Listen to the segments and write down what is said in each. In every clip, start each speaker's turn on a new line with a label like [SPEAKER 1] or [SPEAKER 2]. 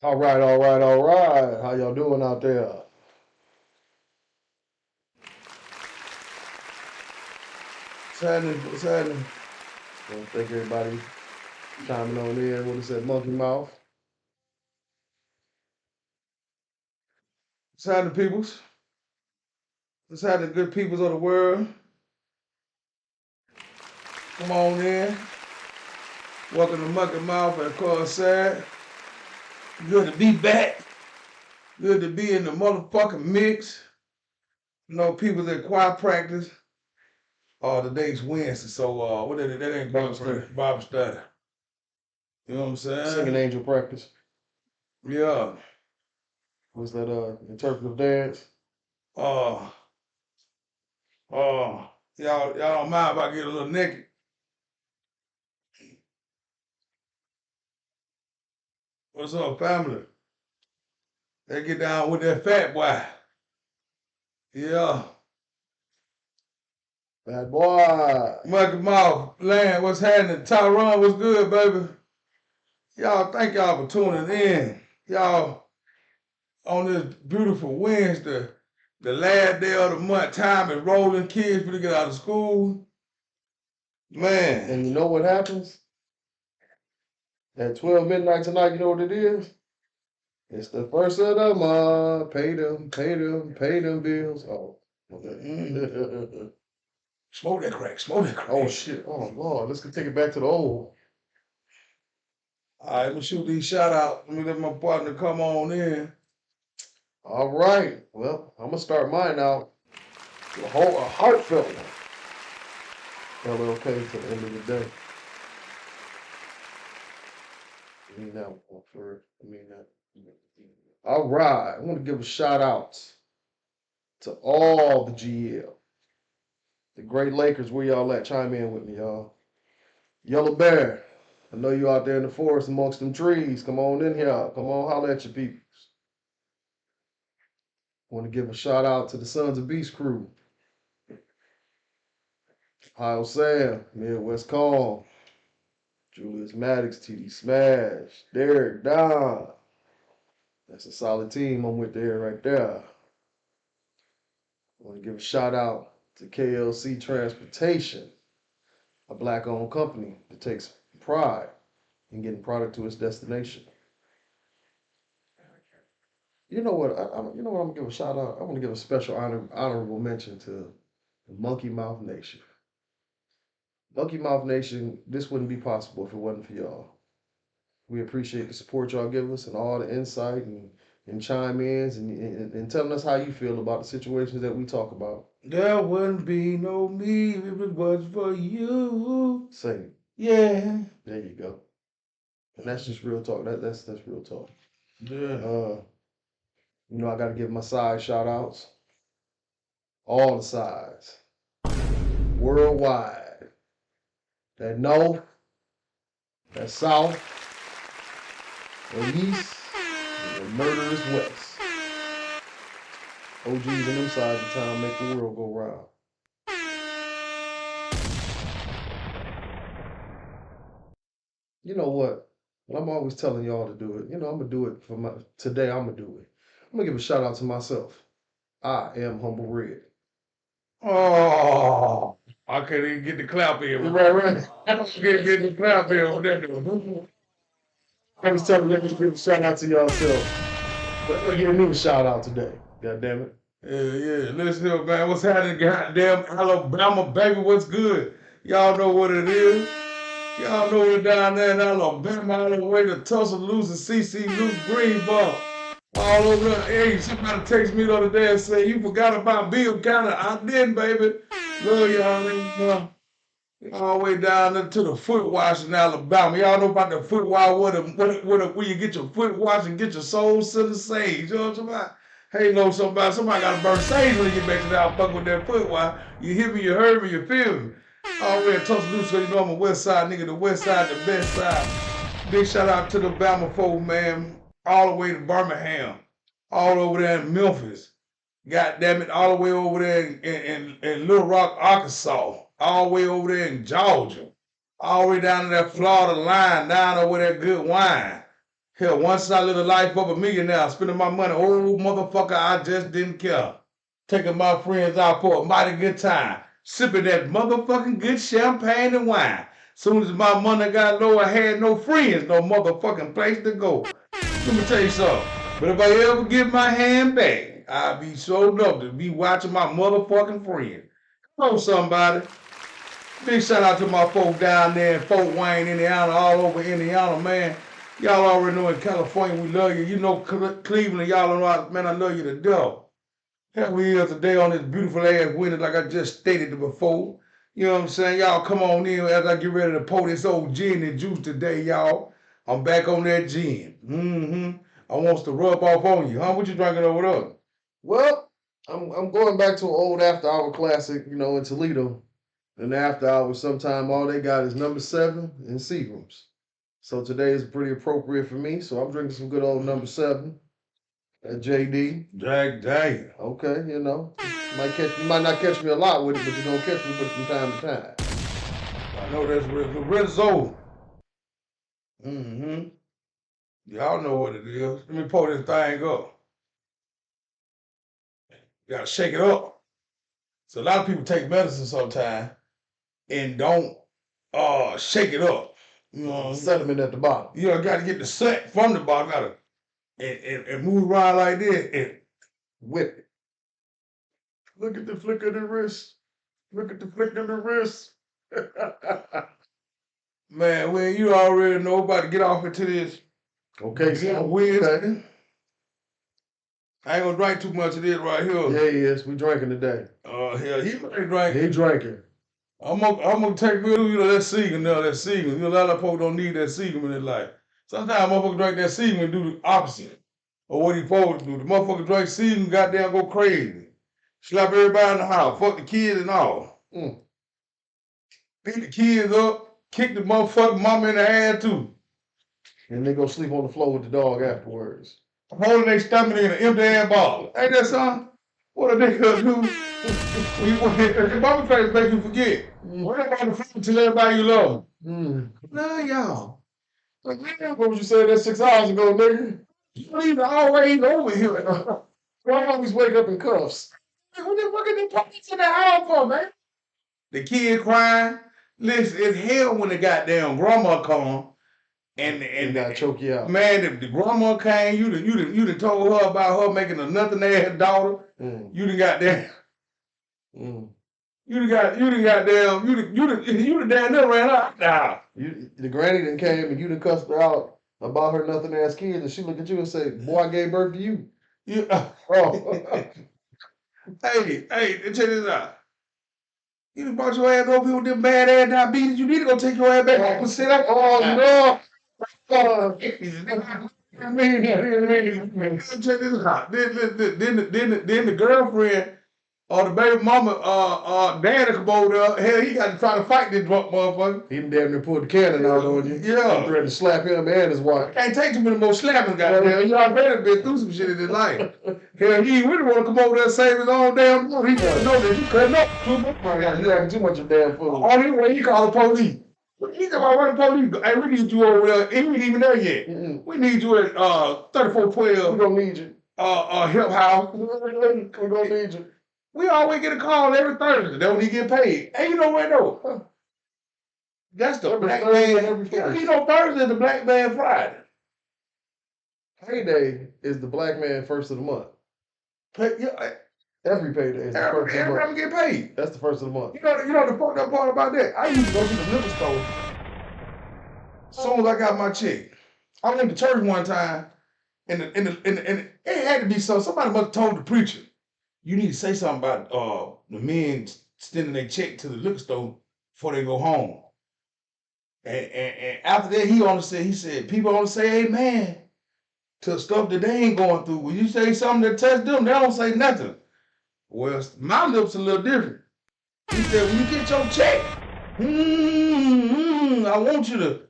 [SPEAKER 1] All right, all right, all right. How y'all doing out there? What's happening? What's happening? I want to thank everybody chiming on in. What is that, Monkey Mouth? What's happening, peoples? What's happening, good peoples of the world? Come on in. Welcome to Mucky Mouth and Cause Sad. Good to be back. Good to be in the motherfucking mix. You know, people that choir practice. Today's Wednesday, so what is it? That ain't Bible study. You know what I'm saying?
[SPEAKER 2] Singing angel practice.
[SPEAKER 1] Yeah.
[SPEAKER 2] Was that interpretive dance?
[SPEAKER 1] Uh, y'all don't mind if I get a little naked? What's up, family? They get down with that fat boy. Yeah.
[SPEAKER 2] Bad boy.
[SPEAKER 1] Mucky Mouth, Land, what's happening? Tyron, what's good, baby? Y'all, thank y'all for tuning in. Y'all, on this beautiful Wednesday, the last day of the month, time is rolling, kids for to get out of school. Man.
[SPEAKER 2] And you know what happens? At 12 midnight tonight, you know what it is? It's the first of the month. Pay them bills. Oh. Okay.
[SPEAKER 1] Smoke that crack.
[SPEAKER 2] Oh, shit. Oh, Lord. Let's take it back to the old.
[SPEAKER 1] All right, let me shoot these shout out. Let me let my partner come on in.
[SPEAKER 2] All right. Well, I'm going to start mine out. A heartfelt one. LLK to the end of the day. I mean that one for I mean that. All right. I want to give a shout out to all the GL. The Great Lakers, where y'all at? Chime in with me, y'all. Yellow Bear, I know you out there in the forest amongst them trees. Come on in here. Come on, holler at your people. Want to give a shout out to the Sons of Beast crew. Ohio Sam, Midwest Calm, Julius Maddox, TD Smash, Derek Don. That's a solid team I'm with there right there. I want to give a shout out to KLC Transportation, a black-owned company that takes pride in getting product to its destination. You know what? You know what? I'm gonna give a shout out. I want to give a special honorable mention to the Monkey Mouth Nation. Monkey Mouth Nation, this wouldn't be possible if it wasn't for y'all. We appreciate the support y'all give us and all the insight and chime ins and telling us how you feel about the situations that we talk about.
[SPEAKER 1] There wouldn't be no me if it was for you.
[SPEAKER 2] Sing it.
[SPEAKER 1] Yeah.
[SPEAKER 2] There you go. And that's just real talk. That's real talk.
[SPEAKER 1] Yeah.
[SPEAKER 2] You know, I got to give my side shout outs. All the sides. Worldwide. That north, that south, that east, and the murderous west. OGs on them sides of town make the world go round. You know what? Well, I'm always telling y'all to do it. You know, I'm going to do it for today. I'm going to do it. I'm going to give a shout out to myself. I am Humble Red.
[SPEAKER 1] Oh, I can't even get the clap in.
[SPEAKER 2] Right.
[SPEAKER 1] I can't get the clap in on that dude.
[SPEAKER 2] I was telling you to give a shout out to yourself. But we're giving me a shout out today. God damn it.
[SPEAKER 1] Yeah. Listen here, man. What's happening? Goddamn Alabama, baby. What's good? Y'all know what it is. Y'all know we're down there in Alabama, all the way to Tuscaloosa, CC, Luke, Greenboro. All over there. Hey, somebody texted me the other day and said, you forgot about Bill County. I didn't, baby. Love y'all. All the way down there to the foot wash in Alabama. Y'all know about the foot wash where you get your foot wash and get your soul center sage. You know what I'm talking about? Hey, know somebody got to burn sage when you get back to that fuck with that foot wash. You hear me, you heard me, you feel me? All the way in Tuscaloosa, you know I'm a west side nigga, the west side, the best side. Big shout out to the Bama folk, man. All the way to Birmingham. All over there in Memphis. God damn it, all the way over there in Little Rock, Arkansas. All the way over there in Georgia. All the way down to that Florida line, down over there good wine. Hell, once I lived a life of a millionaire, spending my money, old motherfucker, I just didn't care. Taking my friends out for a mighty good time, sipping that motherfucking good champagne and wine. Soon as my money got low, I had no friends, no motherfucking place to go. Let me tell you something. But if I ever get my hand back, I'll be so enough to be watching my motherfucking friend. Come on, somebody. Big shout out to my folk down there in Fort Wayne, Indiana, all over Indiana, man. Y'all already know in California we love you. You know Cleveland, y'all know, man, I love you to death. Here we are today on this beautiful ass winter, like I just stated before. You know what I'm saying? Y'all come on in as I get ready to pour this old gin and juice today, y'all. I'm back on that gin. I wants to rub off on you. Huh? What you drinking over there?
[SPEAKER 2] Well, I'm going back to an old after hour classic, you know, in Toledo. And after hours, sometime all they got is number 7 and Seagrams. So today is pretty appropriate for me. So I'm drinking some good old number 7 at JD.
[SPEAKER 1] Dang.
[SPEAKER 2] Okay, you know. You might not catch me a lot with it, but you're gonna catch me with it from time to time.
[SPEAKER 1] I know that's Rizzo. Y'all know what it is. Let me pour this thing up. You gotta shake it up. So a lot of people take medicine sometimes and don't shake it up. You know,
[SPEAKER 2] Sediment at the bottom.
[SPEAKER 1] You know, got to get the scent from the bottom. Got to and move around like this and
[SPEAKER 2] whip it. Look at the flick of the wrist. Look at the flick of the wrist.
[SPEAKER 1] Man, well, you already know about to get off into this.
[SPEAKER 2] Okay, so
[SPEAKER 1] Wednesday. I ain't gonna drink too much of this right here.
[SPEAKER 2] Yeah, he is. We drinking today.
[SPEAKER 1] Hell, he might drink.
[SPEAKER 2] He drinking.
[SPEAKER 1] I'm gonna take with that Seagram now, that Seagram. You know, a lot of folks don't need that Seagram in their life. Sometimes motherfuckers drink that Seagram and do the opposite of what he supposed to do. The motherfucker drink Seagram, goddamn go crazy. Slap everybody in the house, fuck the kids and all. Beat the kids up, kick the motherfucking mama in the ass too.
[SPEAKER 2] And they go sleep on the floor with the dog afterwards.
[SPEAKER 1] Holding their stomach in an empty ass bottle. Ain't that something? What a nigga do? The mama face make you forget. What about the food till everybody you love? Nah, y'all. Like, man, what was you saying that 6 hours ago, nigga? You don't even always over here.
[SPEAKER 2] Why always wake up in cuffs?
[SPEAKER 1] What the fuck are they putting in the house for, man? The kid crying. Listen, it's hell when the goddamn grandma come and
[SPEAKER 2] got choke you out.
[SPEAKER 1] Man, the grandma came, you done told her about her making a nothing ass daughter. You done got that. You done damn near ran out the house.
[SPEAKER 2] The granny done came and you done cussed her out about her nothing ass kids, and she look at you and say, "Boy, I gave birth to you."
[SPEAKER 1] Hey, check this out. You done brought your ass over here with them bad ass diabetes. You need to go take your ass back home and sit up.
[SPEAKER 2] No.
[SPEAKER 1] Check this out. Then the girlfriend or the baby mama, daddy come over there. Hell, he got to try to fight this drunk motherfucker.
[SPEAKER 2] He done damn near pulled the cannon out on you.
[SPEAKER 1] Yeah.
[SPEAKER 2] He ready to slap him and his wife.
[SPEAKER 1] Can't take too many more slapping, goddamn. You already been through some shit in his life. Hell, he really want to come over there and save his own damn food. He got to know that you cutting up too much.
[SPEAKER 2] You having too much of damn food.
[SPEAKER 1] Only way he call the police. He come out with the police. Hey, we need you over there. He ain't even there yet. We need you at 3412.
[SPEAKER 2] We gonna need you.
[SPEAKER 1] Help house.
[SPEAKER 2] We gonna need you.
[SPEAKER 1] We always get a call every Thursday. That's when he get paid. Hey, you know what though? That's the
[SPEAKER 2] Every
[SPEAKER 1] black
[SPEAKER 2] Thursday,
[SPEAKER 1] man.
[SPEAKER 2] every Friday.
[SPEAKER 1] You know Thursday is the black man Friday.
[SPEAKER 2] Payday is the black man first of the month. Every payday is the first of the month.
[SPEAKER 1] Every time we get paid.
[SPEAKER 2] That's the first of the month.
[SPEAKER 1] You know the fucked up part about that? I used to go to the liquor store. As soon as I got my check. I went to church one time and it had to be so. Somebody must have told the preacher, you need to say something about the men sending their check to the liquor store before they go home. And after that, he said, people only say amen to stuff that they ain't going through. When you say something that touch them, they don't say nothing. Well, my lips a little different. He said, when you get your check, I want you to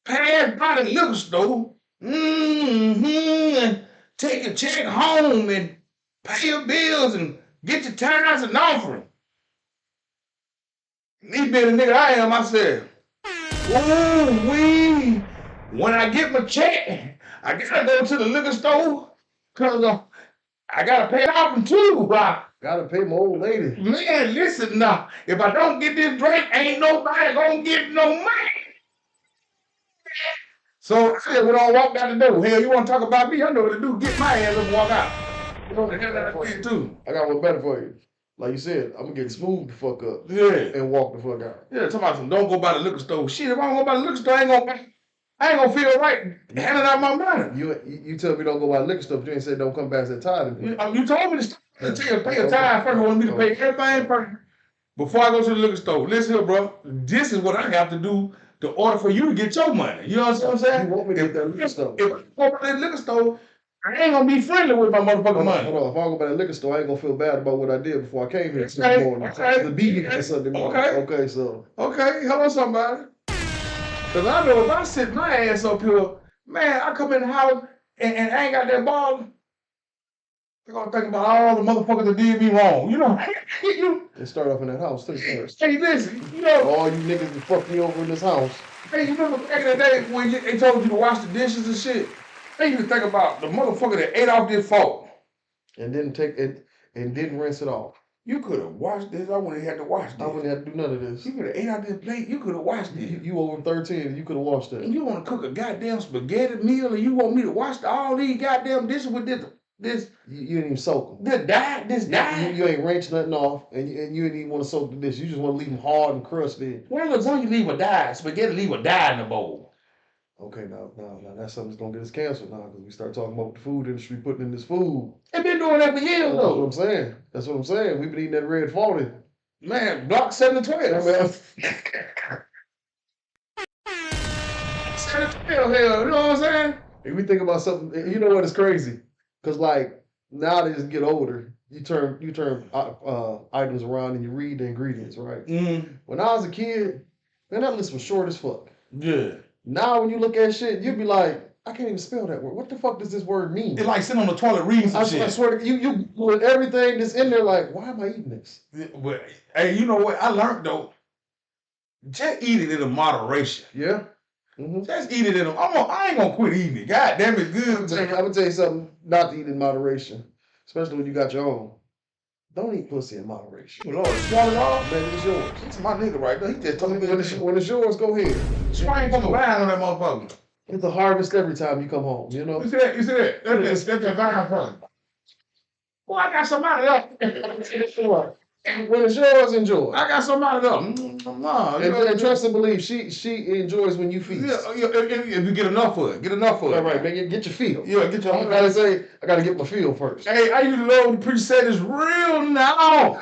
[SPEAKER 1] pass by the liquor store, and take your check home and pay your bills and get your tithes and offering. Me being the nigga I am, I said, ooh, When I get my check, I gotta go to the liquor store because I gotta pay off them too.
[SPEAKER 2] Gotta pay my old lady.
[SPEAKER 1] Man, listen now. If I don't get this drink, ain't nobody gonna get no money. So I said, when I walk out the door, hell, you want to talk about me? I know what to do. Get my ass up and walk out. You know, the hell that I did too.
[SPEAKER 2] I got one better for you. Like you said, I'm gonna get smooth the fuck up
[SPEAKER 1] Yeah.
[SPEAKER 2] and walk the fuck out.
[SPEAKER 1] Yeah, talking about some, don't go by the liquor store. Shit, if I don't go by the liquor store, I ain't gonna feel right handing out my money.
[SPEAKER 2] You tell me don't go by the liquor store, but you ain't said don't come back and say tired of me.
[SPEAKER 1] You told me to pay a time first. You want me to pay everything first before I go to the liquor store. Listen here, bro. This is what I have to do to order for you to get your money. You know what I'm saying?
[SPEAKER 2] You want me to get that liquor store?
[SPEAKER 1] If I go by that liquor store, I ain't gonna be friendly with my motherfucking money.
[SPEAKER 2] Hold on. If I go by the liquor store, I ain't gonna feel bad about what I did before I came here
[SPEAKER 1] Sunday
[SPEAKER 2] morning.
[SPEAKER 1] Okay.
[SPEAKER 2] The beating on Sunday morning. Okay, so.
[SPEAKER 1] Okay, hello somebody. Cause I know if I sit my ass up here, man, I come in the house and I ain't got that ball. They're gonna think about all the motherfuckers that did me wrong. You know,
[SPEAKER 2] It started off in that house too.
[SPEAKER 1] Hey, listen, you know,
[SPEAKER 2] all you niggas that fucked me over in this house.
[SPEAKER 1] Hey, you remember back in the day when they told you to wash the dishes and shit? They used to think about the motherfucker that ate off this fork
[SPEAKER 2] and didn't take it and didn't rinse it off.
[SPEAKER 1] You could have washed this. I wouldn't have had to wash this.
[SPEAKER 2] I wouldn't have to do none of this.
[SPEAKER 1] You could have ate out this plate. You could have washed this.
[SPEAKER 2] You over 13, you could have washed that.
[SPEAKER 1] And you want to cook a goddamn spaghetti meal and you want me to wash all these goddamn dishes with this
[SPEAKER 2] you didn't even soak them.
[SPEAKER 1] This dye.
[SPEAKER 2] You ain't rinsed nothing off, and you didn't even want to soak the dish. You just want to leave them hard and crusty.
[SPEAKER 1] Well, as long as you leave a dye, spaghetti leave a dye in the bowl.
[SPEAKER 2] Okay, now that's something that's gonna get us canceled now because we start talking about the food industry putting in this food.
[SPEAKER 1] They've been doing that for years
[SPEAKER 2] That's what I'm saying. That's what I'm saying. We've been eating that red 40.
[SPEAKER 1] Man, block 7 to 12. 7 to 12, hell, you know what I'm saying?
[SPEAKER 2] If we think about something, you know what is crazy? Because like now they just get older. You turn items around and you read the ingredients, right?
[SPEAKER 1] Mm.
[SPEAKER 2] When I was a kid, man, that list was short as fuck.
[SPEAKER 1] Yeah.
[SPEAKER 2] Now when you look at shit, you'd be like, I can't even spell that word. What the fuck does this word mean?
[SPEAKER 1] It's like sitting on the toilet reading some shit.
[SPEAKER 2] I swear to you with everything that's in there, like, why am I eating this?
[SPEAKER 1] But hey, you know what? I learned though. Just eat it in moderation.
[SPEAKER 2] Yeah. Mm-hmm.
[SPEAKER 1] Just eat it in I ain't gonna quit eating it. God damn it, good.
[SPEAKER 2] I'm gonna tell you something, not to eat in moderation. Especially when you got your own. Don't eat pussy in moderation.
[SPEAKER 1] Lord, swallow it all.
[SPEAKER 2] Man, it's yours.
[SPEAKER 1] It's my nigga right there. He just told me
[SPEAKER 2] when it's yours, go ahead.
[SPEAKER 1] Swing from the line on that motherfucker.
[SPEAKER 2] It's a harvest every time you come home, you know?
[SPEAKER 1] You see that? That's that vine from. Well, I got somebody else.
[SPEAKER 2] When it's yours, enjoy.
[SPEAKER 1] I got somebody else.
[SPEAKER 2] And trust and believe, she enjoys when you feast.
[SPEAKER 1] Yeah, if you get enough of it.
[SPEAKER 2] All right, man, get your feel.
[SPEAKER 1] Yeah, get your
[SPEAKER 2] I gotta say, I gotta get my feel first.
[SPEAKER 1] Hey, I used to love when the preacher said it's real now.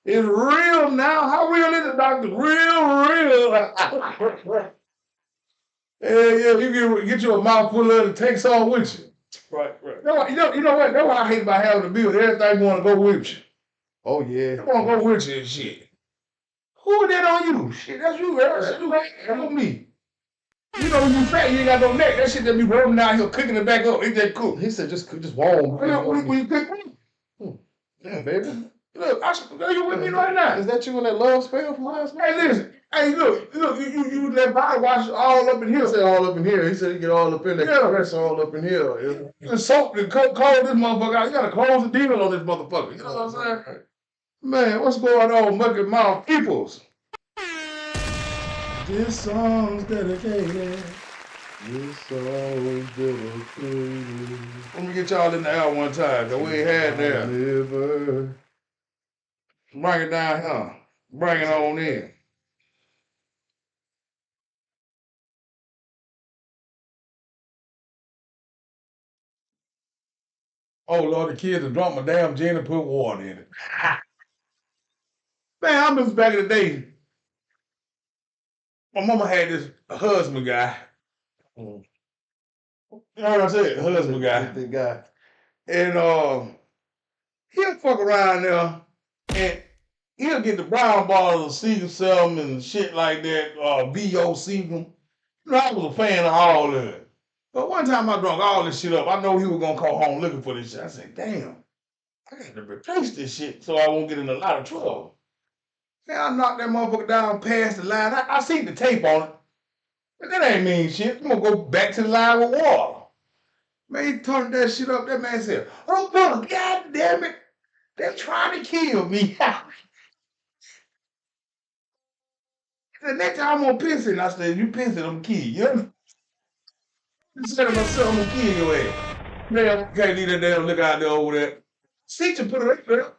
[SPEAKER 1] It's real now. How real is it, doctor? Real. Yeah, you get you a mouthful of it, take some with you.
[SPEAKER 2] Right.
[SPEAKER 1] You know what? That's what I hate about having a bill. Everything want to go with you.
[SPEAKER 2] Oh, yeah.
[SPEAKER 1] They want to go with you and shit. Who is that on you? Shit, that's you, girl. That's you. That's on me. You know when you fat, you ain't got no neck. That shit that be rolling down here, cooking it back up. It just cook.
[SPEAKER 2] He said just warm.
[SPEAKER 1] When you cook
[SPEAKER 2] Yeah, baby.
[SPEAKER 1] Look, you with me right now?
[SPEAKER 2] Is that you in that love spell from last night?
[SPEAKER 1] Hey, listen. Hey, look, you let body wash all up in here.
[SPEAKER 2] He said all up in here. He said you get all up in there.
[SPEAKER 1] Yeah.
[SPEAKER 2] That's all up in here.
[SPEAKER 1] The soap, close this motherfucker out. You gotta close the deal on this motherfucker. You know what I'm saying? Man, what's going on, Mucky Mouth peoples? This song's dedicated. Let me get y'all in the air one time, cause we ain't had that. Bring it down here. Bring it on in. Oh Lord, the kids have drunk my damn gin and put water in it. Man, I remember back in the day, my mama had this husband guy. You know what I said? Husband guy.
[SPEAKER 2] Big guy.
[SPEAKER 1] And he'll fuck around there and he'll get the brown bottles of Seagram 7 and shit like that, VO Seagram. You know, I was a fan of all of it. But one time I drunk all this shit up. I know he was gonna come home looking for this shit. I said, damn, I got to replace this shit so I won't get in a lot of trouble. Man, I knocked that motherfucker down past the line. I seen the tape on it. But that ain't mean shit. I'm gonna go back to the line with water. Man, he turned that shit up. That man said, "Oh, God damn it. They're trying to kill me." The next time I'm gonna piss it, I said, "You piss it, I'm gonna kill you." I said to myself, I'm gonna kill your ass. Man, I can't leave that damn look out there over there. Teacher put it right there.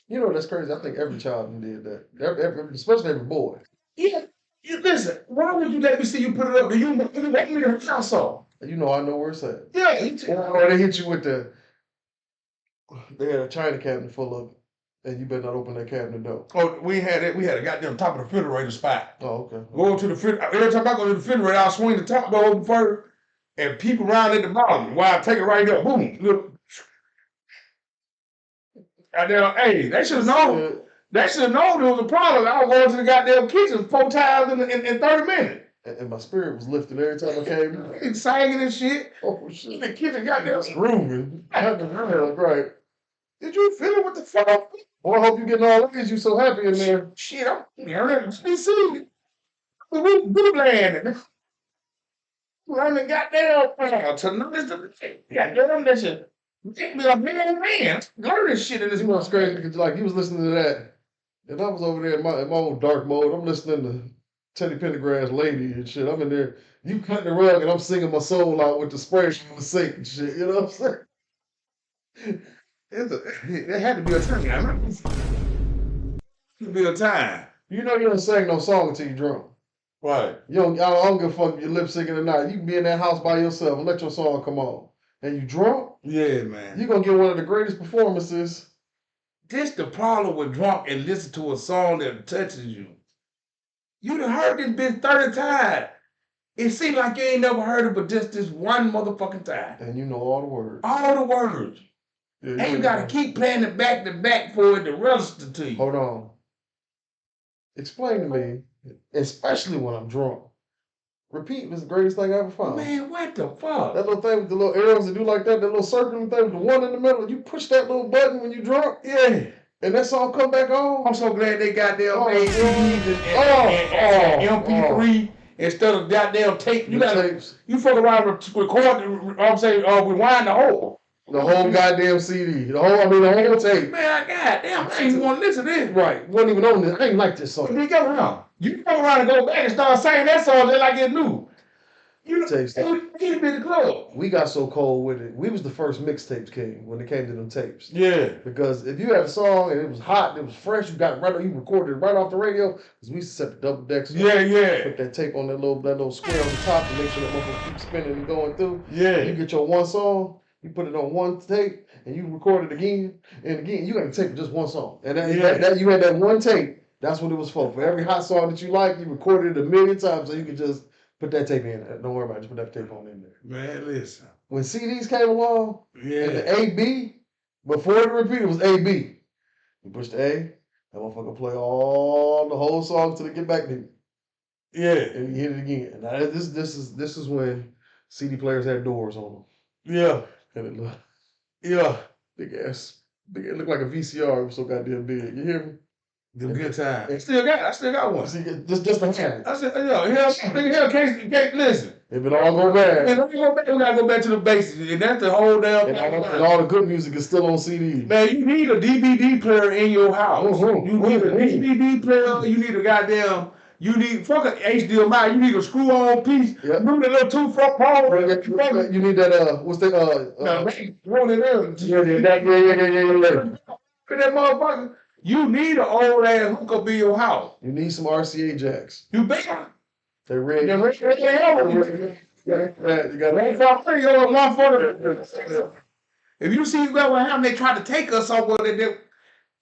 [SPEAKER 2] You know that's crazy. I think every child did that. Especially every boy.
[SPEAKER 1] Yeah. You listen, why would you let me see you put it up? Do you want me to hurt your soul?
[SPEAKER 2] You know I know where it's at.
[SPEAKER 1] Yeah,
[SPEAKER 2] Or they hit you with they had a china cabinet full of it, and you better not open that cabinet door.
[SPEAKER 1] Oh, we had it. We had a goddamn top of the refrigerator spot.
[SPEAKER 2] Oh, okay.
[SPEAKER 1] Go to the refrigerator. Every time I go to the refrigerator, I'll swing the top door open first and peek around at the bottom while I take it right there. Boom. Look. Goddamn, hey, they should have known. They should have known there was a problem. I was going to the goddamn kitchen 4 times in 30 minutes.
[SPEAKER 2] And my spirit was lifted every time I came in.
[SPEAKER 1] And singing and shit.
[SPEAKER 2] Oh, shit.
[SPEAKER 1] In the kitchen, goddamn.
[SPEAKER 2] Grooving. Right.
[SPEAKER 1] Did you feel it with the fuck?
[SPEAKER 2] Boy, I hope you getting all these. You so happy in there.
[SPEAKER 1] Shit, I'm see. We landing. Running goddamn to notice the goddamn that shit. Make me a man. Learn this shit in this.
[SPEAKER 2] You know what's crazy? Because like he was listening to that, and I was over there in my old dark mode. I'm listening to Teddy Pendergrass "Lady" and shit. I'm in there. You cutting the rug, and I'm singing my soul out with the spray from the sink and shit. You know what I'm saying?
[SPEAKER 1] There had to be a time. There had to be a time.
[SPEAKER 2] You know you don't sing no song until you drunk.
[SPEAKER 1] Right.
[SPEAKER 2] I don't give a fuck if you're lip syncing or not. You can be in that house by yourself and let your song come on. And you drunk?
[SPEAKER 1] Yeah, man.
[SPEAKER 2] You're gonna get one of the greatest performances.
[SPEAKER 1] This the problem with drunk and listen to a song that touches you. You done heard this bitch 30 times. It seems like you ain't never heard it, but just this one motherfucking time.
[SPEAKER 2] And you know all the words.
[SPEAKER 1] All the words. Yeah, and you gotta keep playing it back to back for it to register to you.
[SPEAKER 2] Hold on. Explain to me, especially when I'm drunk. Repeat was the greatest thing I ever found.
[SPEAKER 1] Man, what the fuck?
[SPEAKER 2] That little thing with the little arrows that do like that little circling thing with the one in the middle, you push that little button when you drunk.
[SPEAKER 1] Yeah.
[SPEAKER 2] And that song come back on.
[SPEAKER 1] I'm so glad they got their CDs and MP3 instead of goddamn tape. You fuck around with record. I'm saying rewind the whole.
[SPEAKER 2] The whole goddamn CD. The whole tape.
[SPEAKER 1] Man, goddamn, I ain't even want to listen to this.
[SPEAKER 2] Right. Wasn't even on this. I ain't like this song.
[SPEAKER 1] You go around. You go around and go back and start singing that song just like it's new. You been in the club.
[SPEAKER 2] We got so cold with it. We was the first mixtapes king when it came to them tapes.
[SPEAKER 1] Yeah.
[SPEAKER 2] Because if you had a song and it was hot, it was fresh, you recorded it right off the radio. Because we used to set the double decks.
[SPEAKER 1] Yeah.
[SPEAKER 2] Put that tape on that little square on the top to make sure that motherfucker keeps spinning and going through.
[SPEAKER 1] Yeah.
[SPEAKER 2] You get your one song, you put it on one tape, and you record it again and again. You got to tape with just one song. And that you had that one tape. That's what it was for. For every hot song that you like, you recorded it 1,000,000 times so you could just put that tape in. Don't worry about it. Just put that tape on in there.
[SPEAKER 1] Man, listen.
[SPEAKER 2] When CDs came along, and the AB, before the repeat, it was AB. You push the A, that motherfucker play all the whole song till they get back to you.
[SPEAKER 1] Yeah.
[SPEAKER 2] And you hit it again. Now this is when CD players had doors on them.
[SPEAKER 1] Yeah.
[SPEAKER 2] And it looked, big ass. It looked like a VCR. It was so goddamn big. You hear me?
[SPEAKER 1] The good time. I still got one.
[SPEAKER 2] See, just a hand.
[SPEAKER 1] I said, can't listen.
[SPEAKER 2] If it all go bad.
[SPEAKER 1] And we gotta go back to the basics. And that's the whole damn thing.
[SPEAKER 2] And all the good music is still on CD.
[SPEAKER 1] Man, you need a DVD player in your house. You need a DVD player, you need a goddamn, fuck an HDMI, you need a screw on piece. Yep. Remember the little 2 front power?
[SPEAKER 2] You need that, what's that,
[SPEAKER 1] one of them. Yeah. That motherfucker. You need an old ass hookup in your house.
[SPEAKER 2] You need some RCA jacks.
[SPEAKER 1] You better.
[SPEAKER 2] They're red.
[SPEAKER 1] You got one for if you see what happened, they tried to take us somewhere.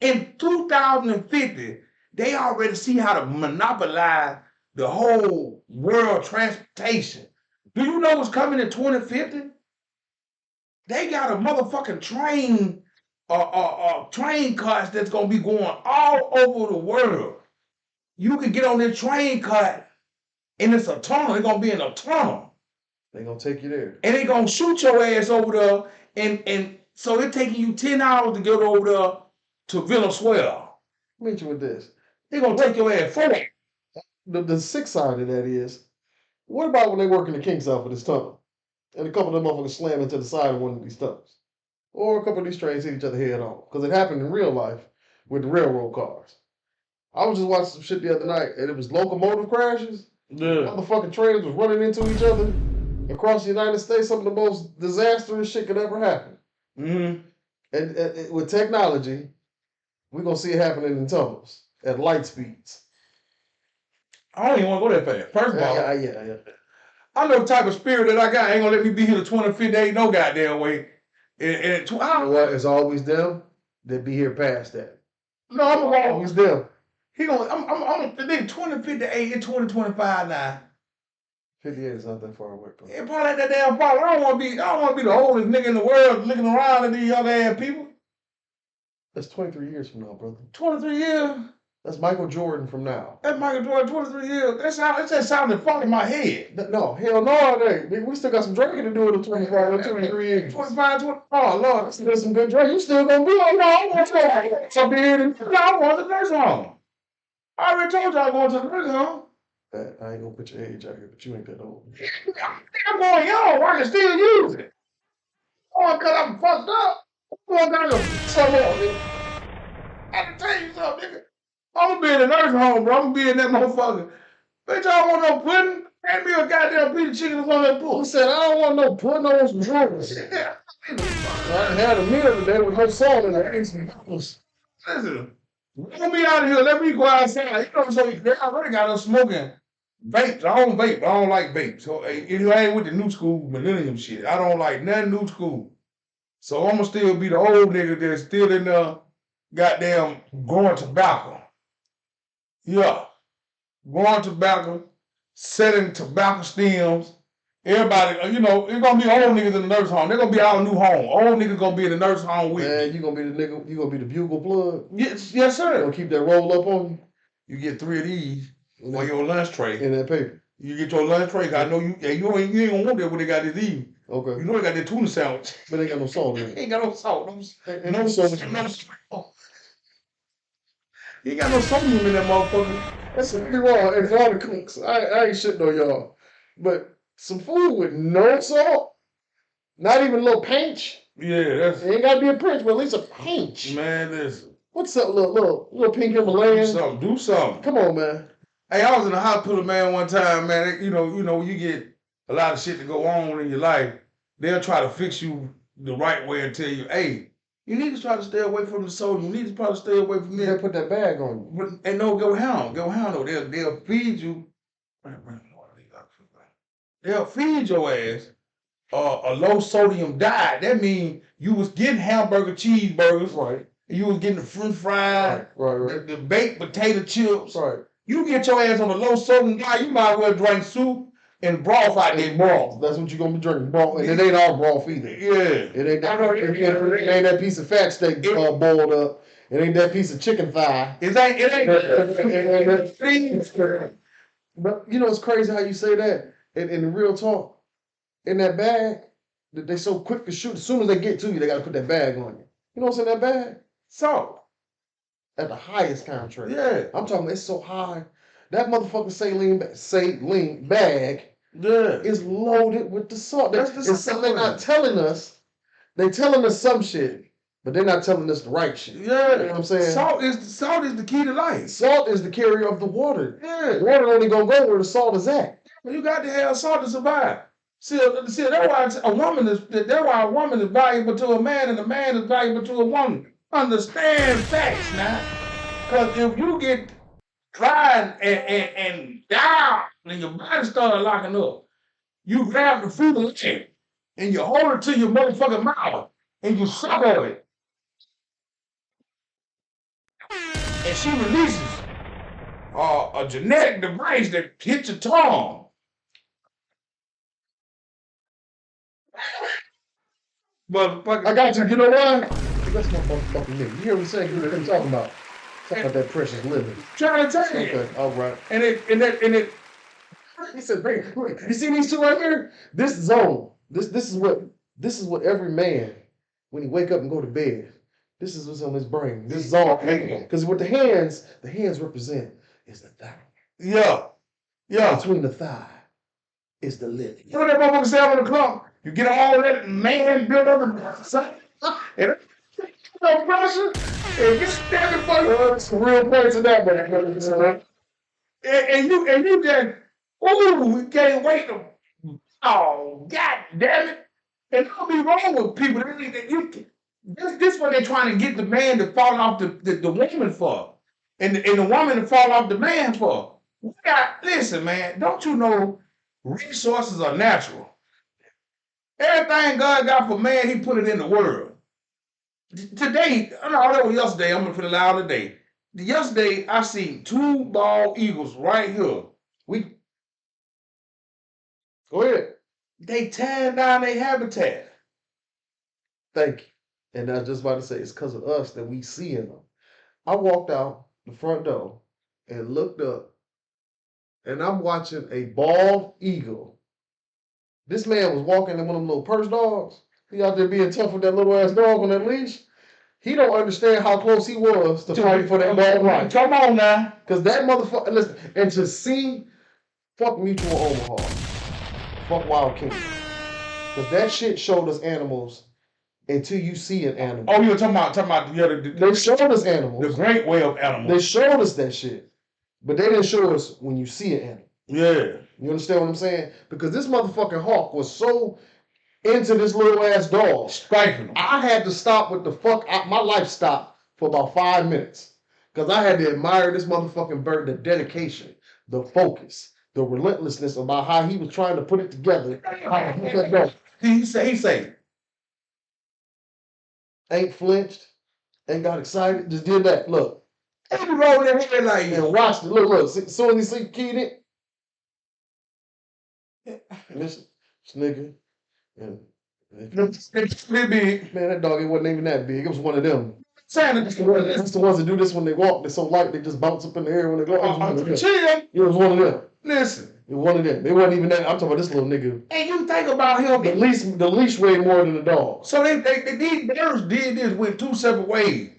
[SPEAKER 1] In 2050, they already see how to monopolize the whole world transportation. Do you know what's coming in 2050? They got a motherfucking train cars that's gonna be going all over the world. You can get on this train car and it's a tunnel. It's gonna be in a tunnel.
[SPEAKER 2] They're gonna take you there.
[SPEAKER 1] And they're gonna shoot your ass over there. And so it's taking you 10 hours to get over there to Venezuela.
[SPEAKER 2] Meet you with this.
[SPEAKER 1] They're gonna take your ass forward.
[SPEAKER 2] The sick side of that is What about when they work in the king side for this tunnel? And a couple of them motherfuckers slam into the side of one of these tunnels. Or a couple of these trains hit each other head on. Because it happened in real life with the railroad cars. I was just watching some shit the other night, and it was locomotive crashes.
[SPEAKER 1] Yeah.
[SPEAKER 2] Motherfucking trains was running into each other across the United States. Some of the most disastrous shit could ever happen.
[SPEAKER 1] Mm-hmm.
[SPEAKER 2] And with technology, we're going to see it happening in tunnels at light speeds.
[SPEAKER 1] I don't even want to go that fast. First of all,
[SPEAKER 2] Yeah.
[SPEAKER 1] I know the type of spirit that I got ain't gonna let me be here to 2050. Ain't no goddamn way. And
[SPEAKER 2] You know what? It's always them that be here past that.
[SPEAKER 1] No, I'm
[SPEAKER 2] Always them.
[SPEAKER 1] He gonna. I'm the nigga 2058 in 2025 now.
[SPEAKER 2] 58 is not that far away, bro.
[SPEAKER 1] It probably ain't that damn far. I don't want to be the oldest nigga in the world looking around at these young ass people.
[SPEAKER 2] That's 23 years from now, brother.
[SPEAKER 1] 23 years.
[SPEAKER 2] That's Michael Jordan from now.
[SPEAKER 1] That's Michael Jordan. 23 years. That just sounded funny in my head.
[SPEAKER 2] No, hell no, it ain't. We still got some drinking to do in the 25, 23 years.
[SPEAKER 1] 25, 20. Oh Lord,
[SPEAKER 2] Still some good drink. You still gonna be on? No, I want to
[SPEAKER 1] so beard and I want to the nursing home. I already told you I'm going to the nursing home.
[SPEAKER 2] I ain't gonna put your age out here, but you ain't that old.
[SPEAKER 1] I'm going young. I can still use it. Oh, because I'm fucked up. I'm going down to some more, nigga. I can tell you something, nigga. I'm gonna be in the nursing home, bro. I'm gonna be in that motherfucker. Bitch, I don't want no pudding. Hand me a goddamn piece of chicken that's on that pool.
[SPEAKER 2] Who said I don't want no pudding on some drugs?
[SPEAKER 1] Yeah.
[SPEAKER 2] I had a meal today with no salt in it.
[SPEAKER 1] Listen, let me out of here. Let me go outside. You know, so they already got us smoking vapes. I don't vape. I don't like vapes. So I ain't with the new school millennium shit. I don't like nothing new school. So I'm gonna still be the old nigga that's still in the goddamn growing tobacco. Yeah. Growing tobacco, selling tobacco stems. Everybody, you know, it's gonna be old niggas in the nursing home. They're gonna be our new home. Old niggas gonna be in the nursing home with
[SPEAKER 2] Man, you gonna be the nigga, you gonna be the bugle plug.
[SPEAKER 1] Yes,
[SPEAKER 2] You
[SPEAKER 1] sir.
[SPEAKER 2] gonna keep that roll up on you
[SPEAKER 1] You get 3 of these for your lunch tray.
[SPEAKER 2] in that paper.
[SPEAKER 1] You get your lunch tray. I know you ain't gonna want that when they got this eating.
[SPEAKER 2] Okay.
[SPEAKER 1] You know they got that tuna sandwich.
[SPEAKER 2] But ain't got no salt in it.
[SPEAKER 1] Ain't got no salt.
[SPEAKER 2] No salt.
[SPEAKER 1] No salt. You ain't got no sodium in that motherfucker.
[SPEAKER 2] That's something wrong. And for all the cooks, I ain't shitting on y'all. But some food with no salt, not even a little pinch.
[SPEAKER 1] Yeah, that's.
[SPEAKER 2] It ain't gotta be a pinch, but at least a pinch.
[SPEAKER 1] Man, listen.
[SPEAKER 2] What's up, little pink Himalayan?
[SPEAKER 1] Do something.
[SPEAKER 2] Come on, man.
[SPEAKER 1] Hey, I was in the hospital, man, one time, man. You know, you get a lot of shit to go on in your life. They'll try to fix you the right way and tell you, hey, you need to try to stay away from the soda. You need to probably stay away from
[SPEAKER 2] They'll
[SPEAKER 1] this.
[SPEAKER 2] put that bag on you.
[SPEAKER 1] And no, go hound though. They'll feed you. They'll feed your ass a low sodium diet. That means you was getting hamburger cheeseburgers.
[SPEAKER 2] Right.
[SPEAKER 1] You was getting the french fries,
[SPEAKER 2] Right.
[SPEAKER 1] the baked potato chips.
[SPEAKER 2] Right.
[SPEAKER 1] You get your ass on a low sodium diet, you might as well drink soup and broth out there, broth.
[SPEAKER 2] That's what you're gonna be drinking, broth. And it ain't all broth either.
[SPEAKER 1] Yeah.
[SPEAKER 2] It ain't that piece of fat steak boiled up. It ain't that piece of chicken thigh.
[SPEAKER 1] It ain't.
[SPEAKER 2] But you know it's crazy how you say that. In the real talk, in that bag, that they so quick to shoot. As soon as they get to you, they gotta put that bag on you. You know what's in that bag?
[SPEAKER 1] Salt.
[SPEAKER 2] At the highest contract.
[SPEAKER 1] Yeah.
[SPEAKER 2] I'm talking. It's so high. That motherfucking saline bag is loaded with the salt. It's something they're not telling us. They're telling us some shit, but they're not telling us the right shit.
[SPEAKER 1] Yeah.
[SPEAKER 2] You know what I'm saying?
[SPEAKER 1] Salt is the key to life.
[SPEAKER 2] Salt is the carrier of the water.
[SPEAKER 1] Yeah.
[SPEAKER 2] Water only gonna go where the salt is at.
[SPEAKER 1] You got to have salt to survive. See, that's why a woman is valuable to a man, and a man is valuable to a woman. Understand facts now. Because if you get dry and down and your body started locking up, you grab the food and you hold it to your motherfucking mouth and you suck on it. And she releases a genetic device that hits your tongue. Motherfucker.
[SPEAKER 2] I got you. You know why? That's my motherfucking nigga. You hear me saying? What I'm talking about? Talking about that precious living.
[SPEAKER 1] Trying to tell you.
[SPEAKER 2] Okay, all right.
[SPEAKER 1] And it.
[SPEAKER 2] He said, "You see these two right here? This zone. This is what every man when he wake up and go to bed. This is what's on his brain. This zone. Because with the hands represent is the thigh.
[SPEAKER 1] Yeah.
[SPEAKER 2] Between the thigh is the lily.
[SPEAKER 1] You know what that motherfucker 7 o'clock? You get all that man built up and no pressure and get stabbing for you.
[SPEAKER 2] Well, some real points in that, man.
[SPEAKER 1] And you just, ooh, we can't wait to, oh, god damn it. And don't be wrong with people. This what they're trying to get the man to fall off the woman for. And the woman to fall off the man for. Listen, man, don't you know resources are natural? Everything God got for man, he put it in the world. Today, no, that was yesterday. I'm gonna put it out today. Yesterday, I seen 2 bald eagles right here.
[SPEAKER 2] Go ahead.
[SPEAKER 1] They tearing down their habitat.
[SPEAKER 2] Thank you. And I was just about to say, it's because of us that we see in them. I walked out the front door and looked up, and I'm watching a bald eagle. This man was walking in one of them little purse dogs. He out there being tough with that little ass dog on that leash. He don't understand how close he was to fight for that dog life.
[SPEAKER 1] Come on now.
[SPEAKER 2] Because that motherfucker, listen, and to see, fuck Mutual Omaha, fuck Wild Kingdom. Because that shit showed us animals until you see an animal.
[SPEAKER 1] Oh, you were talking about the other.
[SPEAKER 2] They showed us animals.
[SPEAKER 1] The great way of animals.
[SPEAKER 2] They showed us that shit. But they didn't show us when you see an animal.
[SPEAKER 1] Yeah.
[SPEAKER 2] You understand what I'm saying? Because this motherfucking hawk was so into this little ass dog.
[SPEAKER 1] Striking him.
[SPEAKER 2] I had to stop with the fuck. My life stopped for about 5 minutes. Because I had to admire this motherfucking bird, the dedication, the focus, the relentlessness about how he was trying to put it together.
[SPEAKER 1] He say,
[SPEAKER 2] ain't flinched, ain't got excited, just did that. Look.
[SPEAKER 1] And you roll their head like
[SPEAKER 2] and watched it. Look. As soon as he keyed it, listen, this nigga, and
[SPEAKER 1] it's big.
[SPEAKER 2] Man, that dog, it wasn't even that big. It was one of them.
[SPEAKER 1] It's
[SPEAKER 2] the ones that do this when they walk. They're so light, they just bounce up in the air when they go. It was one of them.
[SPEAKER 1] Listen.
[SPEAKER 2] It was one of them. It wasn't even that. I'm talking about this little nigga.
[SPEAKER 1] And you think about him.
[SPEAKER 2] The leash weighed more than the dog.
[SPEAKER 1] So these birds did this with 2 separate ways.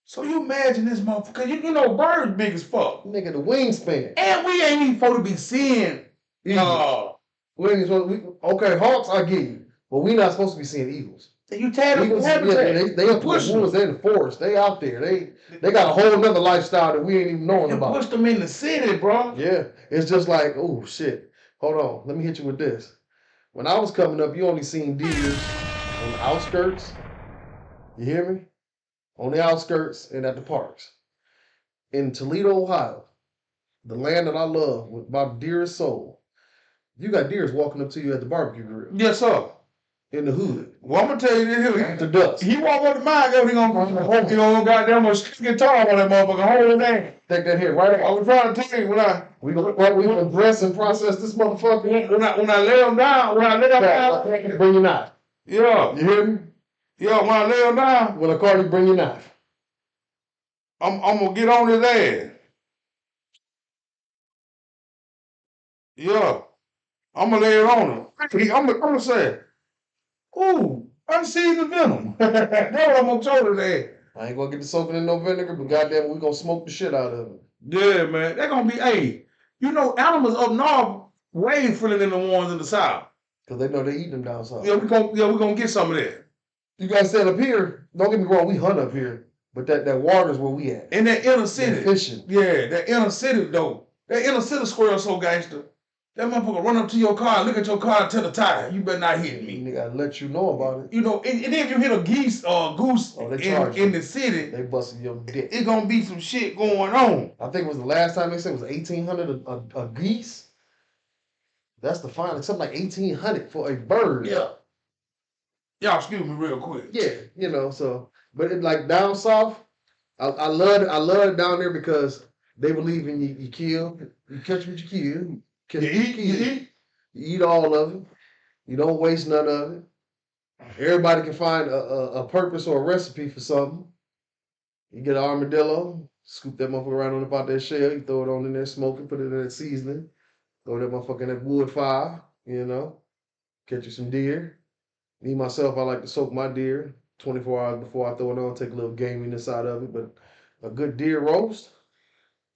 [SPEAKER 1] So you imagine this motherfucker. You know birds big as fuck.
[SPEAKER 2] Nigga, the wingspan.
[SPEAKER 1] And we ain't even supposed to be seeing.
[SPEAKER 2] We ain't supposed to, okay, hawks, I get you. But we not supposed to be seeing eagles.
[SPEAKER 1] You tied up
[SPEAKER 2] the habitat. They up in the woods, they in the forest, they out there. They got a whole nother lifestyle that we ain't even knowing about.
[SPEAKER 1] Push them in the city, bro.
[SPEAKER 2] Yeah. It's just like, oh shit. Hold on. Let me hit you with this. When I was coming up, you only seen deers on the outskirts. You hear me? On the outskirts and at the parks. In Toledo, Ohio, the land that I love with my dearest soul, you got deers walking up to you at the barbecue grill.
[SPEAKER 1] Yes, sir.
[SPEAKER 2] In the hood.
[SPEAKER 1] Well, I'm gonna tell you this here.
[SPEAKER 2] After dusk.
[SPEAKER 1] He walk up to mine, he gonna goddamn guitar on that motherfucker, hold it down.
[SPEAKER 2] Take that here, right?
[SPEAKER 1] I was trying to tell you
[SPEAKER 2] we gonna dress and process this motherfucker.
[SPEAKER 1] When I lay him down,
[SPEAKER 2] bring your knife.
[SPEAKER 1] Yeah.
[SPEAKER 2] You hear me?
[SPEAKER 1] Yeah, when I lay him down,
[SPEAKER 2] when I call you, bring your knife.
[SPEAKER 1] I'm gonna get on his ass. Yeah. I'm gonna lay it on him. I'm gonna say, ooh, unseasoned venom. That's what I'm gonna tell his ass.
[SPEAKER 2] I ain't gonna get the soaking in no vinegar, but goddamn, we gonna smoke the shit out of it.
[SPEAKER 1] Yeah, man. They're gonna be, hey, you know, animals up north way friendlier than the ones in the south.
[SPEAKER 2] Cause they know they eat them down south.
[SPEAKER 1] Yeah, we're gonna get some of that.
[SPEAKER 2] You guys said up here, don't get me wrong, we hunt up here, but that water's where we at.
[SPEAKER 1] In that inner city.
[SPEAKER 2] Fishing.
[SPEAKER 1] Yeah, that inner city though. That inner city squirrel so gangster. That motherfucker run up to your car, look at your car, and tell the tire, you better not hit me.
[SPEAKER 2] They gotta let you know about it.
[SPEAKER 1] You know, and then if you hit a geese or a goose in the city,
[SPEAKER 2] they busting your dick.
[SPEAKER 1] It's gonna be some shit going on.
[SPEAKER 2] I think it was the last time they said it was 1,800 a geese. That's the fine. It's something like 1,800 for a bird.
[SPEAKER 1] Yeah. Y'all excuse me real quick.
[SPEAKER 2] Yeah, you know, so but it, like down south, I love it down there because they believe in you kill, you catch what you kill. You eat all of it. You don't waste none of it. Everybody can find a purpose or a recipe for something. You get an armadillo, scoop that motherfucker right on up out that shell, you throw it on in there, smoke it, put it in that seasoning, throw that motherfucker in that wood fire, you know, catch you some deer. Me, myself, I like to soak my deer 24 hours before I throw it on, take a little gaminess out of it, but a good deer roast,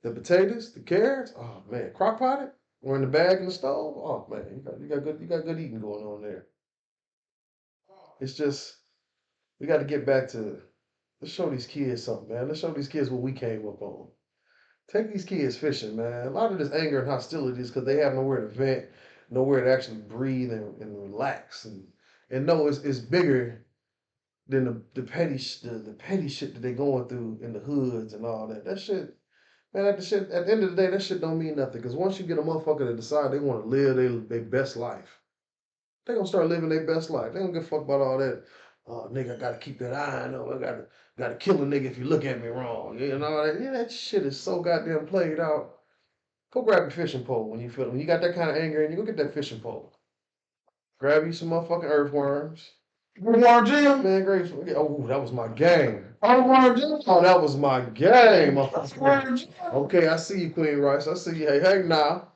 [SPEAKER 2] the potatoes, the carrots, oh man, crock potted. Or in the bag in the stove. Oh man, you got good eating going on there. It's just we got to get back to let's show these kids something, man. Let's show these kids what we came up on. Take these kids fishing, man. A lot of this anger and hostility is because they have nowhere to vent, nowhere to actually breathe and relax. And no, it's bigger than the petty shit that they going through in the hoods and all that. That shit, man. At the end of the day, that shit don't mean nothing. Because once you get a motherfucker to decide they want to live their best life, they gonna start living their best life. They don't give a fuck about all that. Oh, nigga, I gotta keep that eye on. I gotta kill a nigga if you look at me wrong. You know that? Yeah, that shit is so goddamn played out. Go grab your fishing pole when you feel when you got that kind of anger and you go get that fishing pole. Grab you some motherfucking earthworms.
[SPEAKER 1] Warren Jim?
[SPEAKER 2] Man, great. Oh, that was my game.
[SPEAKER 1] Oh, Warren Jim?
[SPEAKER 2] Oh, that was my game.
[SPEAKER 1] Warren Jim?
[SPEAKER 2] Okay, I see you, Queen Rice. I see you. Hey, now.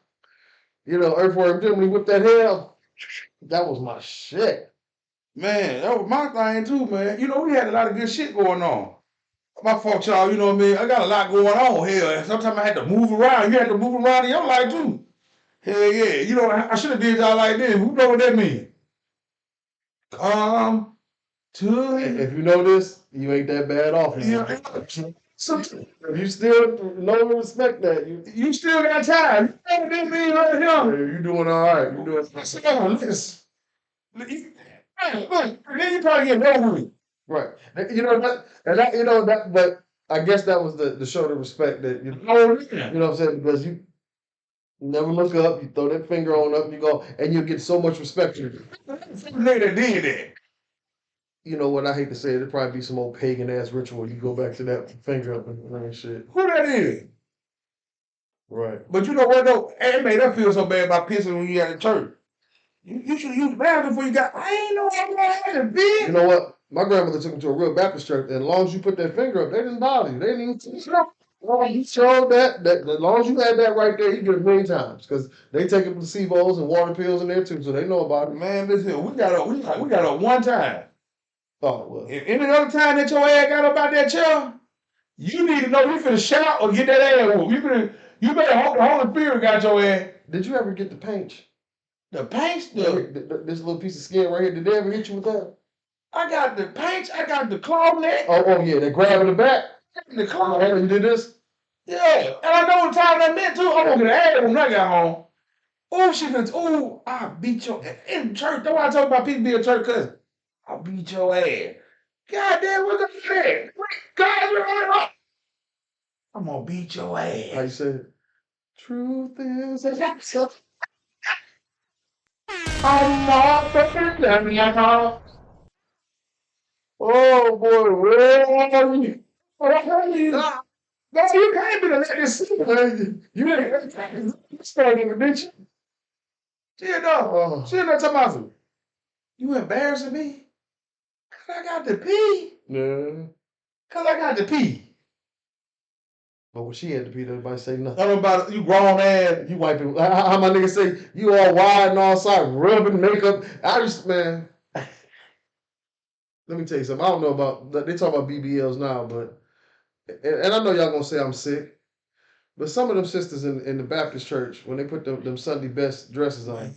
[SPEAKER 2] You know, earthworm Jim, when he whipped that hell, that was my shit.
[SPEAKER 1] Man, that was my thing too, man. You know, we had a lot of good shit going on. My fault, y'all, you know what I mean? I got a lot going on here. Sometimes I had to move around. You had to move around in your life too. Hell yeah. You know, I should have did y'all like this. Who know what that means? Come to
[SPEAKER 2] If you know this, you ain't that bad off.
[SPEAKER 1] yeah.
[SPEAKER 2] If you still know and respect that,
[SPEAKER 1] You still got time. You know what that means right here?
[SPEAKER 2] you doing all right. You doing
[SPEAKER 1] Listen. Look, then you probably get no
[SPEAKER 2] right. You know that, and that you know that, but I guess that was the show the respect that you
[SPEAKER 1] Oh,
[SPEAKER 2] you
[SPEAKER 1] yeah.
[SPEAKER 2] know what I'm saying, because you never look up, you throw that finger on up, you go, and you get so much respect.
[SPEAKER 1] Nigga that did that.
[SPEAKER 2] You know what I hate to say, it'd probably be some old pagan ass ritual. You go back to that finger up and shit.
[SPEAKER 1] Who that is?
[SPEAKER 2] Right.
[SPEAKER 1] But you know what though? It made her feel so bad about pissing when you at the church. You should have used the bathroom before you got. I ain't know I'm gonna have to be.
[SPEAKER 2] You know what? My grandmother took me to a real Baptist church, and as long as you put that finger up, they didn't bother you. They didn't even teach you. Well, you showed that as long as you had that right there, you get it a million times because they taking placebos and water pills in there too, so they know about it.
[SPEAKER 1] Man, listen, we got a one time.
[SPEAKER 2] Thought it was.
[SPEAKER 1] If any other time that your ass got up out that chair, you need to know you finna shout or get that ass whooped. You better hope the Holy Spirit got your ass.
[SPEAKER 2] Did you ever get the paint?
[SPEAKER 1] The paint
[SPEAKER 2] This little piece of skin right here. Did they ever hit you with that?
[SPEAKER 1] I got the paint. I got the claw neck.
[SPEAKER 2] Oh yeah, they grab in the back.
[SPEAKER 1] The claw.
[SPEAKER 2] Oh, you did this?
[SPEAKER 1] Yeah, and I know the time that meant too. I'm gonna get an ass when I got home. Oh, she been. Oh, I beat your in church. That's why I talk about people being church cousin. I beat your ass. God damn, what's that? God, I'm gonna beat your ass.
[SPEAKER 2] How you say it? Truth is.
[SPEAKER 1] I'm not the
[SPEAKER 2] Oh boy, where are you?
[SPEAKER 1] No, you can't be the let this see.
[SPEAKER 2] You didn't start in the ditch.
[SPEAKER 1] She no, she not talking about you. You embarrassing me? Cause I got to pee.
[SPEAKER 2] Yeah.
[SPEAKER 1] Cause I got to pee.
[SPEAKER 2] But when she had to pee, everybody say nothing.
[SPEAKER 1] Tell them about it. You grown ass.
[SPEAKER 2] You wiping. How my nigga say, you all wide and all side, rubbing makeup. I just, man. Let me tell you something. I don't know about, they talk about BBLs now, but, and I know y'all gonna say I'm sick, but some of them sisters in the Baptist church, when they put them Sunday best dresses on,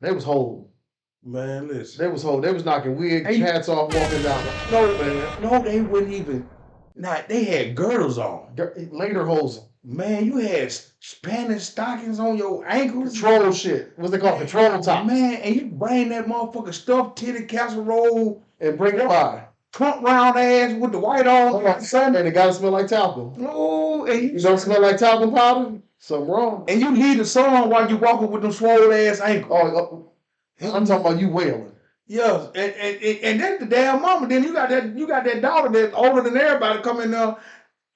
[SPEAKER 2] they was whole.
[SPEAKER 1] Man, listen.
[SPEAKER 2] They was whole. They was knocking wigs, hats off, walking down.
[SPEAKER 1] No, man. No, they wouldn't even. Nah, they had girdles on.
[SPEAKER 2] Later holes.
[SPEAKER 1] Man, you had Spanish stockings on your ankles.
[SPEAKER 2] Control shit. What's they called? Control top.
[SPEAKER 1] Man, and you bring that motherfucker stuffed titty casserole
[SPEAKER 2] and bring it by.
[SPEAKER 1] Trump round ass with the white on.
[SPEAKER 2] And it gotta smell like talcum.
[SPEAKER 1] Oh, and
[SPEAKER 2] you don't smell like talcum powder? Something wrong.
[SPEAKER 1] And you leave the song while you walking with them swole ass ankles.
[SPEAKER 2] Oh, I'm talking about you wailing.
[SPEAKER 1] Yes, and that's the damn mama. Then you got that daughter that's older than everybody coming there.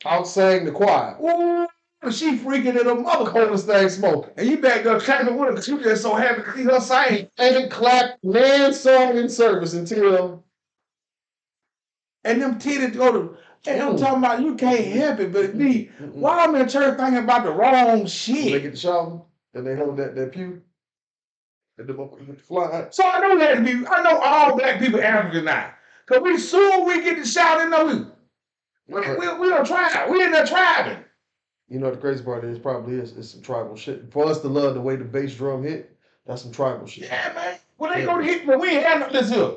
[SPEAKER 2] Out sang the choir.
[SPEAKER 1] Ooh, she freaking at her mother
[SPEAKER 2] coldest thing smoking.
[SPEAKER 1] And you back there clapping with her because you just so happy to see her sing.
[SPEAKER 2] And clap man song in service until.
[SPEAKER 1] And them titties go to. And I'm talking about you can't help it, but me, while I'm in church thinking about the wrong shit.
[SPEAKER 2] They get the shower and they hold that pew. And the motherfucker fly.
[SPEAKER 1] So I know that to be. I know all black people African now. Cause we get the shout in the we don't try. We in there tribing.
[SPEAKER 2] You know the crazy part is probably is some tribal shit. For us to love the way the bass drum hit, that's some tribal shit.
[SPEAKER 1] Yeah, man. When they go to hit, but we ain't had no this here.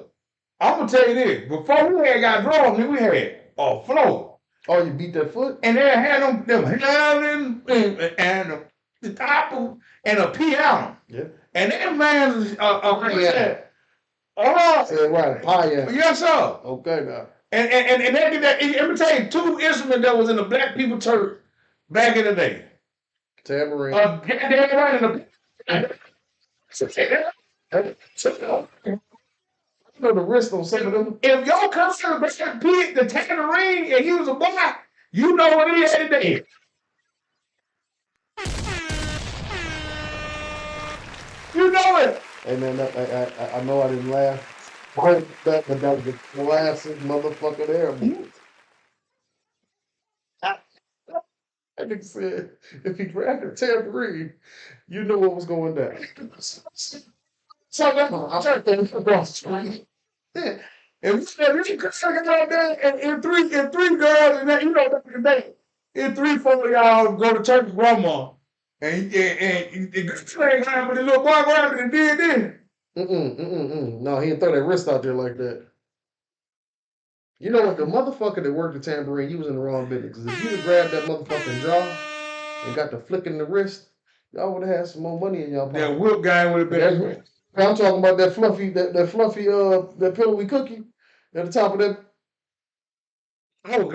[SPEAKER 1] I'm gonna tell you this. Before we had got drums, we had a flow.
[SPEAKER 2] Oh, you beat that foot?
[SPEAKER 1] And they had them howling and the top and a piano.
[SPEAKER 2] Yeah.
[SPEAKER 1] And that man
[SPEAKER 2] Yeah.
[SPEAKER 1] oh,
[SPEAKER 2] Right, piano.
[SPEAKER 1] yes, sir.
[SPEAKER 2] Okay, now.
[SPEAKER 1] And they did that. Let me tell you, two instruments that was in the black people church back in the day.
[SPEAKER 2] Tambourine.
[SPEAKER 1] Goddamn right in the
[SPEAKER 2] You know the wrist on some of them.
[SPEAKER 1] if y'all come to the pit, the tambourine, and he was a boy, you know what he had today. You know it.
[SPEAKER 2] Hey man, I know I didn't laugh. But that was the classic motherfucker there. That nigga said if he grabbed a tambourine, you know what was going down.
[SPEAKER 1] So that's across the street. Yeah. If you could take it out there and three girls and that, you know, back in the day, and 3-4 of y'all go to church with grandma. And the girl ain't around, but the little boy grabbed it and did this.
[SPEAKER 2] No, he didn't throw that wrist out there like that. You know what? The motherfucker that worked the tambourine, you was in the wrong business. Because if you'd have grabbed that motherfucking jaw and got the flick in the wrist, y'all would have had some more money in y'all pocket.
[SPEAKER 1] That whip guy would have been.
[SPEAKER 2] I'm talking about that fluffy, that pillowy cookie at the top of that.
[SPEAKER 1] I was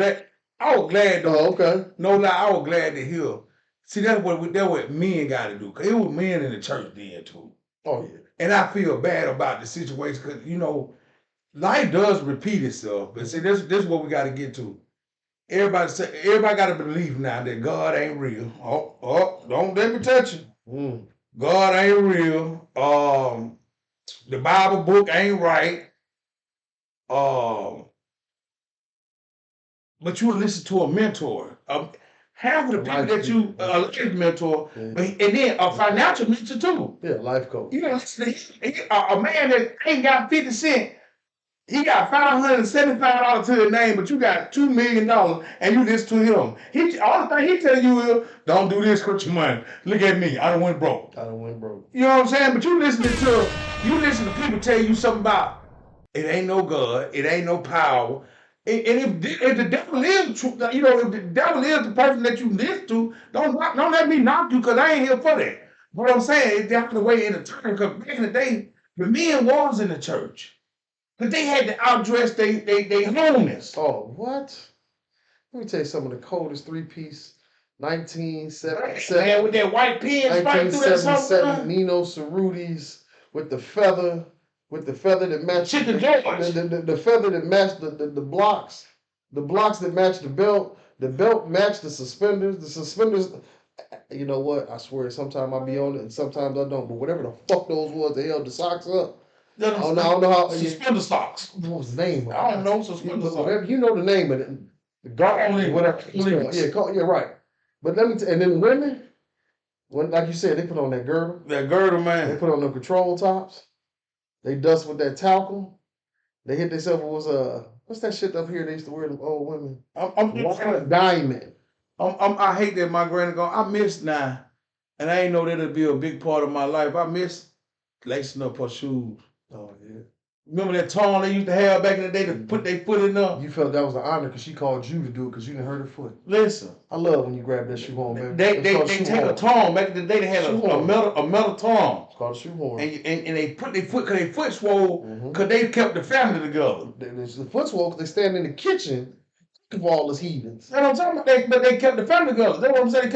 [SPEAKER 1] glad though.
[SPEAKER 2] Oh, okay.
[SPEAKER 1] No lie, I was glad to hear. See, that's what men got to do. Cause it was men in the church then too.
[SPEAKER 2] Oh yeah.
[SPEAKER 1] And I feel bad about the situation because you know, life does repeat itself. But see, this is what we got to get to. Everybody got to believe now that God ain't real. Don't let me touch you. God ain't real. The Bible book ain't right. But you listen to a mentor. Half of the people that you like mentor, and then a financial mentor too.
[SPEAKER 2] Yeah, life coach.
[SPEAKER 1] You know, a man that ain't got 50 cents, he got $575 to his name, but you got $2 million and you listen to him. All the thing he tell you is, don't do this with your money. Look at me, I done went broke. You know what I'm saying? But you listen to people tell you something about it ain't no God, it ain't no power. And if the devil is true, you know, if the devil is the person that you listen to, don't let me knock you because I ain't here for that. But what I'm saying is that's the way in the turn, because back in the day, the men was in the church. But they had to outdress they homeless.
[SPEAKER 2] Oh, what? Let me tell you some of the coldest 3-piece 1977.
[SPEAKER 1] Man, with that white pen right through that
[SPEAKER 2] 1977 Nino Cerrutis with the feather that matched the feather that matched the blocks that matched the belt matched the suspenders. You know what? I swear, sometimes I be on it and sometimes I don't. But whatever the fuck those was, they held the socks up. I don't know how.
[SPEAKER 1] Suspender socks.
[SPEAKER 2] What was the name?
[SPEAKER 1] I don't know. Suspender socks.
[SPEAKER 2] You know the name of it. The garland, whatever. Yeah, right. But let me and then women, when like you said, they put on that girdle.
[SPEAKER 1] That girdle, man.
[SPEAKER 2] They put on them control tops. They dust with that talcum. They hit themselves with what's that shit up here they used to wear, them old women? Diamond.
[SPEAKER 1] I hate that my granny gone. I miss now, and I ain't know that'd be a big part of my life. I miss lacing up her shoes.
[SPEAKER 2] Oh yeah.
[SPEAKER 1] Remember that tone they used to have back in the day to put their foot in there?
[SPEAKER 2] You felt that was an honor because she called you to do it because you didn't hurt her foot.
[SPEAKER 1] Listen.
[SPEAKER 2] I love when you grab that shoe horn, man.
[SPEAKER 1] They take a tone. Back in the day they had a metal tone.
[SPEAKER 2] It's called a shoe horn.
[SPEAKER 1] And they put their foot because their foot swole because they kept the family together.
[SPEAKER 2] The foot swole because they stand in the kitchen of all those heathens.
[SPEAKER 1] You know what I'm talking about? But they kept the family together. That's what I'm saying.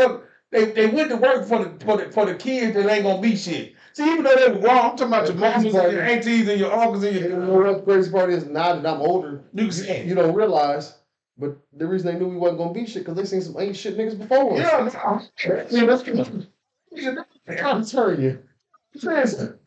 [SPEAKER 1] They went to work for the kids that ain't gonna be shit. See, even though they were wrong, I'm talking about your mamas and your aunties and your uncles and your.
[SPEAKER 2] You know what the crazy part is? Now that I'm older, you don't realize. But the reason they knew we wasn't gonna be shit because they seen some ain't shit niggas before us.
[SPEAKER 1] Yeah, that's good.
[SPEAKER 2] I'm telling you.
[SPEAKER 1] Listen,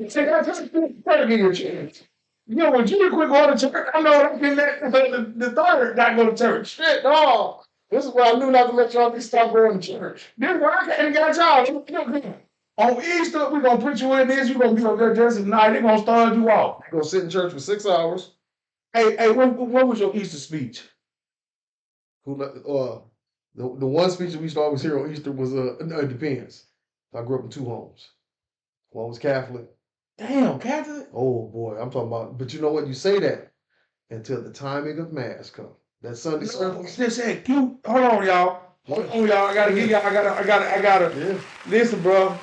[SPEAKER 1] take out to your church. You know, when you quit going to church, I know I can let the third not go to church. Shit, dog.
[SPEAKER 2] This is why I knew not to let y'all stop going to church.
[SPEAKER 1] This is why I can't got y'all. On Easter, we're going to put you in this. You're going to be up there just at night. They're going to start you off.
[SPEAKER 2] You're going to sit in church for 6 hours.
[SPEAKER 1] Hey, what was your Easter speech?
[SPEAKER 2] The one speech that we used to always hear on Easter was it depends. I grew up in two homes. One was Catholic.
[SPEAKER 1] Damn, Catholic.
[SPEAKER 2] Oh boy, I'm talking about. But you know what? You say that until the timing of mass come. That Sunday service.
[SPEAKER 1] Just said, hold on, y'all. Hold on, y'all. I gotta give y'all. I gotta.
[SPEAKER 2] Yeah.
[SPEAKER 1] Listen, bro.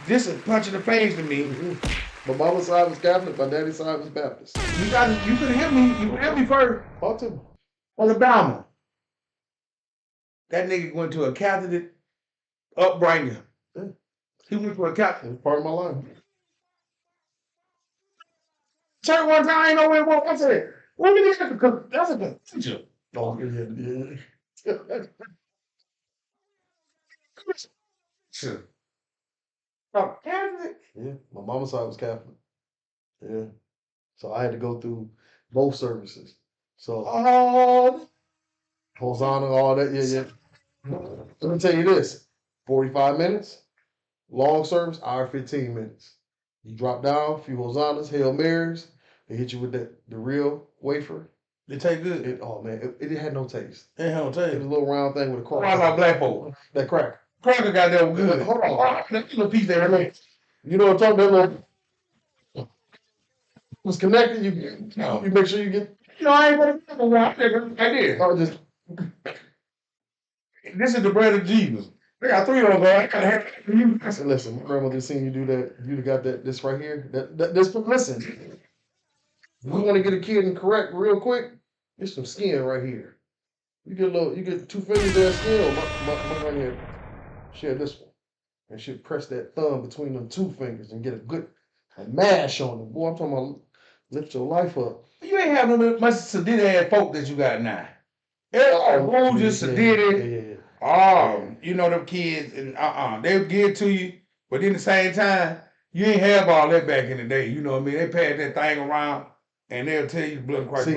[SPEAKER 1] This is punch in the face to me.
[SPEAKER 2] My mama's side was Catholic. My daddy's side was Baptist.
[SPEAKER 1] You could hear me. You could hear me first.
[SPEAKER 2] Talk to me.
[SPEAKER 1] Alabama. That nigga went to a Catholic upbringing.
[SPEAKER 2] Yeah.
[SPEAKER 1] He went to a Catholic.
[SPEAKER 2] It was part of my life.
[SPEAKER 1] Church one time, I ain't know where it was. I said, what did he have to? That's a confusion.
[SPEAKER 2] Oh yeah.
[SPEAKER 1] Catholic.
[SPEAKER 2] Yeah. My mama's side was Catholic. Yeah. So I had to go through both services. So
[SPEAKER 1] Oh,
[SPEAKER 2] Hosanna, all that. Yeah. Let me tell you this: 45 minutes, long service, hour 15 minutes. You drop down, a few Hosannas, Hail Marys. They hit you with the real wafer.
[SPEAKER 1] they taste good.
[SPEAKER 2] Oh man, it had no taste.
[SPEAKER 1] It ain't no
[SPEAKER 2] It was
[SPEAKER 1] taste.
[SPEAKER 2] a little round thing with a cracker.
[SPEAKER 1] Why not black folk?
[SPEAKER 2] That cracker.
[SPEAKER 1] Cracker got that good.
[SPEAKER 2] Hold on.
[SPEAKER 1] That little piece there, man.
[SPEAKER 2] You know what I'm talking about? Was connected. You make sure you get.
[SPEAKER 1] You know, I ain't gonna go around there. I did.
[SPEAKER 2] Oh, just
[SPEAKER 1] This is the bread of Jesus. They got three of them, bro. I gotta have you.
[SPEAKER 2] listen. My grandmother seen you do that. You got this right here. This. Listen. We want to get a kid in correct real quick. There's some skin right here. You get 2 fingers of that skin. My granny, she had this one, and she'd press that thumb between them 2 fingers and get a mash on it. Boy, I'm talking about lift your life up.
[SPEAKER 1] You ain't have no much sedity ass folk that you got now. Who just sedity? Oh, you know them kids and they'll give to you, but in the same time, you ain't have all that back in the day. You know what I mean? They pass that thing around and they'll tell you the blood of Christ.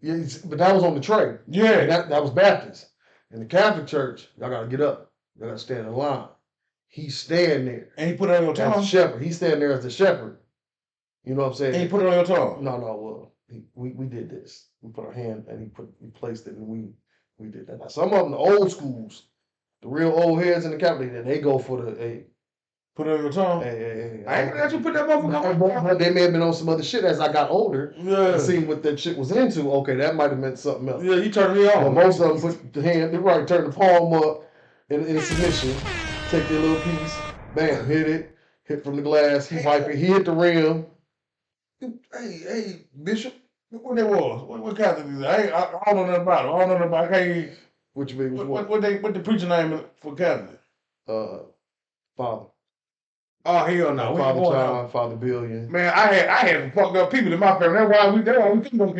[SPEAKER 2] Yeah, but that was on the tray.
[SPEAKER 1] Yeah.
[SPEAKER 2] And that was Baptist. In the Catholic Church, y'all gotta get up. Y'all gotta stand in line. He's standing there.
[SPEAKER 1] And he put it on your tongue?
[SPEAKER 2] As the shepherd. He's standing there as the shepherd. You know what I'm saying?
[SPEAKER 1] And he put it on your tongue?
[SPEAKER 2] No, well, we did this. We put our hand and he placed it and we did that. Now, some of them, the old schools, the real old heads in the Catholic, they go for the
[SPEAKER 1] put it on your tongue?
[SPEAKER 2] Hey.
[SPEAKER 1] I ain't gonna let you put that motherfucker on.
[SPEAKER 2] They may have been on some other shit as I got older.
[SPEAKER 1] Yeah.
[SPEAKER 2] And seeing what that shit was into. Okay, that might have meant something else.
[SPEAKER 1] Yeah, you turned me on.
[SPEAKER 2] But most of them put the hand, turn the palm up in submission, take their little piece, bam, hit from the glass, he wipe it, he hit the rim.
[SPEAKER 1] Hey, Bishop, what that was? What Catholic is that? I don't know nothing about it. I don't know nothing about it. I can't.
[SPEAKER 2] Which means
[SPEAKER 1] what the preacher name for Catholic?
[SPEAKER 2] Father.
[SPEAKER 1] Oh hell no.
[SPEAKER 2] Father John, Father Billion.
[SPEAKER 1] Man, I had some fucked up people in my family. That's why we couldn't go.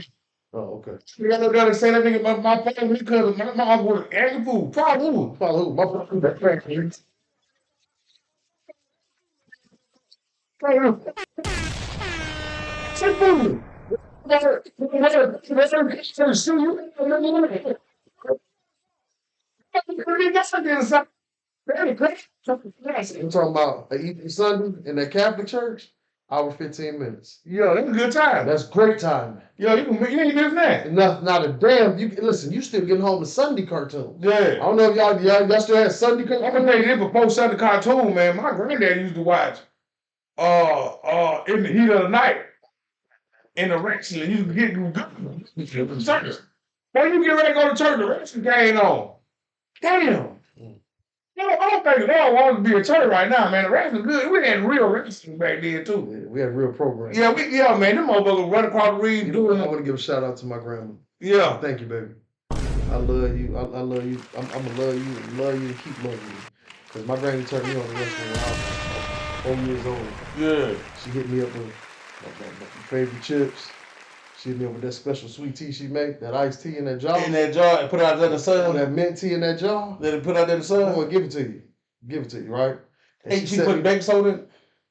[SPEAKER 2] Oh, okay.
[SPEAKER 1] You got no to say that nigga my family cousin, my uncle was angry fool. Father who? My family. Say fool.
[SPEAKER 2] I'm talking about an Easter Sunday in that Catholic church, hour 15 minutes.
[SPEAKER 1] Yo, that's a good time.
[SPEAKER 2] That's great time.
[SPEAKER 1] Yo, you ain't missing that.
[SPEAKER 2] Not a damn. Listen, you still getting home to Sunday cartoons.
[SPEAKER 1] Yeah.
[SPEAKER 2] I don't know if y'all still have Sunday cartoons.
[SPEAKER 1] I'm gonna tell you this before Sunday cartoon, man. My granddad used to watch in the heat of the night. In the wrestling, you get good church. When you get ready to go to church, the wrestling game on. Damn. I don't think they don't want to be a church right now, man. The wrestling good. We had real wrestling back then too.
[SPEAKER 2] Yeah, we had real programs.
[SPEAKER 1] Yeah, man. Them motherfuckers run across the ring doing.
[SPEAKER 2] I want to give a shout out to my grandma.
[SPEAKER 1] Yeah.
[SPEAKER 2] Thank you, baby. I love you. I love you. I'm gonna love you and keep loving you. Cause my granny turned me on to wrestling when I was 4 years old.
[SPEAKER 1] Yeah.
[SPEAKER 2] She hit me up with my favorite chips. She hit me up with that special sweet tea she make, that iced tea in that jar.
[SPEAKER 1] In that jar, and put it out there in the sun.
[SPEAKER 2] That mint tea in that jar.
[SPEAKER 1] Then put it out there in the sun.
[SPEAKER 2] I'm gonna give it to you. Give it to you, right? And
[SPEAKER 1] hey, she put baking soda in?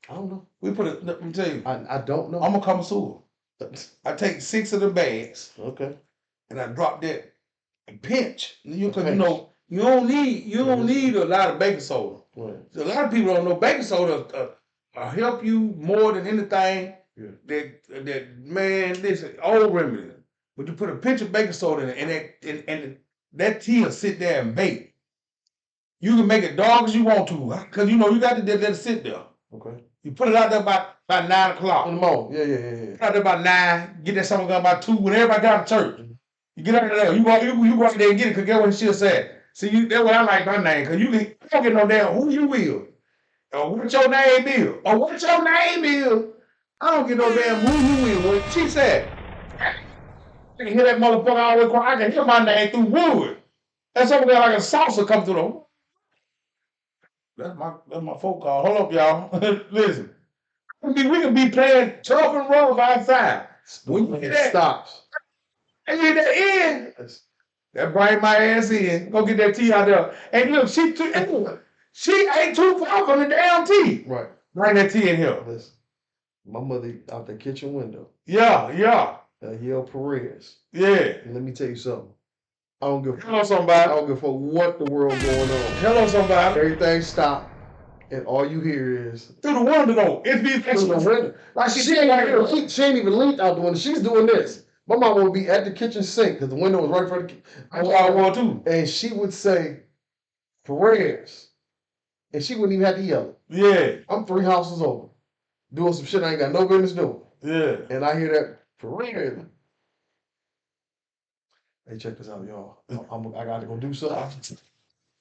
[SPEAKER 2] I don't know.
[SPEAKER 1] We put it, let me tell you.
[SPEAKER 2] I don't know.
[SPEAKER 1] I'm a connoisseur. I take 6 of the bags.
[SPEAKER 2] Okay.
[SPEAKER 1] And I drop that and pinch. You don't need a lot of baking soda.
[SPEAKER 2] Right.
[SPEAKER 1] So a lot of people don't know baking soda help you more than anything. Yeah. That man, this is old remedy. But you put a pinch of baking soda in it, and that tea will sit there and bake. You can make it dark as you want to, because you know you got to let it sit there.
[SPEAKER 2] Okay.
[SPEAKER 1] You put it out there by 9 o'clock.
[SPEAKER 2] In the morning. Yeah.
[SPEAKER 1] Put it out there by 9. Get that something done by 2. When everybody got to church, you get out of there. You go out there and get it. Cause get what she'll say. See, that's what I like my name. Cause you don't get no damn who you will, or what your name is, or what your name is. I don't get no damn who you will. When she said, I can hear that motherfucker all the way across. I can hear my name through wood. That's something like a salsa come through the. That's my folk call. Hold up, y'all. Listen. We can be playing tough and rough outside. When you get that
[SPEAKER 2] stops.
[SPEAKER 1] And you get that in, that bring my ass in. Go get that tea out there. And look, she ain't too far from the damn tea.
[SPEAKER 2] Right.
[SPEAKER 1] Bring that tea in here.
[SPEAKER 2] Listen, my mother out the kitchen window.
[SPEAKER 1] Yeah.
[SPEAKER 2] Yell Perez.
[SPEAKER 1] Yeah.
[SPEAKER 2] And let me tell you something. I don't give
[SPEAKER 1] Hello, somebody.
[SPEAKER 2] I don't give a fuck what the world going on.
[SPEAKER 1] Hello, somebody.
[SPEAKER 2] Everything stopped, and all you hear is
[SPEAKER 1] through the window though. It's be
[SPEAKER 2] through the window. Like she ain't even leaned out the window. She's doing this. My mom would be at the kitchen sink because the window was right in front of the kitchen.
[SPEAKER 1] That's what I want too.
[SPEAKER 2] And she would say, Perez. And she wouldn't even have to yell it.
[SPEAKER 1] Yeah.
[SPEAKER 2] I'm 3 houses over. Doing some shit I ain't got no business doing.
[SPEAKER 1] Yeah.
[SPEAKER 2] And I hear that, Perez. Hey, check this out, y'all. I got to go do something.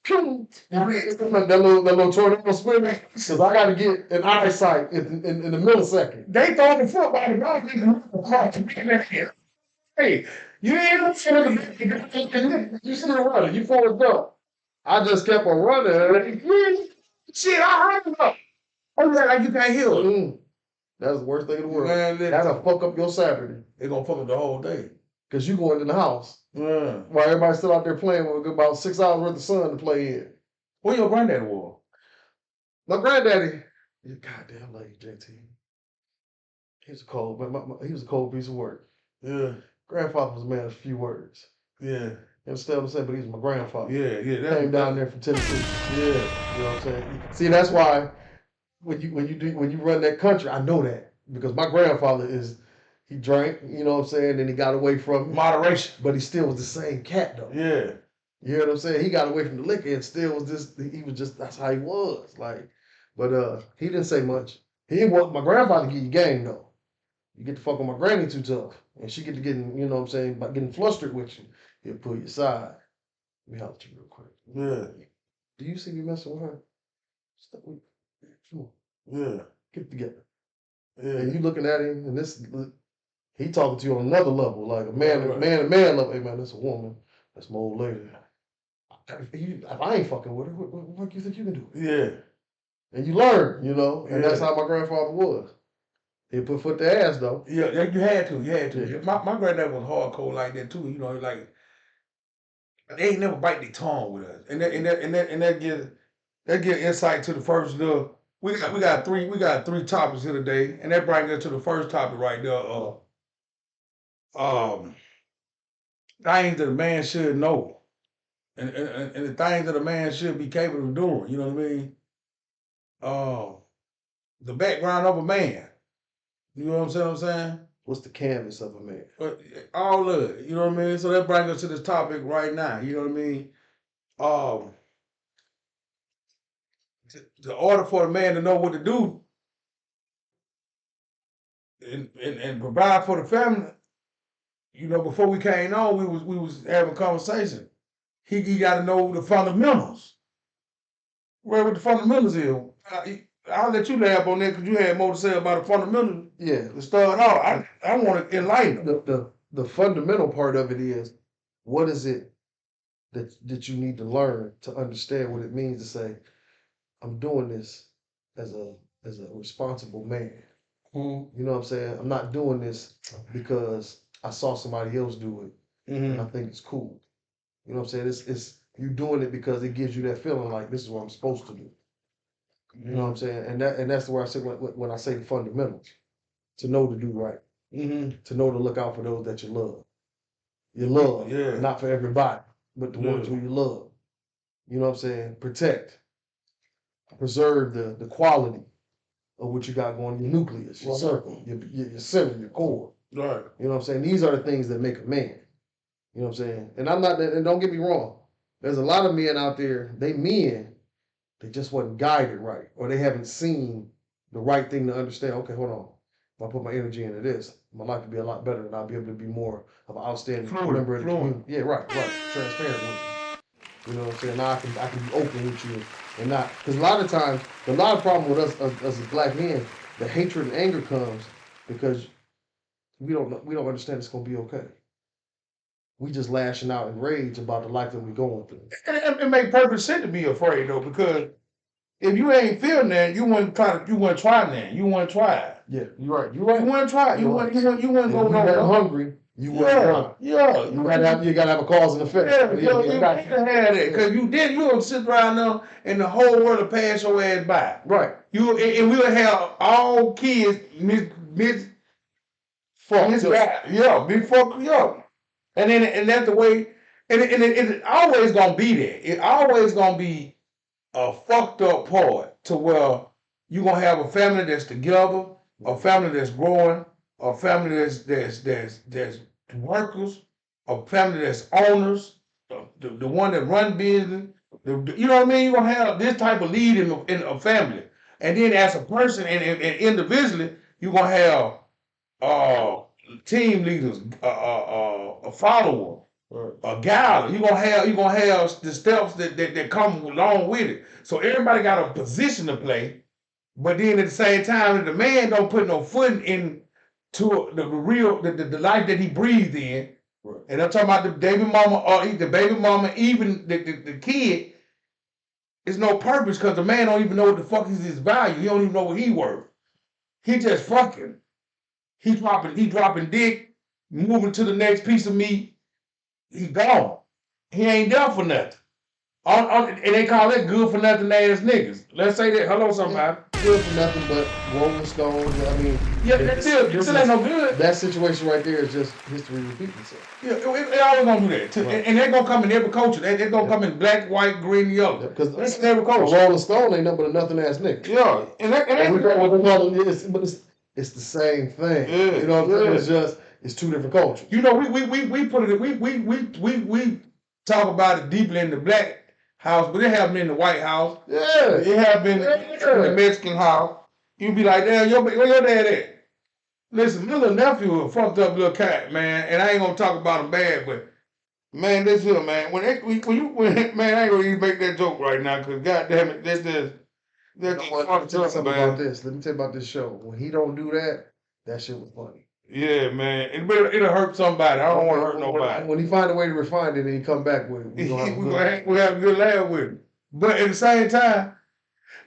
[SPEAKER 2] that little tornado spinning, because I got to get an eyesight in the millisecond.
[SPEAKER 1] They throw the football. Hey, you ain't
[SPEAKER 2] you still running. You forward up. I just kept on running.
[SPEAKER 1] Shit, I heard them. Oh, yeah, like you can't hear it.
[SPEAKER 2] That's the worst thing in the world. Man, that'll fuck up your Saturday.
[SPEAKER 1] It's gonna fuck up the whole day.
[SPEAKER 2] Because you going in the house. While everybody's still out there playing with about 6 hours worth of sun to play in.
[SPEAKER 1] Where your granddaddy was?
[SPEAKER 2] My granddaddy, you goddamn lady, JT. He was a cold piece of work.
[SPEAKER 1] Yeah.
[SPEAKER 2] Grandfather was a man of few words.
[SPEAKER 1] Yeah.
[SPEAKER 2] You understand what I'm saying? But he's my grandfather.
[SPEAKER 1] Yeah.
[SPEAKER 2] Came down there from Tennessee.
[SPEAKER 1] Yeah.
[SPEAKER 2] You know what I'm saying? See, that's why when you run that country, I know that. Because my grandfather he drank, you know what I'm saying, and he got away from
[SPEAKER 1] moderation.
[SPEAKER 2] But he still was the same cat though.
[SPEAKER 1] Yeah.
[SPEAKER 2] You hear what I'm saying? He got away from the liquor and still was that's how he was. But he didn't say much. He didn't want my grandfather to give you game though. You get to fuck with my granny too tough. And she get to getting, you know what I'm saying, by getting flustered with you. He'll pull you aside. Let me help you real quick.
[SPEAKER 1] Yeah.
[SPEAKER 2] Do you see me messing with her? Stop with come on.
[SPEAKER 1] Yeah.
[SPEAKER 2] Get it together.
[SPEAKER 1] Yeah.
[SPEAKER 2] And you looking at him and he talking to you on another level, like a man to man level. Hey man, that's a woman. That's my old lady. If I ain't fucking with her, what do you think you can do?
[SPEAKER 1] Yeah.
[SPEAKER 2] And you learn, you know, and that's how my grandfather was. He put foot to ass though.
[SPEAKER 1] Yeah, you had to. Yeah. My granddad was hardcore like that too. You know, like they ain't never bite their tongue with us, and that gives insight to the first little. We got three topics here today, and that brings us to the first topic right there. Things that a man should know, and the things that a man should be capable of doing. You know what I mean? The background of a man. You know what I'm saying?
[SPEAKER 2] What's the canvas of a man?
[SPEAKER 1] All of it. You know what I mean? So that brings us to this topic right now. You know what I mean? The order for a man to know what to do and provide for the family, you know, before we came on, we was having a conversation. He got to know the fundamentals. What the fundamentals is. I'll let you laugh on that because you had more to say about the fundamentals.
[SPEAKER 2] Yeah.
[SPEAKER 1] To start off, I want to enlighten them.
[SPEAKER 2] The fundamental part of it is, what is it that you need to learn to understand what it means to say, I'm doing this as a responsible man. You know what I'm saying? I'm not doing this because I saw somebody else do it and I think it's cool. You know what I'm saying? It's you doing it because it gives you that feeling like this is what I'm supposed to do. You know what I'm saying? And that's where I say when I say the fundamentals, to know to do right, to know to look out for those that you love. You love, not for everybody, but the ones who you love. You know what I'm saying? Protect, preserve the quality of what you got going, your nucleus, your circle, your center, your core.
[SPEAKER 1] Right.
[SPEAKER 2] You know what I'm saying? These are the things that make a man. You know what I'm saying? And I'm not, and don't get me wrong, There's a lot of men out there, they just wasn't guided right, or they haven't seen the right thing to understand. Okay, hold on. If I put my energy into this, my life would be a lot better, and I'll be able to be more of an outstanding member of the community. Yeah, right, transparent with you. You know what I'm saying? Now I can be open with you and not because a lot of times a lot of problem with us as black men, the hatred and anger comes because we don't understand it's gonna be okay. We just lashing out in rage about the life that we're going through.
[SPEAKER 1] It make perfect sense to be afraid though, because if you ain't feeling that, you wouldn't try that. You wouldn't try it.
[SPEAKER 2] Yeah, you're right. You're right.
[SPEAKER 1] You wouldn't try it. You wouldn't go
[SPEAKER 2] If you're
[SPEAKER 1] no.
[SPEAKER 2] hungry, you wouldn't run.
[SPEAKER 1] Yeah.
[SPEAKER 2] You gotta have a cause and effect.
[SPEAKER 1] Yeah, you got to have that because you don't sit around there and the whole world will pass your ass by.
[SPEAKER 2] Right.
[SPEAKER 1] And we'll have all kids
[SPEAKER 2] fucked up.
[SPEAKER 1] Yeah, be fucked up. And that's the way. It always gonna be there. It always gonna be a fucked up part to where you gonna have a family that's together, a family that's growing, a family that's workers, a family that's owners, the one that run business. You know what I mean? You're gonna have this type of lead in a family. And then as a person and individually, you're gonna have uh team leaders, a follower, a guy. You're gonna have the steps that come along with it. So everybody got a position to play, but then at the same time, if the man don't put no foot in to the real the life that he breathed in. Right. And I'm talking about the baby mama, even the kid. It's no purpose because the man don't even know what the fuck is his value. He don't even know what he worth. He just fucking. He dropping dick, moving to the next piece of meat. He gone. He ain't there for nothing. And they call it good for nothing ass niggas. Let's say that. Hello, somebody.
[SPEAKER 2] Good for nothing but Rolling Stones. I mean,
[SPEAKER 1] yeah, that still ain't no good.
[SPEAKER 2] That situation right there is just history repeating itself.
[SPEAKER 1] Yeah, it always gonna do that. Right. And they're gonna come in every culture. They're gonna come in black, white, green, yellow.
[SPEAKER 2] Because
[SPEAKER 1] that's in every culture.
[SPEAKER 2] Rolling Stone ain't nothing but a nothing ass nigga.
[SPEAKER 1] Yeah, and
[SPEAKER 2] but it's the same thing. Yeah, you know what I'm saying? It's two different cultures.
[SPEAKER 1] You know, we put it. We talk about it deeply in the black house, but it happened in the White House.
[SPEAKER 2] Yeah.
[SPEAKER 1] It happened in the Mexican house. You be like, damn, where your dad at? Listen, my little nephew a fucked up little cat, man, and I ain't gonna talk about him bad, but man, this here, man, man, I ain't gonna even make that joke right now, cause goddamn it, that's
[SPEAKER 2] let me tell you something about this. Let me tell you about this show. When he don't do that, that shit was funny.
[SPEAKER 1] Yeah, man. It'll hurt somebody. I don't want to hurt nobody.
[SPEAKER 2] When he find a way to refine it and he come back with it,
[SPEAKER 1] we have a good laugh with it. But at the same time,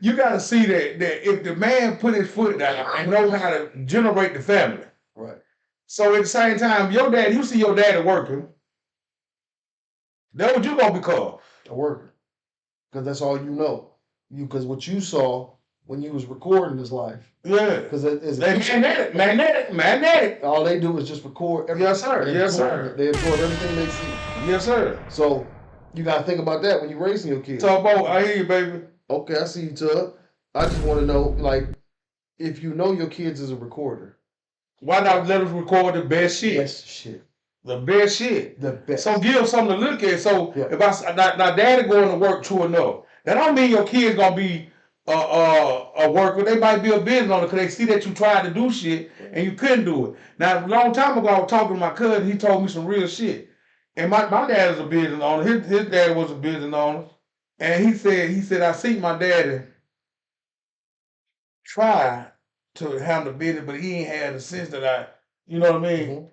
[SPEAKER 1] you got to see that if the man put his foot down and know how to generate the family.
[SPEAKER 2] Right.
[SPEAKER 1] So at the same time, you see your daddy working. That's what you going to become.
[SPEAKER 2] A worker. Because that's all you know. Because what you saw when you was recording his life.
[SPEAKER 1] Yeah.
[SPEAKER 2] Because
[SPEAKER 1] magnetic.
[SPEAKER 2] All they do is just record everything.
[SPEAKER 1] Yes, sir. Yes, sir.
[SPEAKER 2] They record everything they see.
[SPEAKER 1] Yes, sir.
[SPEAKER 2] So you got to think about that when you're raising your kids.
[SPEAKER 1] Tubbo, I hear you, baby.
[SPEAKER 2] Okay, I see you, Tub. I just want to know, like, if you know your kids is a recorder.
[SPEAKER 1] Why not let us record the best shit?
[SPEAKER 2] Best shit.
[SPEAKER 1] The best shit.
[SPEAKER 2] The best.
[SPEAKER 1] So give them something to look at. So if now daddy going to work true enough, that don't mean your kids gonna be a worker. They might be a business owner because they see that you tried to do shit and you couldn't do it. Now a long time ago, I was talking to my cousin. He told me some real shit. And my dad is a business owner. His dad was a business owner, and he said I see my daddy try to handle business, but he ain't had the sense that you know what I mean. Mm-hmm.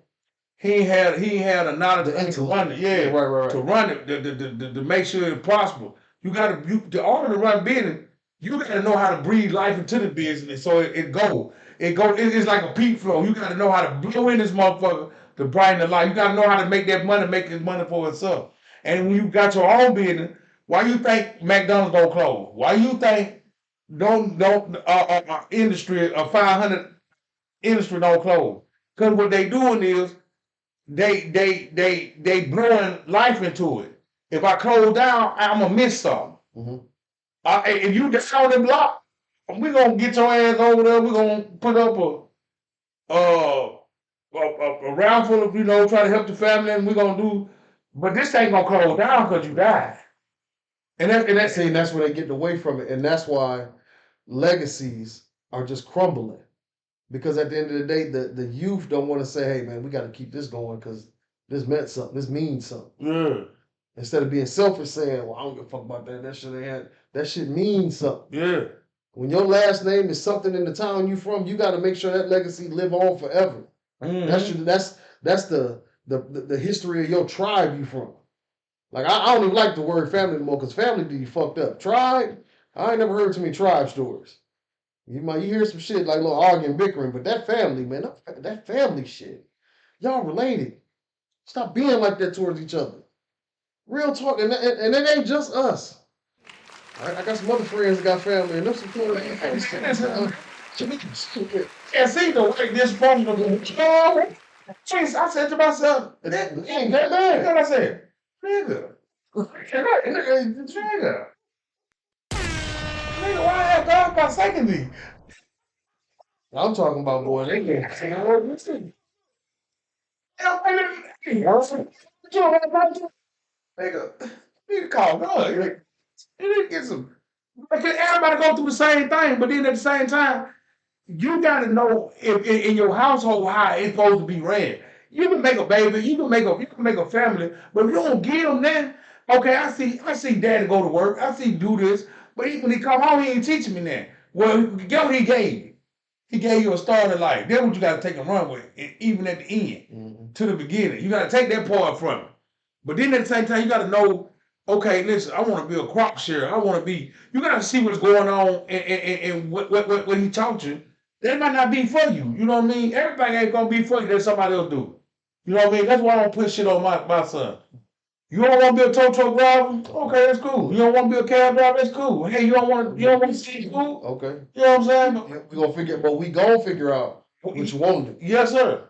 [SPEAKER 1] He ain't had a knowledge to run it. Yeah, right. To run it, to make sure it prosper. You got to order to run business. You got to know how to breathe life into the business so it go. It's like a peak flow. You got to know how to blow in this motherfucker to brighten the light. You got to know how to make that money, make this money for itself. And when you got your own business, why you think McDonald's don't close? Why you think don't industry 500 industry don't close? Because what they doing is they blowing life into it. If I close down, I'm gonna miss something. Mm-hmm. If you down the block, we gonna get your ass over there. We gonna put up a round full of try to help the family, and we gonna do. But this ain't gonna close down because you died. And that's
[SPEAKER 2] See, and that's where they get away from it, and that's why legacies are just crumbling. Because at the end of the day, the youth don't want to say, "Hey, man, we got to keep this going because this meant something. This means something."
[SPEAKER 1] yeah,
[SPEAKER 2] Instead of being selfish, saying, "Well, I don't give a fuck about that. That shit ain't had. That shit means something."
[SPEAKER 1] yeah.
[SPEAKER 2] When your last name is something in the town you from, you got to make sure that legacy live on forever.
[SPEAKER 1] Mm-hmm.
[SPEAKER 2] That's the history of your tribe you from. Like I don't even like the word family anymore because family be fucked up. Tribe, I ain't never heard too many tribe stories. You hear some shit like little arguing, bickering, but that family, man, that family shit, y'all related. Stop being like that towards each other. Real talk, and it ain't just us. I got some other friends that got family, and them some people.
[SPEAKER 1] And see the way this phone goes. Jeez, I said to myself, that ain't that bad. What I said, nigga, nigga, why have God forsaken me?
[SPEAKER 2] I'm talking about boy.
[SPEAKER 1] Nigga, nigga, call God. You need to get some. Because everybody go through the same thing, but then at the same time, you got to know if in your household how it's supposed to be ran. You can make a baby, you can make a family, but if you don't give them that, okay, I see daddy go to work, I see do this, but when he come home, he ain't teaching me that. Well, guess what he gave you? He gave you a start of life. That's what you got to take and run with, even at the end, to the beginning. You got to take that part from him. But then at the same time, you got to know, okay, listen, I want to be a crop sharer. I want to be, you got to see what's going on and what he taught you. That might not be for you. You know what I mean? Everybody ain't going to be for you. That somebody else do. You know what I mean? That's why I don't put shit on my son. You don't want to be a tow truck driver? Okay, that's cool. You don't want to be a cab driver? That's cool. Hey, you don't want to see school?
[SPEAKER 2] Okay.
[SPEAKER 1] You know what I'm saying?
[SPEAKER 2] We gonna figure out what you want to do.
[SPEAKER 1] Yes, sir.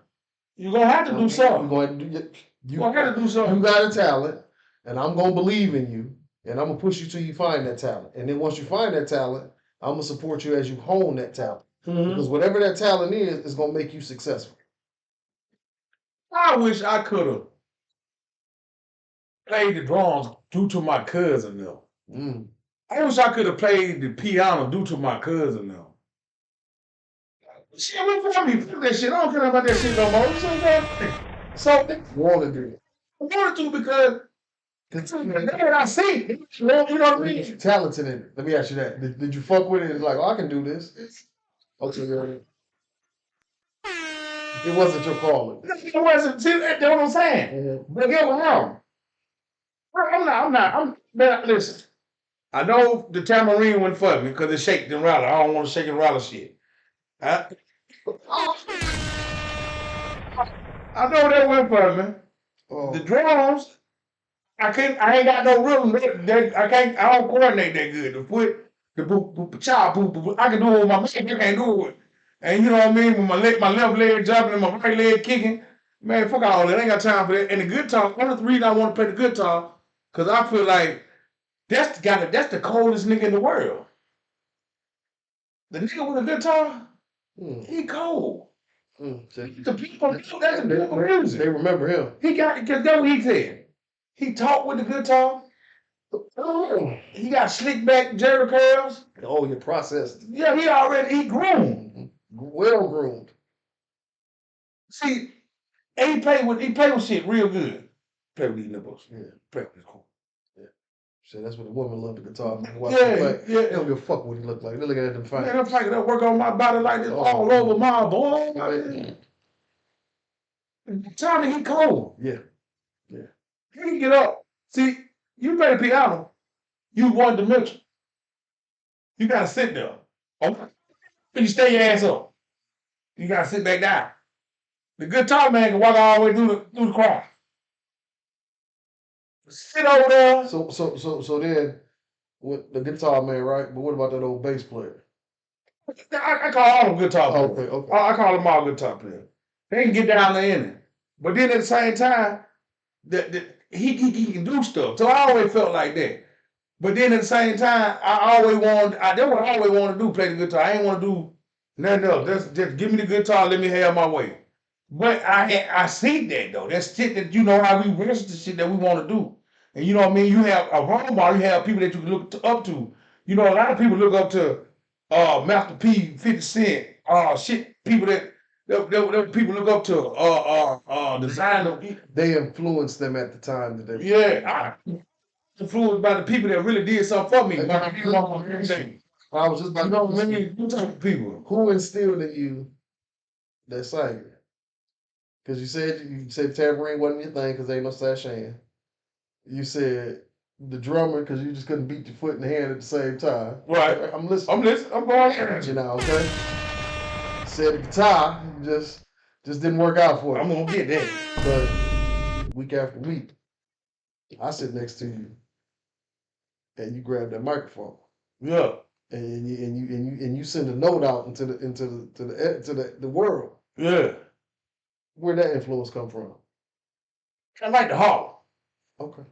[SPEAKER 1] You're gonna have to do something.
[SPEAKER 2] We're going to do.
[SPEAKER 1] You got to do something.
[SPEAKER 2] You got a talent, and I'm gonna believe in you, and I'm gonna push you till you find that talent. And then once you find that talent, I'm gonna support you as you hone that talent. Because whatever that talent is gonna make you successful.
[SPEAKER 1] I wish I could have played the drums due to my cousin though. I wish I could have played the piano due to my cousin though. Shit, what for me? Fuck that shit. I don't care about that shit no more. So they
[SPEAKER 2] Want to do it.
[SPEAKER 1] wanted to because that's what I see. You know what I mean?
[SPEAKER 2] You're talented in it. Let me ask you that. Did you fuck with it? It's like, oh, I can do this. Okay, it wasn't your calling.
[SPEAKER 1] It wasn't. See, that's what I'm saying. But get what happened? Man, listen. I know the tambourine went for me because it shaked and rattle. I don't want to shake and rattle shit. I know that went for me. The drums, I ain't got no rhythm. I don't coordinate that good. The foot, the boop, boop, cha, boop, boop. I can do it with my leg. I can't do it. And you know what I mean? With my left leg jumping and my right leg kicking. Man, fuck all that. I ain't got time for that. And the guitar, one of the reasons I want to play the guitar, because I feel like that's the coldest nigga in the world. The nigga with a guitar, he cold. The people, that's the beautiful music.
[SPEAKER 2] They remember him.
[SPEAKER 1] Because that's what he said. He talked with the guitar. He got slick back Jerry curls.
[SPEAKER 2] Oh, you processed.
[SPEAKER 1] Yeah, he groomed.
[SPEAKER 2] Well groomed.
[SPEAKER 1] See, and he played with shit real good. Play with these nipples.
[SPEAKER 2] Yeah.
[SPEAKER 1] Play with this cool.
[SPEAKER 2] Yeah. So that's what the women love the guitar.
[SPEAKER 1] Yeah.
[SPEAKER 2] They don't give a fuck what he look like. They're looking at them fine.
[SPEAKER 1] Man, I'm like that work on my body like this all over my boy. Tommy, he cold.
[SPEAKER 2] Yeah.
[SPEAKER 1] He can get up. See, you play the piano, you one dimensional. You gotta sit there. Okay. You stay your ass up. You gotta sit back down. The guitar man can walk all the way through the crowd. Sit over there.
[SPEAKER 2] So then with the guitar man, right? But what about that old bass player?
[SPEAKER 1] I call all them guitar players.
[SPEAKER 2] Okay.
[SPEAKER 1] I call them all guitar players. They can get down there in it. But then at the same time, he can do stuff. So I always felt like that. But then at the same time, that's what I always want to do, play the guitar. I ain't want to do nothing else. Just give me the guitar, let me have my way. But I see that though. That's shit that how we rest the shit that we want to do. And you know what I mean? You have a role model, you have people that you can up to. You know, a lot of people look up to Master P, 50 Cent, people that people look up to, designer.
[SPEAKER 2] They influenced them at the time that they.
[SPEAKER 1] Yeah, I influenced by the people that really did something for me.
[SPEAKER 2] And
[SPEAKER 1] Like, you know, everything.
[SPEAKER 2] I was just about
[SPEAKER 1] You
[SPEAKER 2] to
[SPEAKER 1] know what I
[SPEAKER 2] ask you,
[SPEAKER 1] mean? What type of people?
[SPEAKER 2] who instilled in you that singer? Because you said tambourine wasn't your thing because ain't no sashaying. You said the drummer because you just couldn't beat your foot and hand at the same time.
[SPEAKER 1] Right.
[SPEAKER 2] I'm listening.
[SPEAKER 1] I'm listening. I'm going.
[SPEAKER 2] You know, okay. Said the guitar just didn't work out for
[SPEAKER 1] I'm
[SPEAKER 2] you.
[SPEAKER 1] gonna get that.
[SPEAKER 2] But week after week, I sit next to you and you grab that microphone
[SPEAKER 1] Yeah.
[SPEAKER 2] and you send a note out into the world.
[SPEAKER 1] Yeah.
[SPEAKER 2] Where'd that influence come from?
[SPEAKER 1] I like to holler.
[SPEAKER 2] Okay.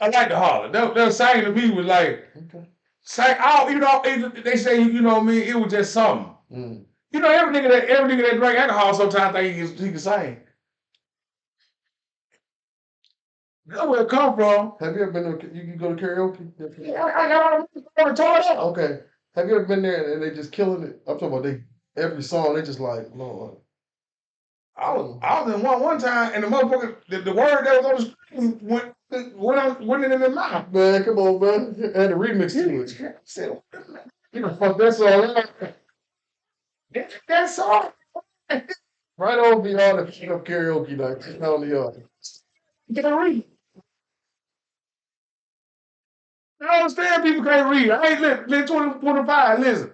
[SPEAKER 1] I like to holler. They'll sing to me with like,
[SPEAKER 2] Okay.
[SPEAKER 1] sing out, you know, they say, you know what I mean, it was just something.
[SPEAKER 2] Mm.
[SPEAKER 1] You know, every nigga that drink alcohol sometimes think he can sing. That's where it come from.
[SPEAKER 2] Have you ever been to, you can go to karaoke?
[SPEAKER 1] Yeah, I got on the toilet.
[SPEAKER 2] Okay. Have you ever been there and they just killing it? I'm talking about every song, they just like, Lord.
[SPEAKER 1] I was in one time and the motherfucker, the word that was on the screen went in their mouth.
[SPEAKER 2] Man, come on, man. And a remix to it.
[SPEAKER 1] I said, you know, fuck that song. That song.
[SPEAKER 2] Right on beyond the king of karaoke night. Just on the other.
[SPEAKER 1] Get a read. I understand people can't read. I ain't lit 2025. Listen,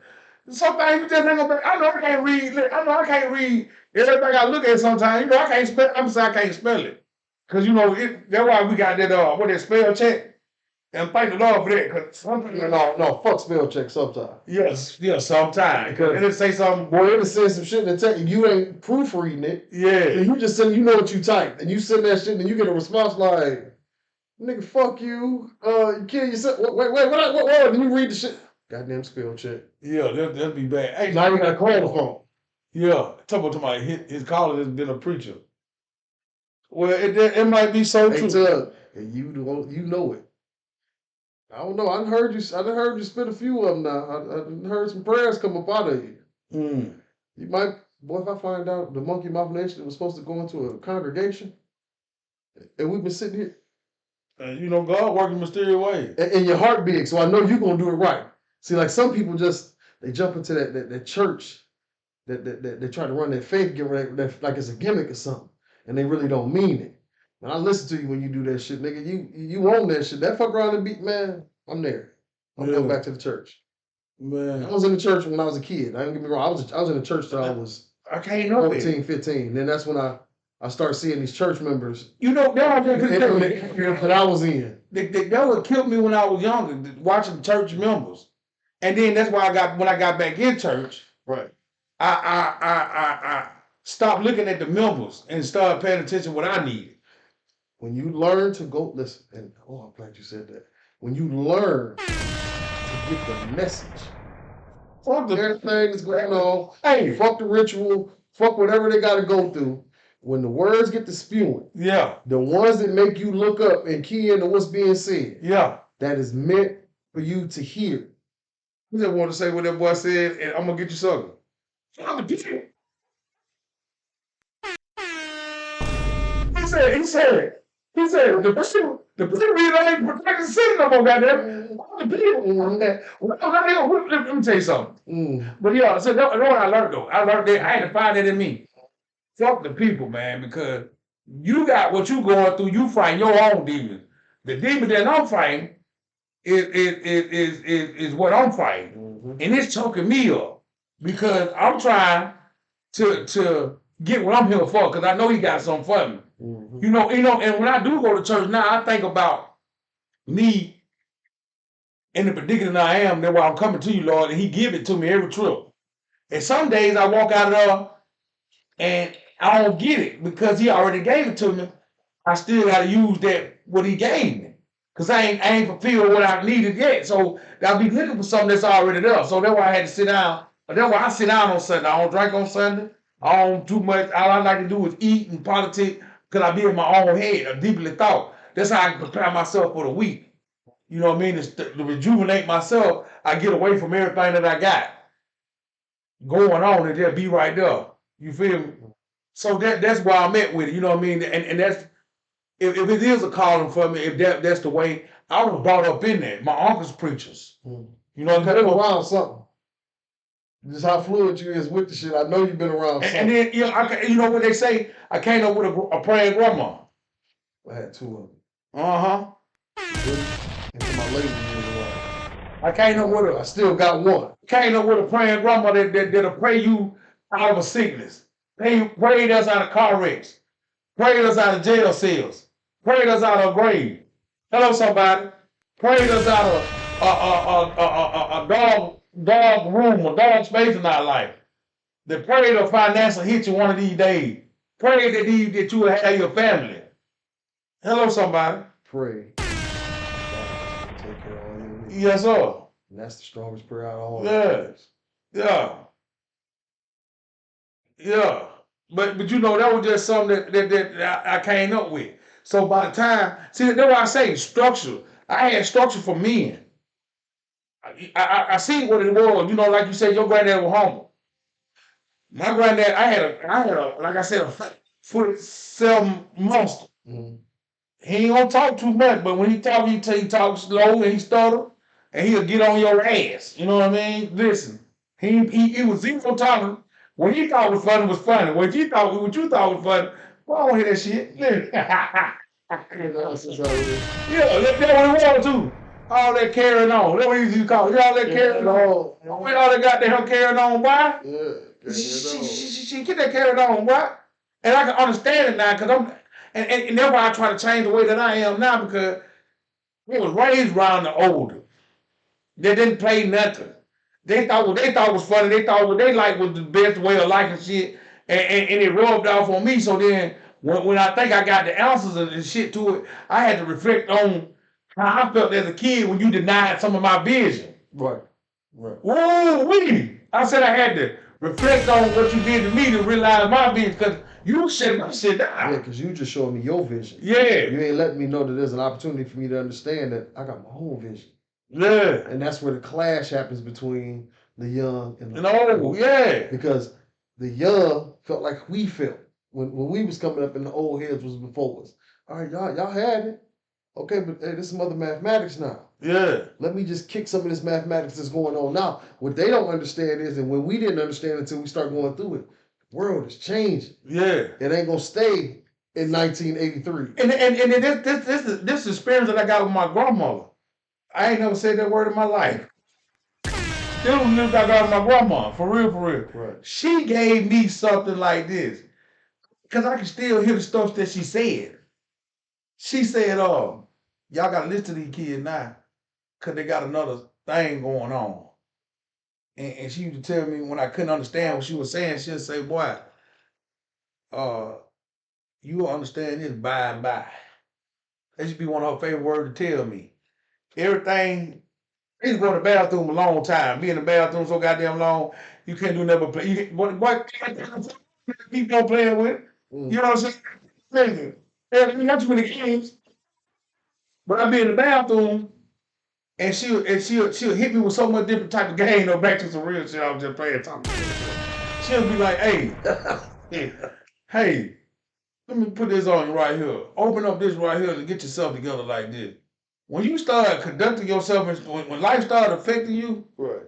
[SPEAKER 1] sometimes you just ain't gonna. I know I can't read. I know I can't read everything I look at. Sometimes you know I can't spell. I'm saying I can't spell it because you know that's why we got that what that spell check. And thank the Lord for that because sometimes
[SPEAKER 2] No, fuck spell check sometimes.
[SPEAKER 1] yes, sometimes because it'll say something.
[SPEAKER 2] Boy, it'll say some shit and tell you ain't proofreading it.
[SPEAKER 1] Yeah,
[SPEAKER 2] And you just send, you know what you typed, and you send that shit, and you get a response like, "Nigga, fuck you. You kill yourself." Wait, what? And you read the shit. Goddamn spell check.
[SPEAKER 1] yeah, that'd be bad. Hey,
[SPEAKER 2] Now you gotta call the phone.
[SPEAKER 1] yeah, talk about somebody his caller has been a preacher. Well, it might be so
[SPEAKER 2] Hey,
[SPEAKER 1] true.
[SPEAKER 2] Tug, and you know it. I don't know. I done heard you spit a few of them now. I done heard some prayers come up out of you.
[SPEAKER 1] Mm.
[SPEAKER 2] You might, boy, if I find out the Monkey Mouth Nation was supposed to go into a congregation, and we've been sitting here,
[SPEAKER 1] You know, God works in mysterious ways.
[SPEAKER 2] and your heart big, so I know you're gonna do it right. See, like some people just they jump into that church that they try to run their faith gimmick like it's a gimmick or something, and they really don't mean it. And I listen to you when you do that shit, nigga. You own that shit. That fuck around and beat, man. I'm there. I'm going back to the church.
[SPEAKER 1] Man,
[SPEAKER 2] I was in the church when I was a kid. I don't get me wrong. I was in the church till I was
[SPEAKER 1] I can't know
[SPEAKER 2] 14, 15. Then that's when I started seeing these church members
[SPEAKER 1] You know, that
[SPEAKER 2] that I was in.
[SPEAKER 1] that would kill me when I was younger, watching church members. And then that's why when I got back in church,
[SPEAKER 2] Right.
[SPEAKER 1] I stopped looking at the members and started paying attention to what I needed.
[SPEAKER 2] When you learn to go, listen, and I'm glad you said that. When you learn to get the message, fuck everything that's going on,
[SPEAKER 1] Hey,
[SPEAKER 2] fuck the ritual, fuck whatever they got to go through. When the words get to spewing,
[SPEAKER 1] yeah,
[SPEAKER 2] the ones that make you look up and key into what's being said,
[SPEAKER 1] yeah.
[SPEAKER 2] that is meant for you to hear.
[SPEAKER 1] I just want to say what that boy said, and I'm gonna get you something. He said, the people ain't protecting the city no more, goddamn. All the people. Let me tell you something. But yeah, so that's what I learned though. I learned that I had to find that in me. Fuck the people, man, because you got what you going through. You fighting your own demons. The demon that I'm fighting is what I'm fighting, and it's choking me up because I'm trying to get what I'm here for because I know he got something for me. You know, and when I do go to church now, I think about me in the predicament I am. That's why I'm coming to you, Lord, and He give it to me every trip. And some days I walk out of there and I don't get it because He already gave it to me. I still got to use that what He gave me because I ain't fulfilled what I needed yet. So I'll be looking for something that's already there. So that's why I had to sit down. That's why I sit down on Sunday. I don't drink on Sunday. I don't too much. All I like to do is eat and politics because I be in my own head, I deeply thought. That's how I can prepare myself for the week. You know what I mean? To rejuvenate myself, I get away from everything that I got going on and just be right there. You feel me? So that's why I'm at with it. You know what I mean? And that's if it is a calling for me, if that's the way I was brought up in that. My uncle's preachers. You know,
[SPEAKER 2] You've been around something. Just how fluid you is with the shit. I know you've been around something.
[SPEAKER 1] And then you know what they say? I came up with a praying grandma.
[SPEAKER 2] I had two of them.
[SPEAKER 1] Uh-huh.
[SPEAKER 2] Until my lady was around.
[SPEAKER 1] I came up with
[SPEAKER 2] I still got one.
[SPEAKER 1] Came up with a praying grandma that'll pray you out of a sickness. Prayed us out of car wrecks. Prayed us out of jail cells. Prayed us out of a grave. Hello, somebody. Prayed us out of a dog room, a dog space in our life. They prayed a financial hit you one of these days. Pray that you will have your family. Hello, somebody.
[SPEAKER 2] Pray. God is gonna take care of all your needs.
[SPEAKER 1] Yes, sir.
[SPEAKER 2] And that's the strongest prayer out of all.
[SPEAKER 1] Yeah. Yeah. But you know, that was just something that I came up with. So by the time, see, that's why I say structure. I had structure for men. I see what it was. You know, like you said, your granddad was humble. My granddad, I had a like I said, a 5'7" monster.
[SPEAKER 2] Mm-hmm.
[SPEAKER 1] He ain't gonna talk too much, but when he talk, he talk slow and he stutter, and he'll get on your ass. You know what I mean? Listen, he was zero tolerance. What he thought was funny was funny. What you thought was funny, well, I don't hear that shit. Yeah, that's what it was too. All that carrying on. That's what he used to call it. All that carrying on. All that goddamn carrying on, why?
[SPEAKER 2] Yeah,
[SPEAKER 1] she get that carried on, why? And I can understand it now because and that's why I try to change the way that I am now because we was raised around the older. They didn't play nothing. They thought what they thought was funny. They thought what they liked was the best way of liking shit, and it rubbed off on me. So then when I think I got the answers and shit to it, I had to reflect on how I felt as a kid when you denied some of my vision.
[SPEAKER 2] Right.
[SPEAKER 1] Woo-wee. I said I had to reflect on what you did to me to realize my vision because you shut my shit down.
[SPEAKER 2] Yeah, because you just showed me your vision.
[SPEAKER 1] Yeah.
[SPEAKER 2] You ain't letting me know that there's an opportunity for me to understand that I got my own vision.
[SPEAKER 1] Yeah.
[SPEAKER 2] And that's where the clash happens between the young and the
[SPEAKER 1] old. Yeah.
[SPEAKER 2] Because the young felt like we felt when we was coming up and the old heads was before us. All right, y'all had it. Okay, but hey, this is some other mathematics now.
[SPEAKER 1] Yeah.
[SPEAKER 2] Let me just kick some of this mathematics that's going on now. What they don't understand is, and when we didn't understand until we start going through it, the world is changing.
[SPEAKER 1] Yeah.
[SPEAKER 2] It ain't gonna stay in 1983.
[SPEAKER 1] And this experience that I got with my grandmother. I ain't never said that word in my life. This was news I got with my grandma, for real.
[SPEAKER 2] Right.
[SPEAKER 1] She gave me something like this. Because I can still hear the stuff that she said. She said, y'all gotta listen to these kids now. Because they got another thing going on. And she used to tell me when I couldn't understand what she was saying, she'd say, boy, you will understand this by and by. That should be one of her favorite words to tell me. Everything, I used to go to the bathroom a long time. Be in the bathroom so goddamn long, you can't do nothing but play. What keep on playing with it. You know what I'm saying? Not too many games. But I'd be in the bathroom and she'll hit me with so much different type of game, back to some real shit I was just playing talking. She'll be like, hey, let me put this on you right here. Open up this right here and get yourself together like this. When you start conducting yourself, when life started affecting you,
[SPEAKER 2] right.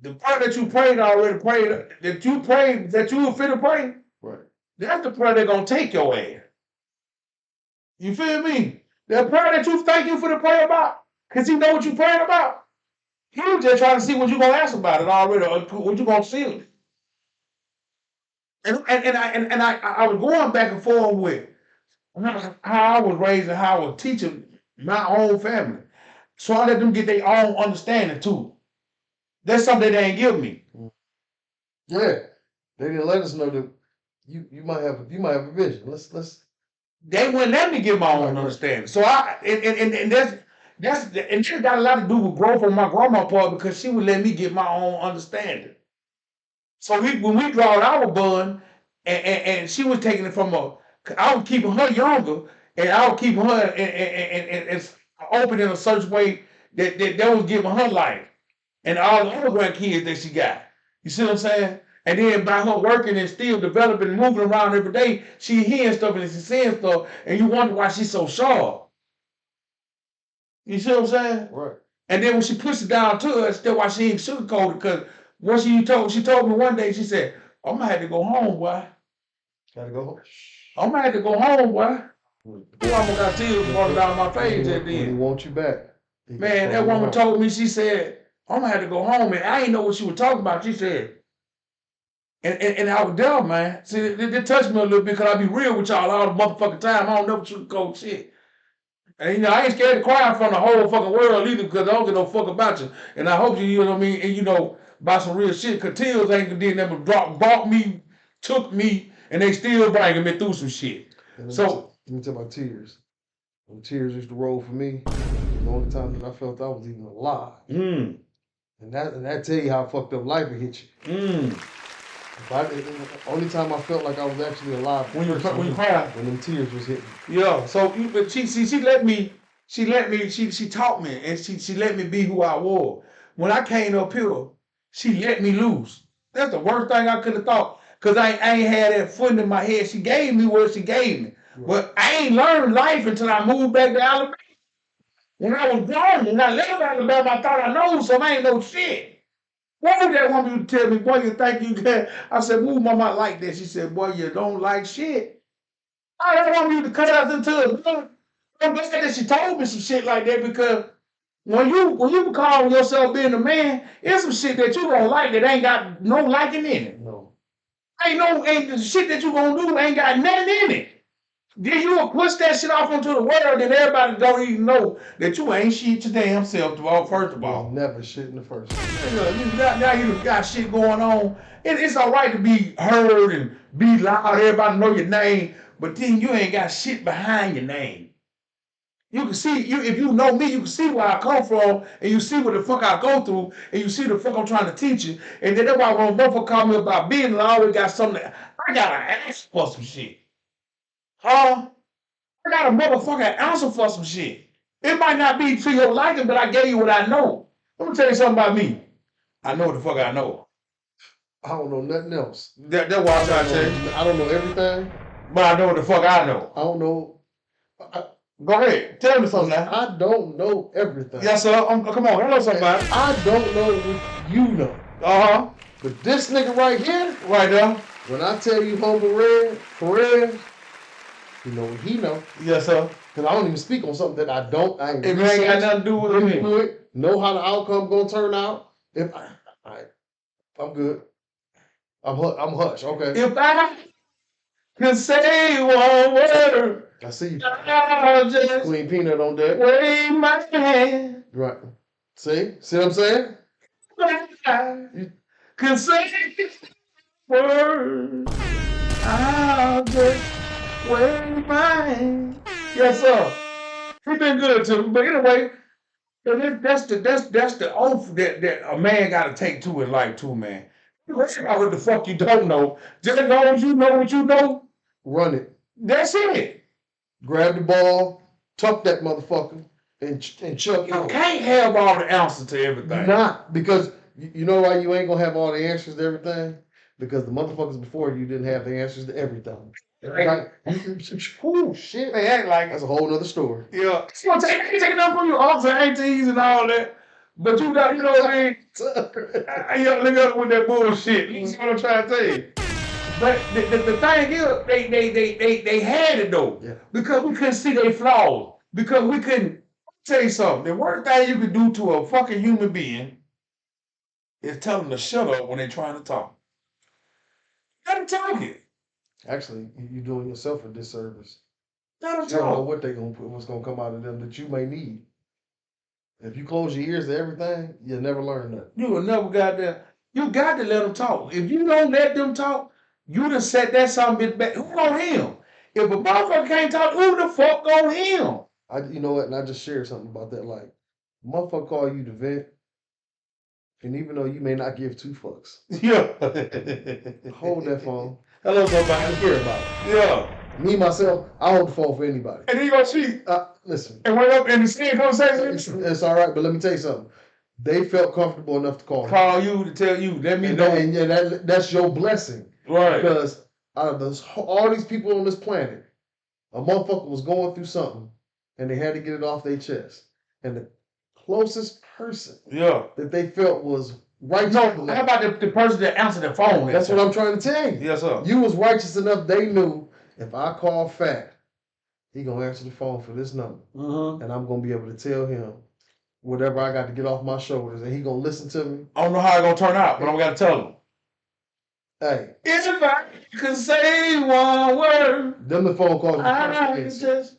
[SPEAKER 1] The prayer that you prayed already, that you were fit to pray,
[SPEAKER 2] right.
[SPEAKER 1] That's the prayer they're going to take your ass. You feel me? The prayer that you think you for the pray about, because he know what you praying about. He was just trying to see what you going to ask about it already, or what you going to see. And I was going back and forth with how I was raised and how I was teaching my own family. So I let them get their own understanding too. That's something they ain't give me.
[SPEAKER 2] Yeah, they didn't let us know that you might have a vision. Let's.
[SPEAKER 1] They wouldn't let me get my own understanding. So and that got a lot to do with growth on my grandma part because she would let me get my own understanding. So when we drawed our bond, and she was taking it from I was keeping her younger, And I would keep her and open in a certain way that was giving her life. And all the other grandkids that she got. You see what I'm saying? And then by her working and still developing and moving around every day, she hearing stuff and she seeing stuff, and you wonder why she's so sharp. You see what I'm saying?
[SPEAKER 2] Right.
[SPEAKER 1] And then when she pushed it down to us, that's why she ain't sugarcoated. Because what she told me one day, she said, I'm gonna have to go home, boy.
[SPEAKER 2] Gotta go home.
[SPEAKER 1] I'm gonna have to go home, boy. I almost got tears running down my face at
[SPEAKER 2] When he
[SPEAKER 1] then.
[SPEAKER 2] wants you back.
[SPEAKER 1] Man, that woman told me, she said, I'm gonna have to go home. And I ain't know what she was talking about. She said, and I was down, man. See, it touched me a little bit because I be real with y'all all the motherfucking time. I don't never sugarcoat shit. And I ain't scared to cry in front of the whole fucking world either because I don't give no fuck about you. And I hope you know what I mean, and about some real shit. Cause Tills ain't did never bought me, took me, and they still bringing me through some shit. So
[SPEAKER 2] let me tell my tears. When tears used to roll for me, the only time that I felt I was even alive. And that tell you how fucked up life would hit you. Only time I felt like I was actually alive
[SPEAKER 1] when you cried,
[SPEAKER 2] when them tears was hitting.
[SPEAKER 1] Yeah. So but she let me, she taught me, and she let me be who I was. When I came up here, she let me loose. That's the worst thing I could have thought. Cause I ain't had that foot in my head. She gave me what she gave me. Right. But I ain't learned life until I moved back to Alabama. When I was grown, when I left Alabama, I thought I know some. I ain't no shit. Why would that woman tell me, boy, you think you can? I said, move my mouth like that. She said, boy, you don't like shit. I don't want you to cut us into a blood. I'm glad that she told me some shit like that because when you call yourself being a man, it's some shit that you gonna like that ain't got no liking in it.
[SPEAKER 2] No.
[SPEAKER 1] Ain't the shit that you gonna do ain't got nothing in it. Then you will push that shit off into the world, and everybody don't even know that you ain't shit your damn self. First of all,
[SPEAKER 2] never shit in the first place.
[SPEAKER 1] Now you got shit going on. It's all right to be heard and be loud. Everybody know your name, but then you ain't got shit behind your name. You can see if you know me, you can see where I come from, and you see what the fuck I go through, and you see the fuck I'm trying to teach you. And then that's why when motherfucker call me about business, I always got something. I gotta ask for some shit. Huh? I got a motherfucking answer for some shit. It might not be to your liking, but I gave you what I know. Let me tell you something about me. I know what the fuck I know.
[SPEAKER 2] I don't know nothing else.
[SPEAKER 1] That's why I'm trying to tell you.
[SPEAKER 2] I don't know everything.
[SPEAKER 1] But I know what the fuck I know.
[SPEAKER 2] I don't know.
[SPEAKER 1] Go ahead. Tell me something now.
[SPEAKER 2] I don't know everything.
[SPEAKER 1] Yes, sir. Come on. Hello, somebody.
[SPEAKER 2] I don't know what you know.
[SPEAKER 1] Uh-huh.
[SPEAKER 2] But this nigga right here.
[SPEAKER 1] Right there.
[SPEAKER 2] When I tell you Humble Red, Perez, you know what he know.
[SPEAKER 1] Yes, sir.
[SPEAKER 2] Because I don't even speak on something that I don't. I ain't
[SPEAKER 1] ain't got nothing to do with
[SPEAKER 2] it. Know how the outcome gonna turn out. If I'm good. I'm hush. Okay.
[SPEAKER 1] If I can say one word,
[SPEAKER 2] I see you.
[SPEAKER 1] I'll just
[SPEAKER 2] Queen Peanut on deck.
[SPEAKER 1] wave my hand.
[SPEAKER 2] Right. See what I'm saying?
[SPEAKER 1] I can say word, I'll just wave my hand. Yes, sir. He been good to me, but anyway, that's the oath that a man got to take to in life too, man. What the fuck you don't know? Just as long as you know what you know,
[SPEAKER 2] run it.
[SPEAKER 1] That's it.
[SPEAKER 2] Grab the ball, tuck that motherfucker, and chuck it.
[SPEAKER 1] You can't have all the answers to everything.
[SPEAKER 2] Not because you know why you ain't gonna have all the answers to everything? Because the motherfuckers before you didn't have the answers to everything. Right? Oh shit.
[SPEAKER 1] They act like
[SPEAKER 2] that's a whole nother story.
[SPEAKER 1] Yeah. You want to take nothing from your uncles and aunties and all that. But you got, you know what I mean? Look up with that bullshit. You see what I'm trying to tell you? But the thing is, they had it though. Yeah. Because we couldn't see their flaws. Because we couldn't tell you something. The worst thing you could do to a fucking human being is tell them to shut up when they're trying to talk. Let them talk it.
[SPEAKER 2] Actually, you're doing yourself a disservice.
[SPEAKER 1] Let them
[SPEAKER 2] you don't know
[SPEAKER 1] talk.
[SPEAKER 2] what what's gonna come out of them that you may need. If you close your ears to everything, you'll never learn that.
[SPEAKER 1] You will never you got to let them talk. If you don't let them talk, you done set that something back. Who on him? If a motherfucker can't talk, who the fuck on him?
[SPEAKER 2] You know what? And I just shared something about that. Like, motherfucker call you to vent, and even though you may not give two fucks,
[SPEAKER 1] yeah,
[SPEAKER 2] hold that phone.
[SPEAKER 1] Hello, somebody.
[SPEAKER 2] I care about it.
[SPEAKER 1] Yeah.
[SPEAKER 2] Me, myself, I hold the phone for anybody.
[SPEAKER 1] And then you gonna cheat.
[SPEAKER 2] Listen.
[SPEAKER 1] And went up and the same conversation.
[SPEAKER 2] It's all right, but let me tell you something. They felt comfortable enough to call
[SPEAKER 1] you to tell you. Let me
[SPEAKER 2] and
[SPEAKER 1] know.
[SPEAKER 2] that's your blessing.
[SPEAKER 1] Right.
[SPEAKER 2] Because out of all these people on this planet, a motherfucker was going through something and they had to get it off their chest. And the closest person that they felt was righteous.
[SPEAKER 1] No, how about the person that answered the phone?
[SPEAKER 2] That's what I'm trying to tell you.
[SPEAKER 1] Yes, sir.
[SPEAKER 2] You was righteous enough. They knew if I call Fat, he gonna answer the phone for this number, and I'm gonna be able to tell him whatever I got to get off my shoulders, and he gonna listen to me.
[SPEAKER 1] I don't know how it's gonna turn out, but I'm gonna tell him.
[SPEAKER 2] Hey,
[SPEAKER 1] if I could say one word,
[SPEAKER 2] them the phone calls.
[SPEAKER 1] I just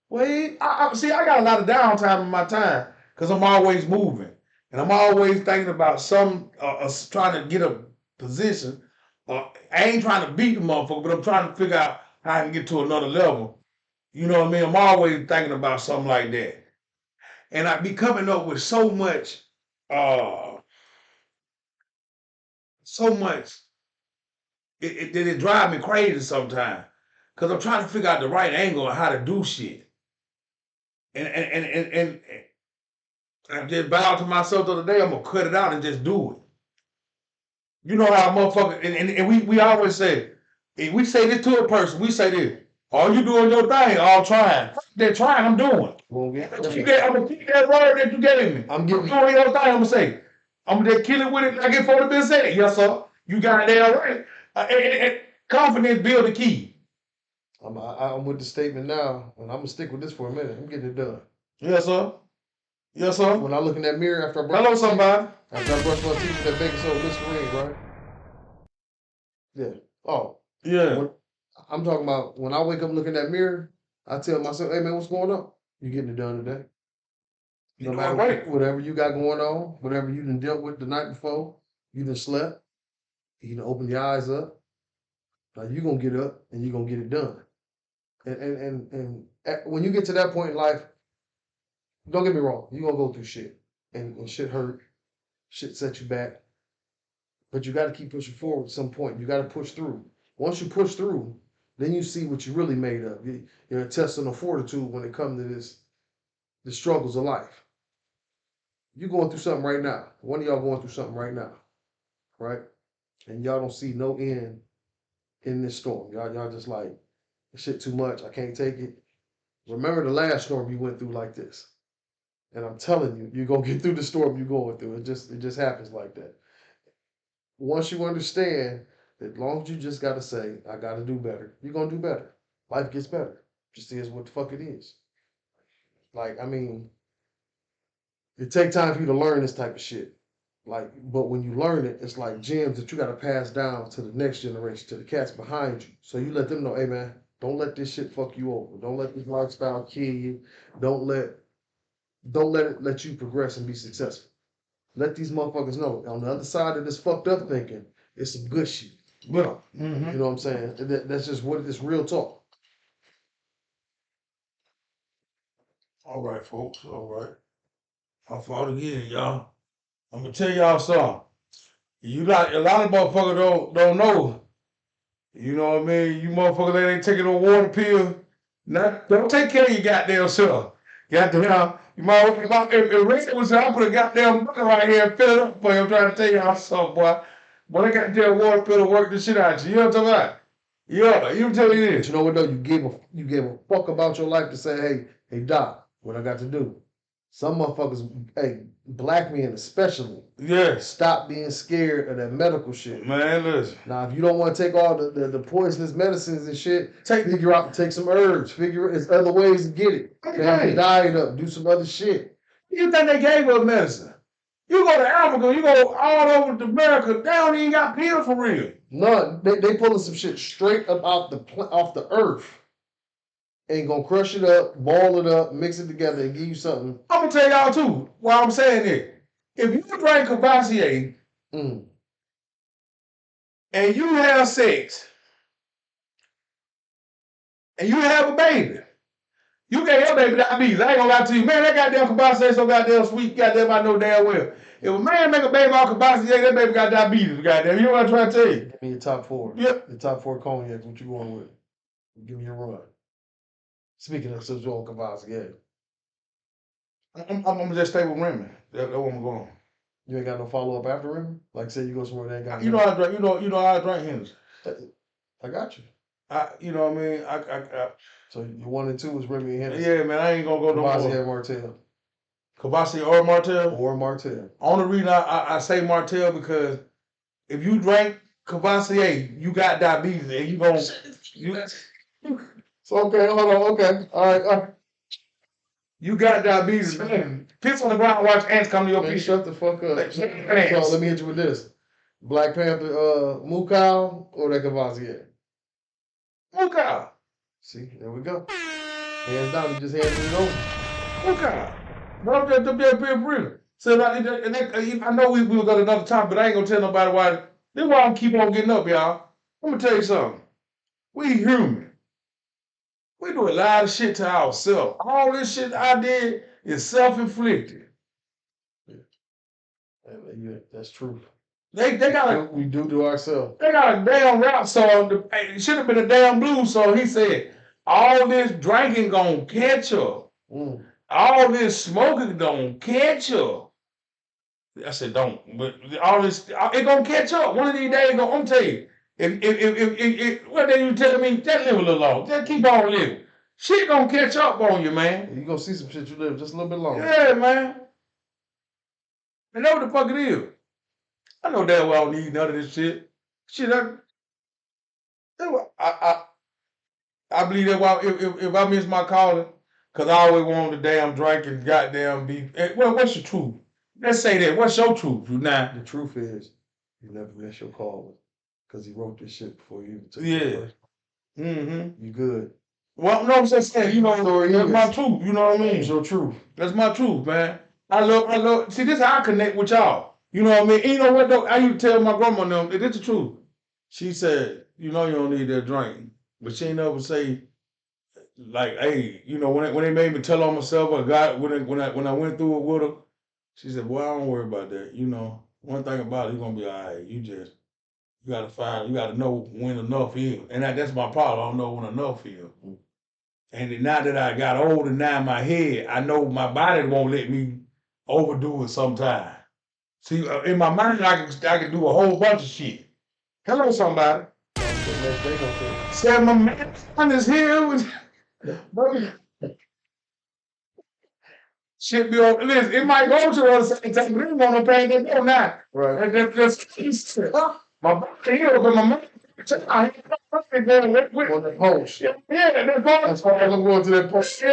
[SPEAKER 1] wait. See, I got a lot of downtime in my time because I'm always moving, and I'm always thinking about trying to get a position. I ain't trying to beat the motherfucker, but I'm trying to figure out how I can get to another level. You know what I mean? I'm always thinking about something like that. And I be coming up with so much it drives me crazy sometimes. Cause I'm trying to figure out the right angle on how to do shit. And I just vowed to myself the other day, I'm gonna cut it out and just do it. You know how motherfucker, and we always say, if we say this to a person, we say this, all you doing your thing, all trying. They're trying, I'm doing.
[SPEAKER 2] Well,
[SPEAKER 1] I'm gonna keep that word that you gave me. I'm doing your thing, I'm gonna say. I'm gonna just kill it with it like it 40 been said. Yes, sir. You got it there right. And confidence build the key.
[SPEAKER 2] I'm with the statement now, and I'm gonna stick with this for a minute. I'm getting it done.
[SPEAKER 1] Yes, sir. Yes, sir.
[SPEAKER 2] When I look in that mirror after I brush
[SPEAKER 1] hello, somebody.
[SPEAKER 2] After I brush my teeth with that baking soda Listerine, right? Yeah. Oh.
[SPEAKER 1] Yeah.
[SPEAKER 2] I'm talking about when I wake up, look in that mirror, I tell myself, "Hey man, what's going on? You getting it done today? No matter whatever you got going on, whatever you done dealt with the night before, you done slept, you done opened your eyes up. Now you gonna get up and you gonna get it done. And when you get to that point in life, don't get me wrong, you gonna go through shit and shit hurt, shit set you back, but you got to keep pushing forward at some point. You got to push through. Once you push through, then you see what you really made of. You're a intestinal fortitude when it comes to the struggles of life. You're going through something right now. One of y'all going through something right now, right? And y'all don't see no end in this storm. Y'all just like, shit too much. I can't take it. Remember the last storm you went through like this. And I'm telling you, you're gonna get through the storm you're going through. It just happens like that. Once you understand that, as long as you just gotta say, I gotta do better, you're gonna do better. Life gets better. Just is what the fuck it is. Like, I mean, it takes time for you to learn this type of shit. Like, but when you learn it, it's like gems that you gotta pass down to the next generation, to the cats behind you. So you let them know, hey man, don't let this shit fuck you over. Don't let this lifestyle kill you. Don't let it let you progress and be successful. Let these motherfuckers know on the other side of this fucked up thinking, it's some good shit.
[SPEAKER 1] Well,
[SPEAKER 2] you know what I'm saying? That's just what it's real talk.
[SPEAKER 1] All right, folks. All right. I fought again, y'all. I'm gonna tell y'all something. You got a lot of motherfuckers don't know. You know what I mean? You motherfuckers that ain't taking no water pill. Don't take care of your goddamn self. Goddamn, you might if Ray was here, I put a goddamn bucket right here and fill it up for you. I'm trying to tell y'all something, boy. Boy, they got damn water pill to work this shit out. You know what I'm talking about? Yeah, you tell you this.
[SPEAKER 2] But you know what though? You gave a fuck about your life to say, hey doc, what I got to do. Some motherfuckers, hey, black men especially, stop being scared of that medical shit.
[SPEAKER 1] Man, listen.
[SPEAKER 2] Now, if you don't want to take all the poisonous medicines and shit, figure out, take some herbs. There's other ways to get it. Have your diet up. Do some other shit.
[SPEAKER 1] You think they gave us medicine? You go to Africa, you go all over to America, they don't even got pills for real.
[SPEAKER 2] None. They pulling some shit straight up off the earth. And gonna crush it up, ball it up, mix it together, and give you something.
[SPEAKER 1] I'm gonna tell y'all too, why I'm saying it. If you drink Cavassier and you have sex and you have a baby, you gave your baby diabetes. I ain't gonna lie to you. Man, that goddamn Cavassier so goddamn sweet, goddamn I know damn well. If a man make a baby off Cavassier, that baby got diabetes, goddamn. You know what I'm trying to tell you?
[SPEAKER 2] Give me your top four.
[SPEAKER 1] Yep.
[SPEAKER 2] The top four cognacs, what you going with? Give me a run. Speaking of Joel Cavazzi,
[SPEAKER 1] I'm gonna just stay with Remy. That's where I'm going.
[SPEAKER 2] you ain't got no follow up after him. Like say you go somewhere they ain't got.
[SPEAKER 1] You know I drink. You know I drink Henderson.
[SPEAKER 2] I got you.
[SPEAKER 1] You know what I mean. I
[SPEAKER 2] So your 1 and 2 is Remy and Henderson.
[SPEAKER 1] yeah, man. I ain't gonna go no
[SPEAKER 2] Cavazzi
[SPEAKER 1] more.
[SPEAKER 2] and Martell.
[SPEAKER 1] Kavasi or Martell.
[SPEAKER 2] Or Martell.
[SPEAKER 1] Only reason I say Martell because if you drink Cavassier, you got diabetes and you gonna you.
[SPEAKER 2] So okay, hold on, okay, all right.
[SPEAKER 1] You got diabetes, man. Piss on the ground, watch ants come to your
[SPEAKER 2] Man,
[SPEAKER 1] feet.
[SPEAKER 2] shut the fuck up.
[SPEAKER 1] Like,
[SPEAKER 2] So let me hit you with this: Black Panther, Mukau or that Cavazzi.
[SPEAKER 1] Muka.
[SPEAKER 2] See, there we go. Hands down, he just handed it over.
[SPEAKER 1] Muka. No, they're real. So I know we will go to another topic, but I ain't gonna tell nobody why. This is why I'm keep on getting up, y'all. I'm gonna tell you something. We human. We do a lot of shit to ourselves. All this shit I did is self-inflicted.
[SPEAKER 2] Yeah, that's true.
[SPEAKER 1] They got a
[SPEAKER 2] We do ourselves.
[SPEAKER 1] They got a damn rap song. It should have been a damn blues song. He said, all this drinking gonna catch up. All this smoking gonna catch up. I said, don't. But all this, it gonna catch up. One of these days, I'm gonna tell you. If what they you telling me? Just live a little long. Just keep on living. Shit gonna catch up on you, man.
[SPEAKER 2] You gonna see some shit you live just a little bit longer.
[SPEAKER 1] Yeah, man. And know what the fuck it is. I know damn well I don't need none of this shit. Shit, I believe that why if I miss my calling, cause I always wanted to damn drink and goddamn be. Well, what's your truth? Let's say that. What's your truth, now?
[SPEAKER 2] The truth is, you never miss your calling, cause he wrote this shit before you even took
[SPEAKER 1] it. Mm-hmm.
[SPEAKER 2] You good.
[SPEAKER 1] Well, no, I'm just saying, you know, that's my truth. You know what I mean?
[SPEAKER 2] It's your truth.
[SPEAKER 1] That's my truth, man. I love. See, this is how I connect with y'all. You know what I mean? And you know what though? I used to tell my grandma them, it's the truth. She said, you know, you don't need that drink, but she ain't never say, like, hey, you know, when they made me tell on myself, or God, when I went through it with her, she said, boy, I don't worry about that. You know, one thing about it, you're gonna be all right. You gotta know when enough is, and that's my problem. I don't know when enough is. And now that I got older, now in my head, I know my body won't let me overdo it sometimes. See, in my mind, I can do a whole bunch of shit. Hello, somebody. Said my man is here. Shit be on. Listen, it might go to the other side. Take me on the pain that go now.
[SPEAKER 2] Right.
[SPEAKER 1] And just my body here, but my mind. I
[SPEAKER 2] On the post.
[SPEAKER 1] Yeah, that's
[SPEAKER 2] why I'm going to that post.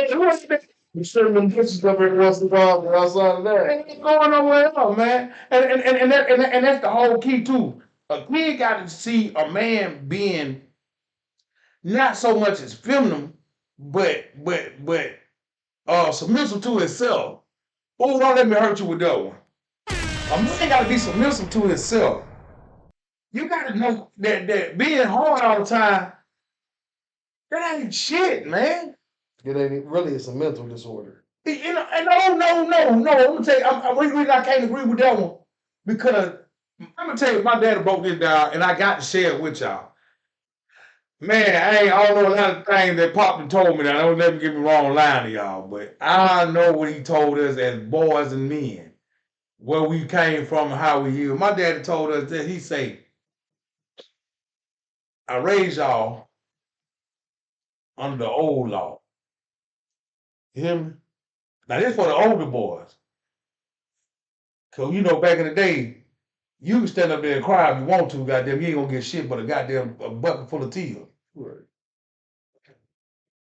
[SPEAKER 2] You send them pictures of it once in a while, but outside of that.
[SPEAKER 1] Ain't going nowhere else, man. And that's the whole key too. A kid got to see a man being not so much as feminine, but submissive to himself. Oh, don't let me hurt you with that one. A man got to be submissive to himself. You got to know that being hard all the time, that ain't shit, man.
[SPEAKER 2] It ain't really. It's a mental disorder.
[SPEAKER 1] You know, no. I'm gonna tell you, I can't agree with that one because I'm gonna tell you, my daddy broke this down, and I got to share it with y'all. Man, I don't know a lot of things that Pop told me. That I don't never get me wrong line to y'all, but I know what he told us as boys and men, where we came from and how we healed. My daddy told us that he say, I raised y'all under the old law. You hear me? Now this for the older boys. Cause you know back in the day, you can stand up there and cry if you want to, goddamn, you ain't gonna get shit but a goddamn bucket full of tears.
[SPEAKER 2] Right.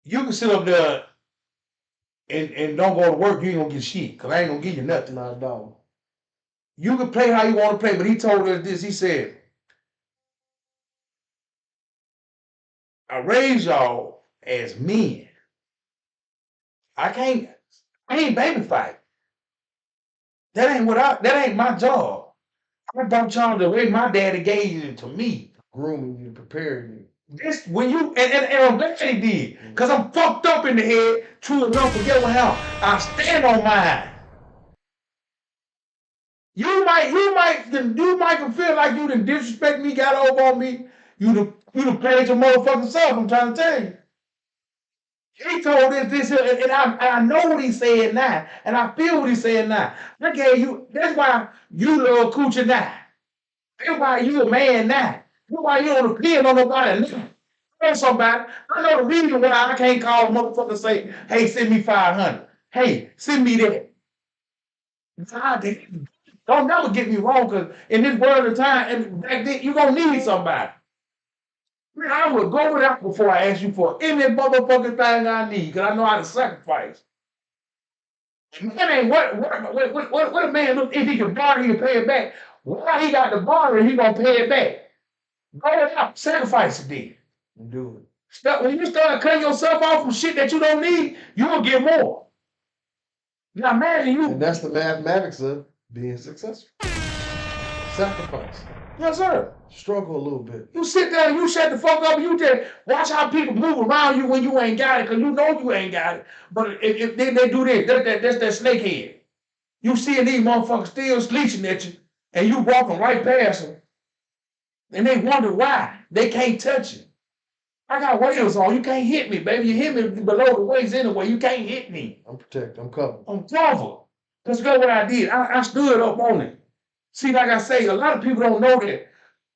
[SPEAKER 1] You can sit up there and don't go to work, you ain't gonna get shit, cause I ain't gonna give you nothing.
[SPEAKER 2] Not a dollar.
[SPEAKER 1] You can play how you want to play, but he told us this. He said, I raised y'all as men. I ain't baby fight. That ain't my job. I brought y'all the way my daddy gave it to me.
[SPEAKER 2] Grooming you, preparing you.
[SPEAKER 1] This when you and I'm glad he did, cause I'm fucked up in the head. True enough, forget what happened. I stand on mine. You might feel like you done disrespect me, got over on me. You done played your motherfucking self. I'm trying to tell you. He told this, and I know what he's saying now, and I feel what he's saying now. I gave you. That's why you love coochie now. That's why you a man now. That's why you don't depend on nobody now. Tell somebody. I know the reason why I can't call a motherfucker and say, "Hey, send me 500. Hey, send me that." God, don't never get me wrong, because in this world of time, and back then, you gonna need somebody. Man, I would go without before I ask you for any motherfucking thing I need, because I know how to sacrifice. Man, ain't what a man look if he can borrow, he can pay it back. Why he got to borrow, he gonna pay it back. Go without, sacrifice it then.
[SPEAKER 2] Do it.
[SPEAKER 1] When you start cutting yourself off from shit that you don't need, you will get more. Now imagine you.
[SPEAKER 2] And that's the mathematics of being successful. Sacrifice.
[SPEAKER 1] Yes, sir.
[SPEAKER 2] Struggle a little bit.
[SPEAKER 1] You sit there and you shut the fuck up and you just watch how people move around you when you ain't got it, because you know you ain't got it. But if they do this, that's that snake head. You seeing these motherfuckers still sleeching at you, and you walking right past them, and they wonder why they can't touch you. I got waders on. You can't hit me, baby. You hit me below the waist anyway. You can't hit me.
[SPEAKER 2] I'm protected. I'm covered.
[SPEAKER 1] I'm covered. Because guess what I did? I stood up on it. See, like I say, a lot of people don't know that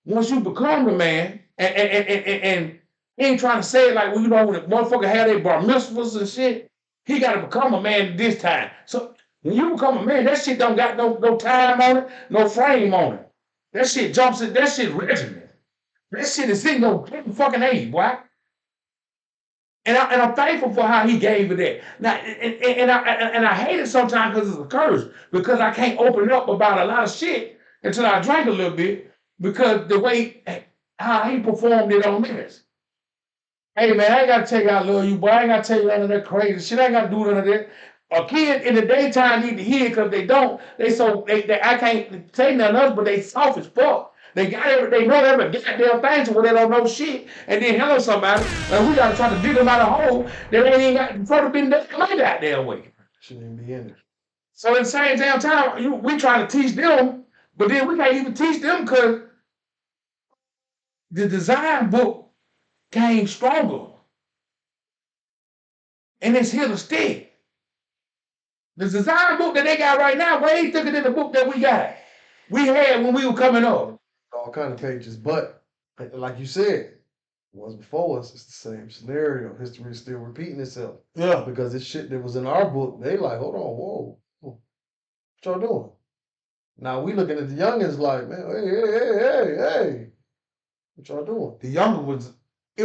[SPEAKER 1] once you become the man, and he ain't trying to say it like, well, you know, when the motherfucker had their bar mitzvahs and shit, he got to become a man this time. So when you become a man, that shit don't got no time on it, no frame on it. That shit jumps in, that shit regiment. That shit is in your fucking age, boy. And I'm thankful for how he gave it that. Now, and I hate it sometimes because it's a curse, because I can't open up about a lot of shit until I drink a little bit, because the way how he performed it on this. Hey man, I ain't gotta tell you I love you, boy. I ain't gotta tell you none of that crazy shit. I ain't gotta do none of that. A kid in the daytime need to hear it, because they don't. They I can't say nothing else, but they soft as fuck. They they know every goddamn thing, so they don't know shit. And then hello somebody, and we gotta try to dig them out of a hole that they ain't got before to been that goddamn way.
[SPEAKER 2] Shouldn't even be in it.
[SPEAKER 1] So at the same damn time, we try to teach them, but then we can't even teach them because the design book came stronger. And it's here to stay. The design book that they got right now way thicker than the book that we got. We had when we were coming up.
[SPEAKER 2] All kind of pages, but like you said, ones before us, it's the same scenario. History is still repeating itself.
[SPEAKER 1] Yeah.
[SPEAKER 2] Because it's shit that was in our book, they like, hold on, whoa, what y'all doing? Now we looking at the youngins like, man, hey, what y'all doing?
[SPEAKER 1] The younger ones, the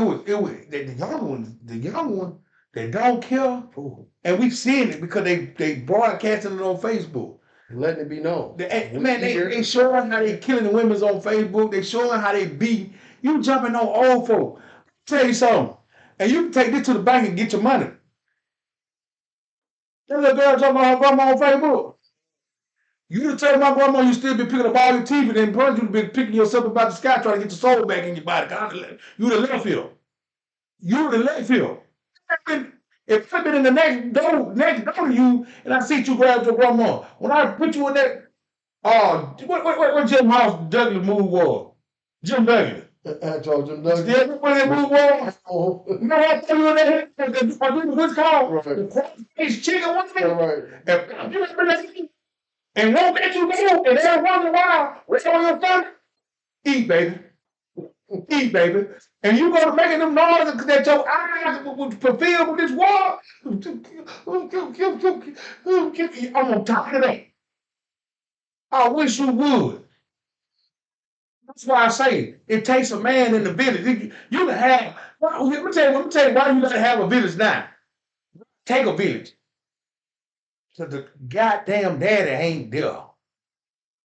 [SPEAKER 1] young one, they don't care.
[SPEAKER 2] Ooh.
[SPEAKER 1] And we've seen it because they broadcasting it on Facebook.
[SPEAKER 2] Letting it be known.
[SPEAKER 1] They showing how they killing the women on Facebook. They showing how they beat. You jumping on old folk. Tell you something. And you can take this to the bank and get your money. That little girl jumping on her grandma on Facebook. You would tell my grandma you still be picking up all your teeth, and then probably you'd be picking yourself about the sky trying to get your soul back in your body. You the left field. You the left field. If I've been in the next door to you, and I see you grab your grandma, when I put you in that, what Jim House Douglas move was? Jim Douglas.
[SPEAKER 2] I told Jim Douglas.
[SPEAKER 1] Yeah, what that move was? You know what I told you in that? What's called?
[SPEAKER 2] Right.
[SPEAKER 1] The cross-faced chicken one thing.
[SPEAKER 2] Right.
[SPEAKER 1] If you remember that, and won't let you go, and every once in a while, what's on your stomach? Eat, baby. Eat, baby. And you go to making them noises that your eyes will fulfill with this water. I'm on top of that. I wish you would. That's why I say it takes a man in the village. You can have. Let me tell you why you gotta have a village now. Take a village. So the goddamn daddy ain't there.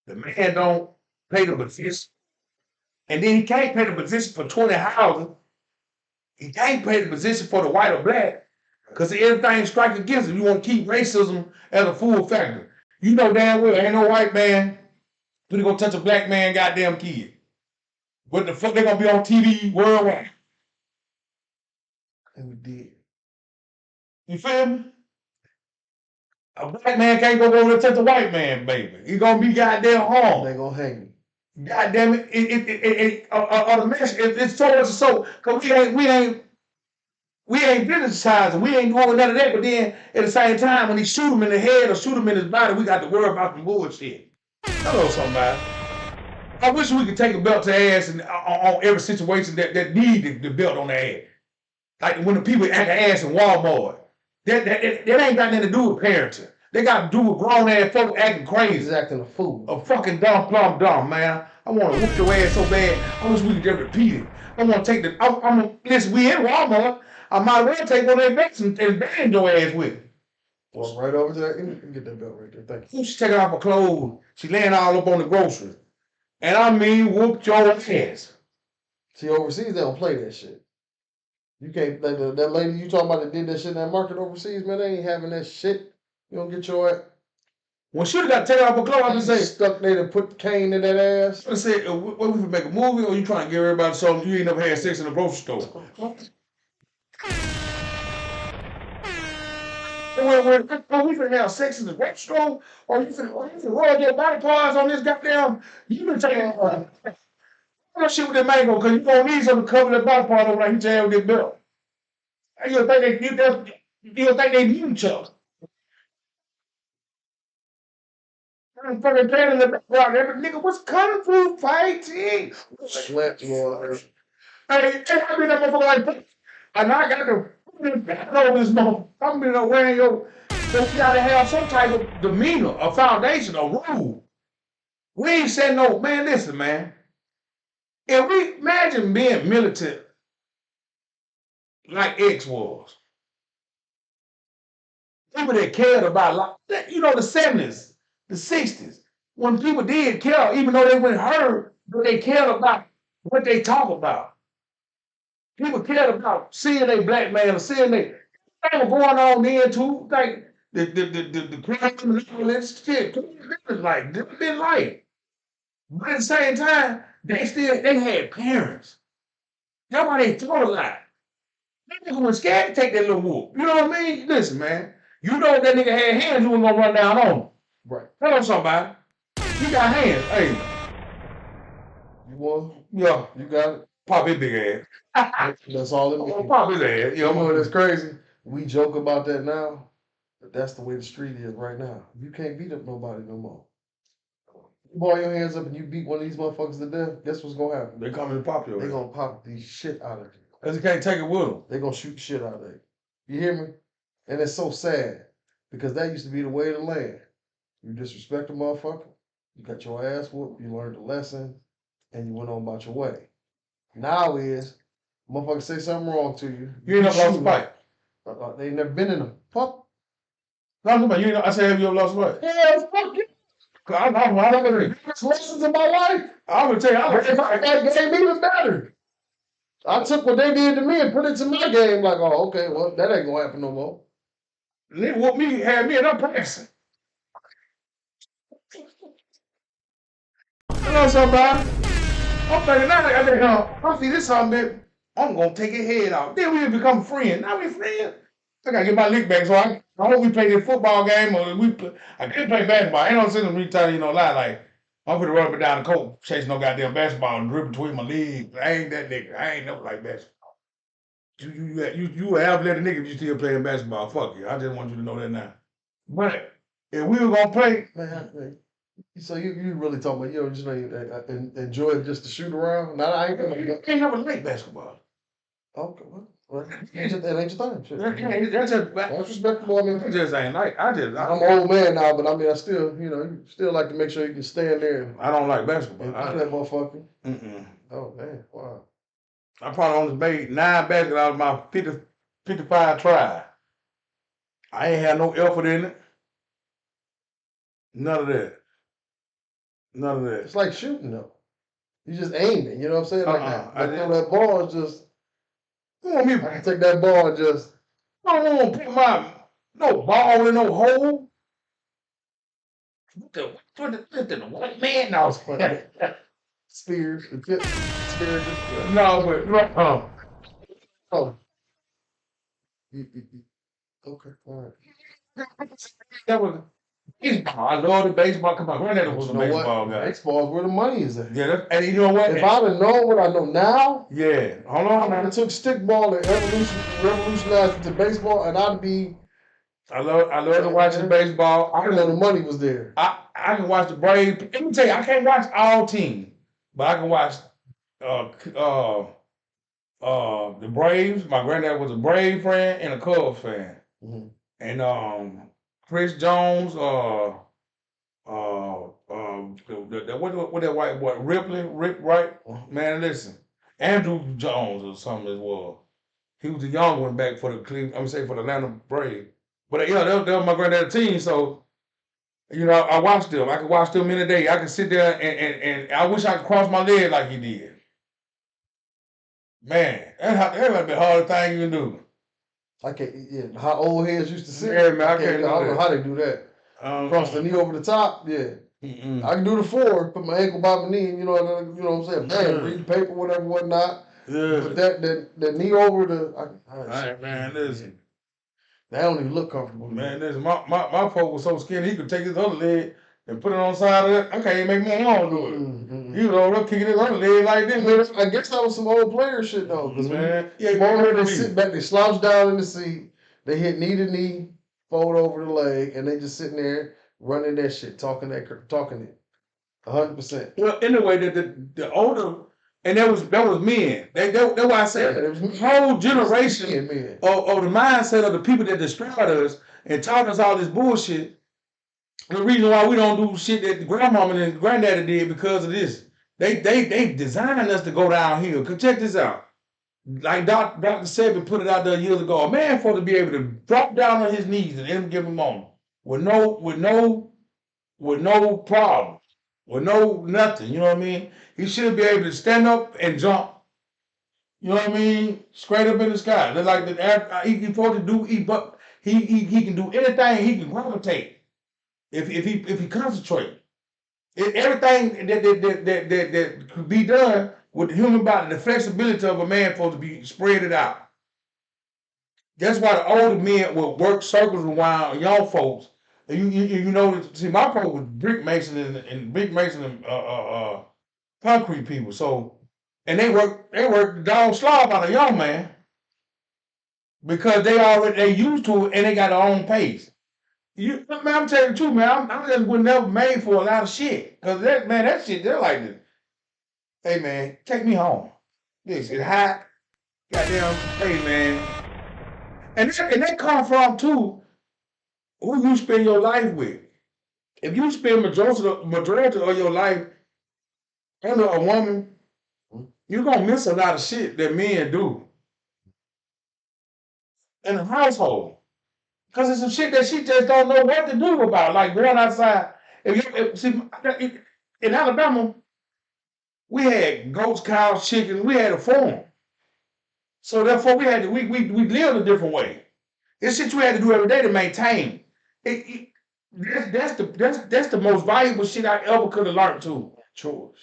[SPEAKER 1] The man don't pay the position. And then he can't pay the position for 20 houses. He can't pay the position for the white or black. Because everything strike against him. You want to keep racism as a full factor. You know damn well ain't no white man gonna go touch a black man goddamn kid. What the fuck they gonna be on TV worldwide?
[SPEAKER 2] And we did.
[SPEAKER 1] You feel me? A black man can't go over there touch a white man, baby. He gonna be goddamn harmed.
[SPEAKER 2] They gonna hang me.
[SPEAKER 1] God damn it! The mess it's so much so because we ain't We ain't criticizing. We ain't doing none of that. But then at the same time, when he shoot him in the head or shoot him in his body, we got to worry about some bullshit. Hello, somebody. I wish we could take a belt to ass and on every situation that need the belt on the ass. Like when the people act ass in Walmart. That ain't got nothing to do with parenting. They got to do with grown ass folks acting crazy.
[SPEAKER 2] He's acting a fool.
[SPEAKER 1] A fucking dumb, man. I want to whoop your ass so bad. I wish we could just repeat it. I want to take the. Listen, we in Walmart. I might as well take one of their belts and bang your ass with it.
[SPEAKER 2] Walk right over to that. You can get that belt right there. Thank you.
[SPEAKER 1] She's taking off her clothes. She laying all up on the groceries. And I mean, whooped your ass.
[SPEAKER 2] See, overseas, they don't play that shit. You can't, like that lady you talking about that did that shit in that market overseas, man, they ain't having that shit. You don't get your ass.
[SPEAKER 1] When she got taken off her clothes, I just say,
[SPEAKER 2] stuck there to put the cane in that ass.
[SPEAKER 1] I said, what, we make a movie or you trying to give everybody something you ain't never had sex in a grocery store? When we finna have sex in the grocery store, or you finna roll your body parts on this goddamn, you been taking that shit with that mango, because you gonna need something to cover that body part over like you tell with this belt. You don't think they need each other. I'm fucking playing in the background. Every nigga was kung fu fighting.
[SPEAKER 2] Slapped you all there.
[SPEAKER 1] Hey, I mean that motherfucker like that. And I got to back over this motherfucker. I'm been wearing your. But you gotta have some type of demeanor, a foundation, a rule. We ain't saying no, man. Listen, man. If we imagine being militant like X was, people that cared about, like, you know, the 70s, the 60s, when people did care, even though they weren't heard, but they cared about what they talk about. People cared about seeing a black man or seeing they thing going on there too, like the crime and all that shit. This like this been life. But at the same time, they had parents. That's why they thought a lot. That nigga was scared to take that little whoop. You know what I mean? Listen, man. You know if that nigga had hands, you was gonna run down on him.
[SPEAKER 2] Right.
[SPEAKER 1] Hello, somebody. You got hands. Hey.
[SPEAKER 2] You won?
[SPEAKER 1] Yeah.
[SPEAKER 2] You got it?
[SPEAKER 1] Pop his big ass.
[SPEAKER 2] That's all it means.
[SPEAKER 1] Pop his ass.
[SPEAKER 2] You know what's crazy? We joke about that now, but that's the way the street is right now. You can't beat up nobody no more. You ball your hands up and you beat one of these motherfuckers to death, guess what's gonna happen?
[SPEAKER 1] They coming to pop your ass.
[SPEAKER 2] They gonna pop the shit out of you.
[SPEAKER 1] Because you can't take it with them.
[SPEAKER 2] They gonna shoot the shit out of you. You hear me? And it's so sad because that used to be the way of the land. You disrespect a motherfucker, you got your ass whooped, you learned a lesson, and you went on about your way. Now is, motherfucker say something wrong to you.
[SPEAKER 1] You ain't never lost a fight.
[SPEAKER 2] They ain't never been in a fuck.
[SPEAKER 1] No, I'm talking about you. I said, have you ever lost a fight?
[SPEAKER 2] Yeah, fuck you.
[SPEAKER 1] I'm gonna tell you,
[SPEAKER 2] Lessons in my life.
[SPEAKER 1] I'm gonna tell you,
[SPEAKER 2] That game even better. I took what they did to me and put it to my game. Like, oh, okay, well, that ain't gonna happen no more.
[SPEAKER 1] They whooped me, had me, and I'm practicing. You know somebody? I'm thinking now, I see this something, bitch. I'm gonna take his head off. Then we become friends. Now we friends. I gotta get my lick back. So I hope we play this football game or I can't play basketball. I ain't no sense in me telling you no lie. Like, I'm gonna run up and down the court, chasing no goddamn basketball and drip between my legs. I ain't that nigga. I ain't never like basketball. You have let a nigga if you still playing basketball. Fuck you. I just want you to know that now. But if we were gonna play,
[SPEAKER 2] man, so you really talking about, you know, just enjoy it just to shoot around? Now I ain't
[SPEAKER 1] never like basketball.
[SPEAKER 2] Okay, well, that ain't your thing. Shit.
[SPEAKER 1] That's
[SPEAKER 2] respectable. I mean,
[SPEAKER 1] I just ain't like. I'm
[SPEAKER 2] an old man now, but I mean, I still, you know, you still like to make sure you can stand there.
[SPEAKER 1] I don't like basketball.
[SPEAKER 2] I that motherfucker.
[SPEAKER 1] Mm-mm.
[SPEAKER 2] Oh man, wow.
[SPEAKER 1] I probably only made 9 baskets out of my 55 try. I ain't had no effort in it. None of that. None of that.
[SPEAKER 2] It's like shooting though. You just aim it. You know what I'm saying? Like that. I throw that ball just. I can take that ball and just.
[SPEAKER 1] I don't want to put no ball in no hole. What the white man? No,
[SPEAKER 2] Spears. Spears.
[SPEAKER 1] No, but
[SPEAKER 2] oh. Okay. All right.
[SPEAKER 1] That was Baseball. I love the baseball because my granddad
[SPEAKER 2] But
[SPEAKER 1] was
[SPEAKER 2] you
[SPEAKER 1] a
[SPEAKER 2] know
[SPEAKER 1] baseball
[SPEAKER 2] what?
[SPEAKER 1] guy.
[SPEAKER 2] Baseball is where the money is at.
[SPEAKER 1] Yeah, and you know what?
[SPEAKER 2] If I'd have known what I know now,
[SPEAKER 1] Yeah, hold
[SPEAKER 2] I
[SPEAKER 1] on,
[SPEAKER 2] would have
[SPEAKER 1] man.
[SPEAKER 2] took stickball and revolutionized it to baseball, and I'd be.
[SPEAKER 1] I love to watch the baseball.
[SPEAKER 2] I know the money was there.
[SPEAKER 1] I can watch the Braves. Let me tell you, I can't watch all teams, but I can watch uh uh the Braves. My granddad was a Brave fan and a Cubs fan,
[SPEAKER 2] Mm-hmm.
[SPEAKER 1] and Chris Jones, what that white boy Rick Wright, man, listen, Andrew Jones or something as well. He was the young one back for the Cleveland. I'm gonna say for the Atlanta Braves. But yeah, that was my granddad's team. So I watched them. I could watch them in a day. I could sit there and I wish I could cross my leg like he did. Man, that might be the hardest thing you can do.
[SPEAKER 2] I can't. Yeah, how old heads used to sit.
[SPEAKER 1] Yeah, man, I
[SPEAKER 2] I
[SPEAKER 1] can't do
[SPEAKER 2] don't know
[SPEAKER 1] that.
[SPEAKER 2] how they do that. Cross the knee over the top. Yeah.
[SPEAKER 1] Mm-mm.
[SPEAKER 2] I can do the four, put my ankle by my knee, you know what I'm saying? Bam, read paper, whatever, whatnot.
[SPEAKER 1] Yeah.
[SPEAKER 2] But that knee over the.
[SPEAKER 1] All right, man, listen.
[SPEAKER 2] That don't even look comfortable.
[SPEAKER 1] Man, listen, my folk was so skinny he could take his other leg and put it on the side of it. I can't even make my arm do it. He was over there kicking his other leg like this.
[SPEAKER 2] I guess that was some old player shit though. Because
[SPEAKER 1] Man,
[SPEAKER 2] they sit back, they slouch down in the seat, they hit knee to knee, fold over the leg, and they just sitting there running that shit, talking it. 100%.
[SPEAKER 1] Well, anyway, the older, and that was men. That's why I said whole generation of the mindset of the people that destroyed us and taught us all this bullshit. The reason why we don't do shit that grandmama and granddaddy did because of this. They designed us to go downhill. Cause check this out. Like Dr. Sebi put it out there years ago. A man supposed to be able to drop down on his knees at any given moment with no problem, with no nothing. You know what I mean? He should be able to stand up and jump. You know what I mean? Straight up in the sky. They're like he supposed to do. He can do anything. He can gravitate if he concentrate. Everything that could be done with the human body, the flexibility of a man supposed to be spread it out. That's why the older men will work circles around young folks. And you know, see, my folks was brick mason and brick mason and concrete people. So, and they work the dog slob on a young man because they used to it and they got their own pace. Man, I'm telling you the truth, man. I just was never made for a lot of shit. Cause that shit, they're like this. Hey man, take me home. This is hot. Goddamn, hey man. And that come from too who you spend your life with. If you spend majority of your life under a woman, you're gonna miss a lot of shit that men do in the household. Cause it's some shit that she just don't know what to do about, like going outside. In Alabama, we had goats, cows, chickens. We had a farm, so therefore we lived a different way. It's shit you had to do every day to maintain. That's the most valuable shit I ever could have learned too.
[SPEAKER 2] Chores.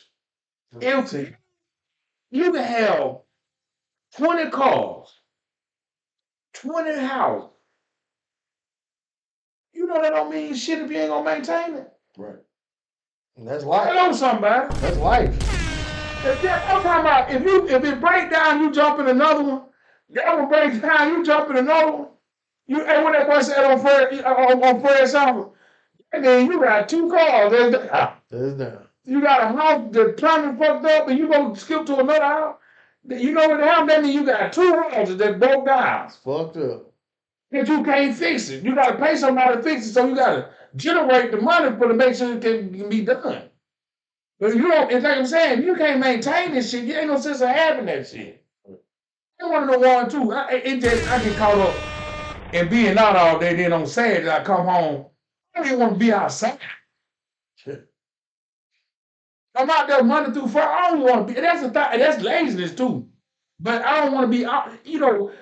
[SPEAKER 1] If you can have 20 cars, 20 houses, you know that don't mean shit if you ain't gonna maintain it.
[SPEAKER 2] Right. And that's life.
[SPEAKER 1] Hello, somebody.
[SPEAKER 2] That's life.
[SPEAKER 1] I'm talking about if it break down, you jump in another one. That one breaks down, you jump in another one. And what that boy said on Fred Sample, and then you got 2 cars.
[SPEAKER 2] That's down.
[SPEAKER 1] You got a house that plumbing fucked up, and you gonna skip to another house. You know what happened? That means you got 2 houses that broke down.
[SPEAKER 2] It's fucked up.
[SPEAKER 1] That you can't fix it. You gotta pay somebody to fix it, so you gotta generate the money for to make sure it can be done. But you don't, it's like I'm saying, you can't maintain this shit. You ain't no sense of having that shit. I want to know one too. I get caught up in being out all day. Then on Saturday I come home. I don't even want to be outside. I'm out there Monday through Friday. I don't want to be. That's laziness too. But I don't want to be out.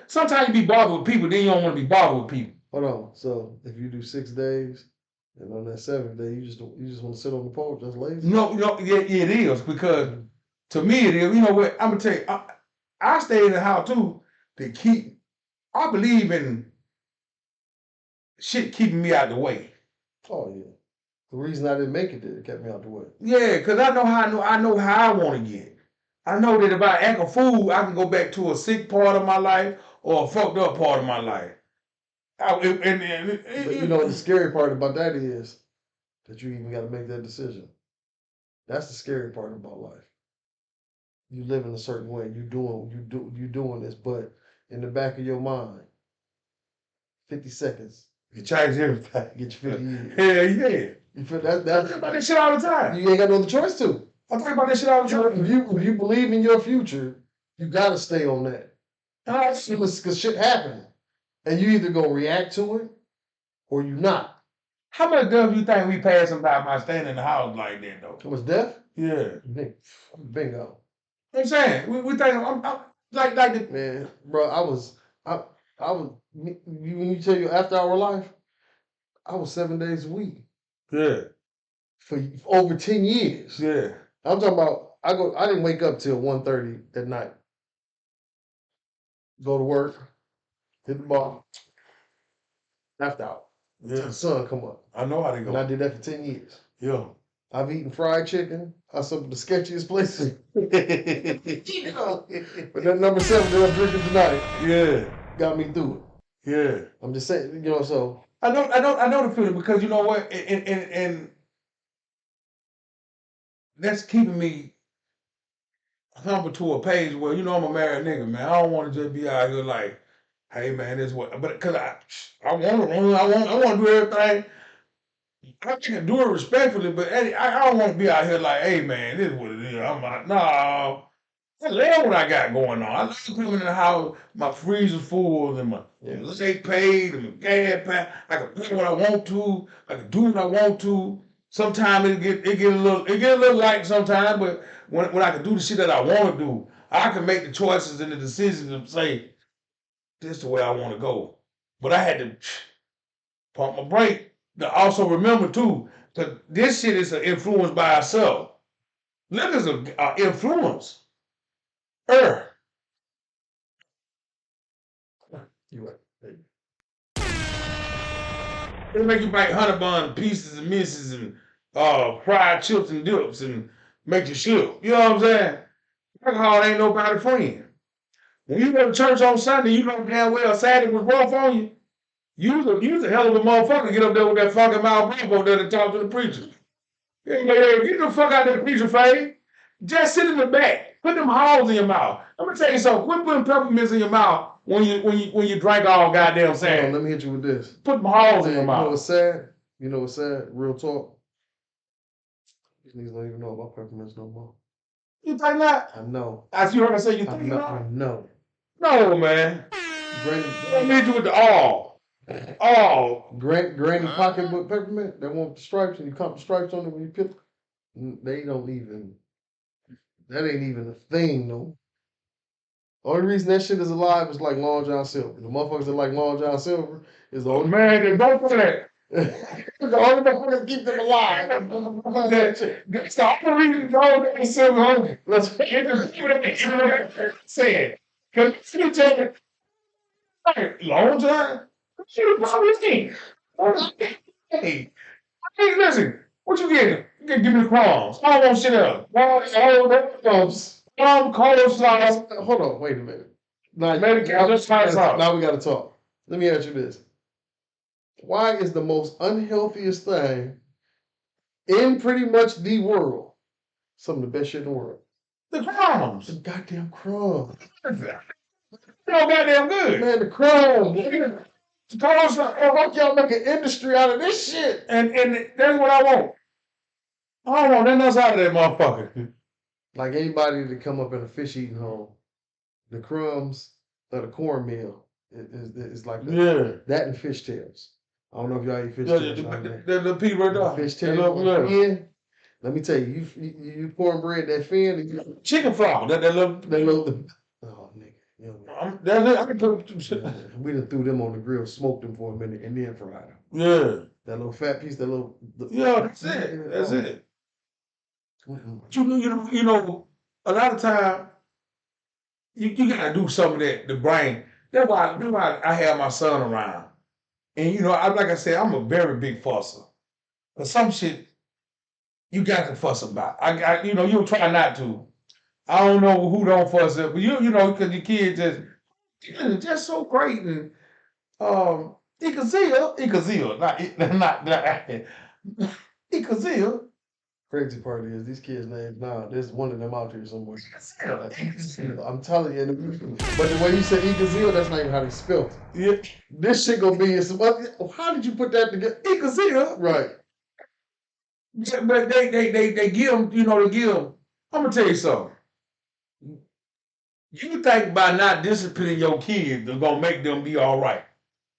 [SPEAKER 1] Sometimes you be bothered with people, then you don't want to be bothered with people.
[SPEAKER 2] Hold on. So if you do 6 days, and on that 7th day, you just want to sit on the porch. That's lazy.
[SPEAKER 1] No, yeah, it is because to me it is. You know what? I'm gonna tell you. I stay in the house too to keep. I believe in shit keeping me out the way.
[SPEAKER 2] Oh yeah. The reason I didn't make it there, it kept me out the way.
[SPEAKER 1] Yeah, because I know how I want to get. I know that if I act a fool, I can go back to a sick part of my life or a fucked up part of my life.
[SPEAKER 2] But you know what the scary part about that is? That you even got to make that decision. That's the scary part about life. You live in a certain way. You doing this, but in the back of your mind, 50 seconds.
[SPEAKER 1] You change everything.
[SPEAKER 2] Get you 50 years.
[SPEAKER 1] Hell yeah.
[SPEAKER 2] You feel that? I
[SPEAKER 1] think about this shit all the time.
[SPEAKER 2] You ain't got no other choice to.
[SPEAKER 1] I think about this shit all the time.
[SPEAKER 2] If you believe in your future, you gotta stay on that. Because shit happening. And you either gonna react to it or you not.
[SPEAKER 1] How much death you think we passing by standing in the house like that though?
[SPEAKER 2] It was death?
[SPEAKER 1] Yeah.
[SPEAKER 2] Bingo.
[SPEAKER 1] I'm saying, we think I'm like the
[SPEAKER 2] man, bro, I was when you tell you after our life, I was 7 days a week.
[SPEAKER 1] Yeah.
[SPEAKER 2] For over 10 years.
[SPEAKER 1] Yeah.
[SPEAKER 2] I'm talking about I didn't wake up till 1:30 at night. Go to work, hit the bar, after out.
[SPEAKER 1] Yeah.
[SPEAKER 2] Till the sun come up.
[SPEAKER 1] I know how they go.
[SPEAKER 2] And I did that for 10 years.
[SPEAKER 1] Yeah.
[SPEAKER 2] I've eaten fried chicken at some of the sketchiest places. But that number 7 that I'm drinking tonight,
[SPEAKER 1] yeah,
[SPEAKER 2] got me through it.
[SPEAKER 1] Yeah.
[SPEAKER 2] I'm just saying, so
[SPEAKER 1] I know the feeling because you know what, and that's keeping me humble to a page where I'm a married nigga, man. I don't want to just be out here like, hey man, this what, but because I want to run, I want to do everything. I can do it respectfully, but I don't want to be out here like, hey man, this is what it is. I'm like, no. I love what I got going on. I love coming in the house, my freezer full and my shake paid and my gas paid. I can pay what I want to. I can do what I want to. Sometimes it get a little light sometimes, but when I can do the shit that I want to do, I can make the choices and the decisions and say, this is the way I want to go. But I had to pump my brake. To also remember too, that this shit is influenced by ourselves. Niggas are influenced.
[SPEAKER 2] you right.
[SPEAKER 1] They make you bite honey bun pieces and misses and fried chips and dips and make you shit. You know what I'm saying? Alcohol ain't nobody friend. When you go to church on Sunday, you know damn well Saturday was rough on you. You was a hell of a motherfucker to get up there with that fucking mouth up there to talk to the preacher. Yeah, get the fuck out of the preacher face. Just sit in the back. Put them holes in your mouth. I'm gonna tell you something. Quit putting peppermints in your mouth when you drink all goddamn Saturday.
[SPEAKER 2] Let me hit you with this.
[SPEAKER 1] Put them holes in your mouth.
[SPEAKER 2] You know what's sad? You know what's sad? Real talk. These niggas don't even know about peppermints no more.
[SPEAKER 1] You think not?
[SPEAKER 2] I know.
[SPEAKER 1] As you heard me say, you think not?
[SPEAKER 2] I know.
[SPEAKER 1] No, man.
[SPEAKER 2] Granny,
[SPEAKER 1] I need you with the all.
[SPEAKER 2] Granny pocketbook peppermint, that one with the stripes, and you count the stripes on it when you peel. They don't even. That ain't even a thing, no. Only reason that shit is alive is like Long John Silver. The motherfuckers that like Long John Silver is the only
[SPEAKER 1] man. They don't for that.
[SPEAKER 2] the only motherfuckers keep them alive.
[SPEAKER 1] That's the only reason Long John Silver. Let's get the said. Cause you tell me, Long John, you probably hey, listen. What you getting? You can give me the crumbs. I don't want shit else.
[SPEAKER 2] Hold on, wait a minute. Now we gotta talk. Let me ask you this. Why is the most unhealthiest thing in pretty much the world some of the best shit in the world?
[SPEAKER 1] The crumbs.
[SPEAKER 2] The goddamn crumbs.
[SPEAKER 1] They're goddamn good.
[SPEAKER 2] Man, the crumbs. The crumbs, like y'all make an industry out of this shit.
[SPEAKER 1] And that's what I want. I don't want nothing else out of that motherfucker.
[SPEAKER 2] Like anybody to come up in a fish eating home, the crumbs of the cornmeal is like that and fishtails. I don't know if y'all eat fishtails.
[SPEAKER 1] The little pea right there.
[SPEAKER 2] Fishtails. Fin. Let me tell you, you cornbread, that fin.
[SPEAKER 1] Chicken flour. That little.
[SPEAKER 2] Oh, nigga.
[SPEAKER 1] I can put some shit.
[SPEAKER 2] We done threw them on the grill, smoked them for a minute, and then fried them.
[SPEAKER 1] Yeah.
[SPEAKER 2] That little fat piece, that little.
[SPEAKER 1] That's it. That's it. You know, a lot of time, you gotta do some of that, the brain. That's why I have my son around. And like I said, I'm a very big fusser. But some shit you got to fuss about. You'll try not to. I don't know who don't fuss it, but because your kid just so great and Ikazil, not Ikazil.
[SPEAKER 2] Crazy part is these kids' names now. There's one of them out here somewhere.
[SPEAKER 1] Ikazil.
[SPEAKER 2] I'm telling you, but the way you said Igazil, that's not even how they spelled it.
[SPEAKER 1] Yeah,
[SPEAKER 2] This shit gonna be in some. How did you put that together?
[SPEAKER 1] Ikazil.
[SPEAKER 2] Right.
[SPEAKER 1] But they give them, they give them. I'm gonna tell you something. You think by not disciplining your kids is gonna make them be all right.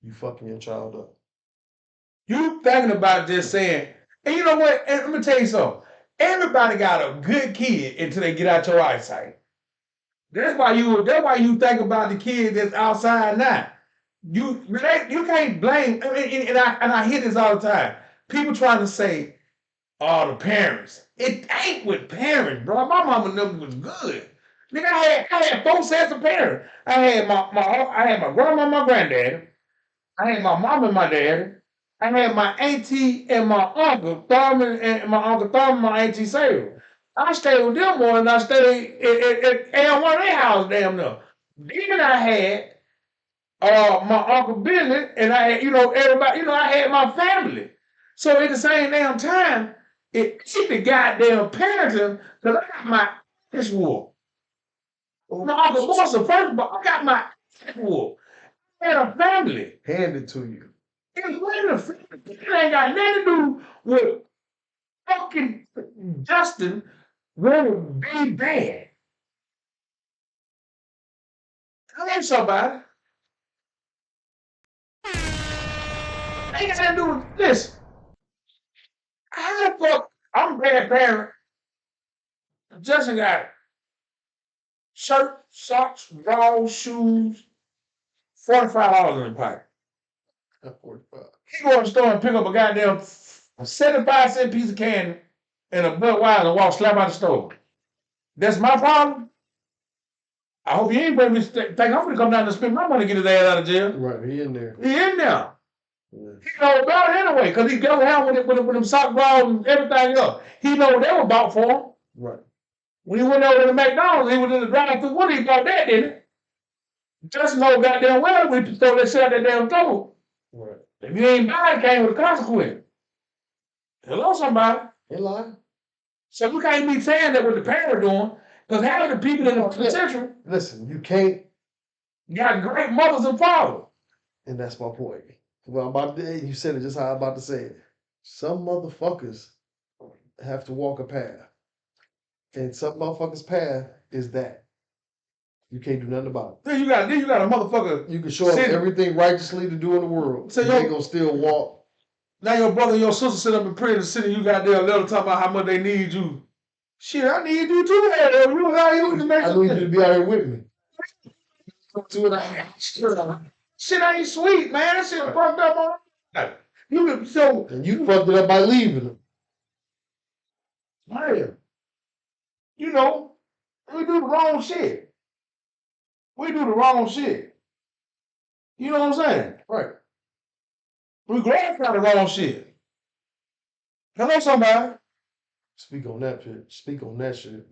[SPEAKER 2] You fucking your child up.
[SPEAKER 1] You thinking about just saying, and you know what? And let me tell you something. Everybody got a good kid until they get out your eyesight. That's why you think about the kids that's outside now. You can't blame. And I hear this all the time. People trying to say, "Oh, the parents." It ain't with parents, bro. My mama number was good. Nigga, I had four sets of parents. I had my grandma, my granddaddy. I had my mom and my dad. I had my auntie and my uncle Thurman and my auntie Sarah. I stayed with them more than I stayed at one of their houses damn near. Then I had my Uncle Billy and I had, everybody, I had my family. So at the same damn time, it took the goddamn parenting because I got my ass whooped. My Uncle Boston, first of all, I got my ass whooped. I had a family.
[SPEAKER 2] Hand it to you.
[SPEAKER 1] It ain't got nothing to do with fucking Justin wanting to be bad. I ain't somebody. I ain't got nothing to do with this. How the fuck I'm a bad parent. Justin got shirt, socks, drawers, shoes, $45 in the pocket.
[SPEAKER 2] 45.
[SPEAKER 1] He go to the store and pick up a goddamn 75-cent piece of candy and a Budweiser and walk slap out the store. That's my problem. I hope he ain't bring me think I'm gonna come down and spend my money to get his ass out of jail.
[SPEAKER 2] Right, he in there.
[SPEAKER 1] He in there.
[SPEAKER 2] Yeah.
[SPEAKER 1] He know about it anyway, because he go around with them sock balls and everything else. He know what they were bought for him.
[SPEAKER 2] Right.
[SPEAKER 1] When he went over to the McDonald's, he was in the drive-thru. What he bought that, didn't he? Just know goddamn well we throw that shit out that damn throat.
[SPEAKER 2] Right.
[SPEAKER 1] If you ain't buy it, came with a consequence. Hello, somebody.
[SPEAKER 2] He lying.
[SPEAKER 1] So we can't be saying that what the parent doing, because half of the people in the penitentiary
[SPEAKER 2] Listen, you can't.
[SPEAKER 1] got great mothers and fathers.
[SPEAKER 2] And that's my point. Well, you said it just how I'm about to say it. Some motherfuckers have to walk a path. And some motherfuckers' path is that. You can't do nothing about it.
[SPEAKER 1] Then you got a motherfucker.
[SPEAKER 2] You can show up everything righteously to do in the world.
[SPEAKER 1] So
[SPEAKER 2] they gonna still walk.
[SPEAKER 1] Now your brother and your sister sit up in prayer and sit and you got their letter talking about how much they need you. Shit, I need you too. You out here with the man.
[SPEAKER 2] I need you to be out here with me.
[SPEAKER 1] Shit ain't sweet, man. That shit fucked up on.
[SPEAKER 2] And you fucked it up by leaving them.
[SPEAKER 1] Man, we do the wrong shit. We do the wrong shit. You know what I'm saying?
[SPEAKER 2] Right.
[SPEAKER 1] We glorify the wrong shit. Hello, somebody.
[SPEAKER 2] Speak on that shit. Speak on that shit.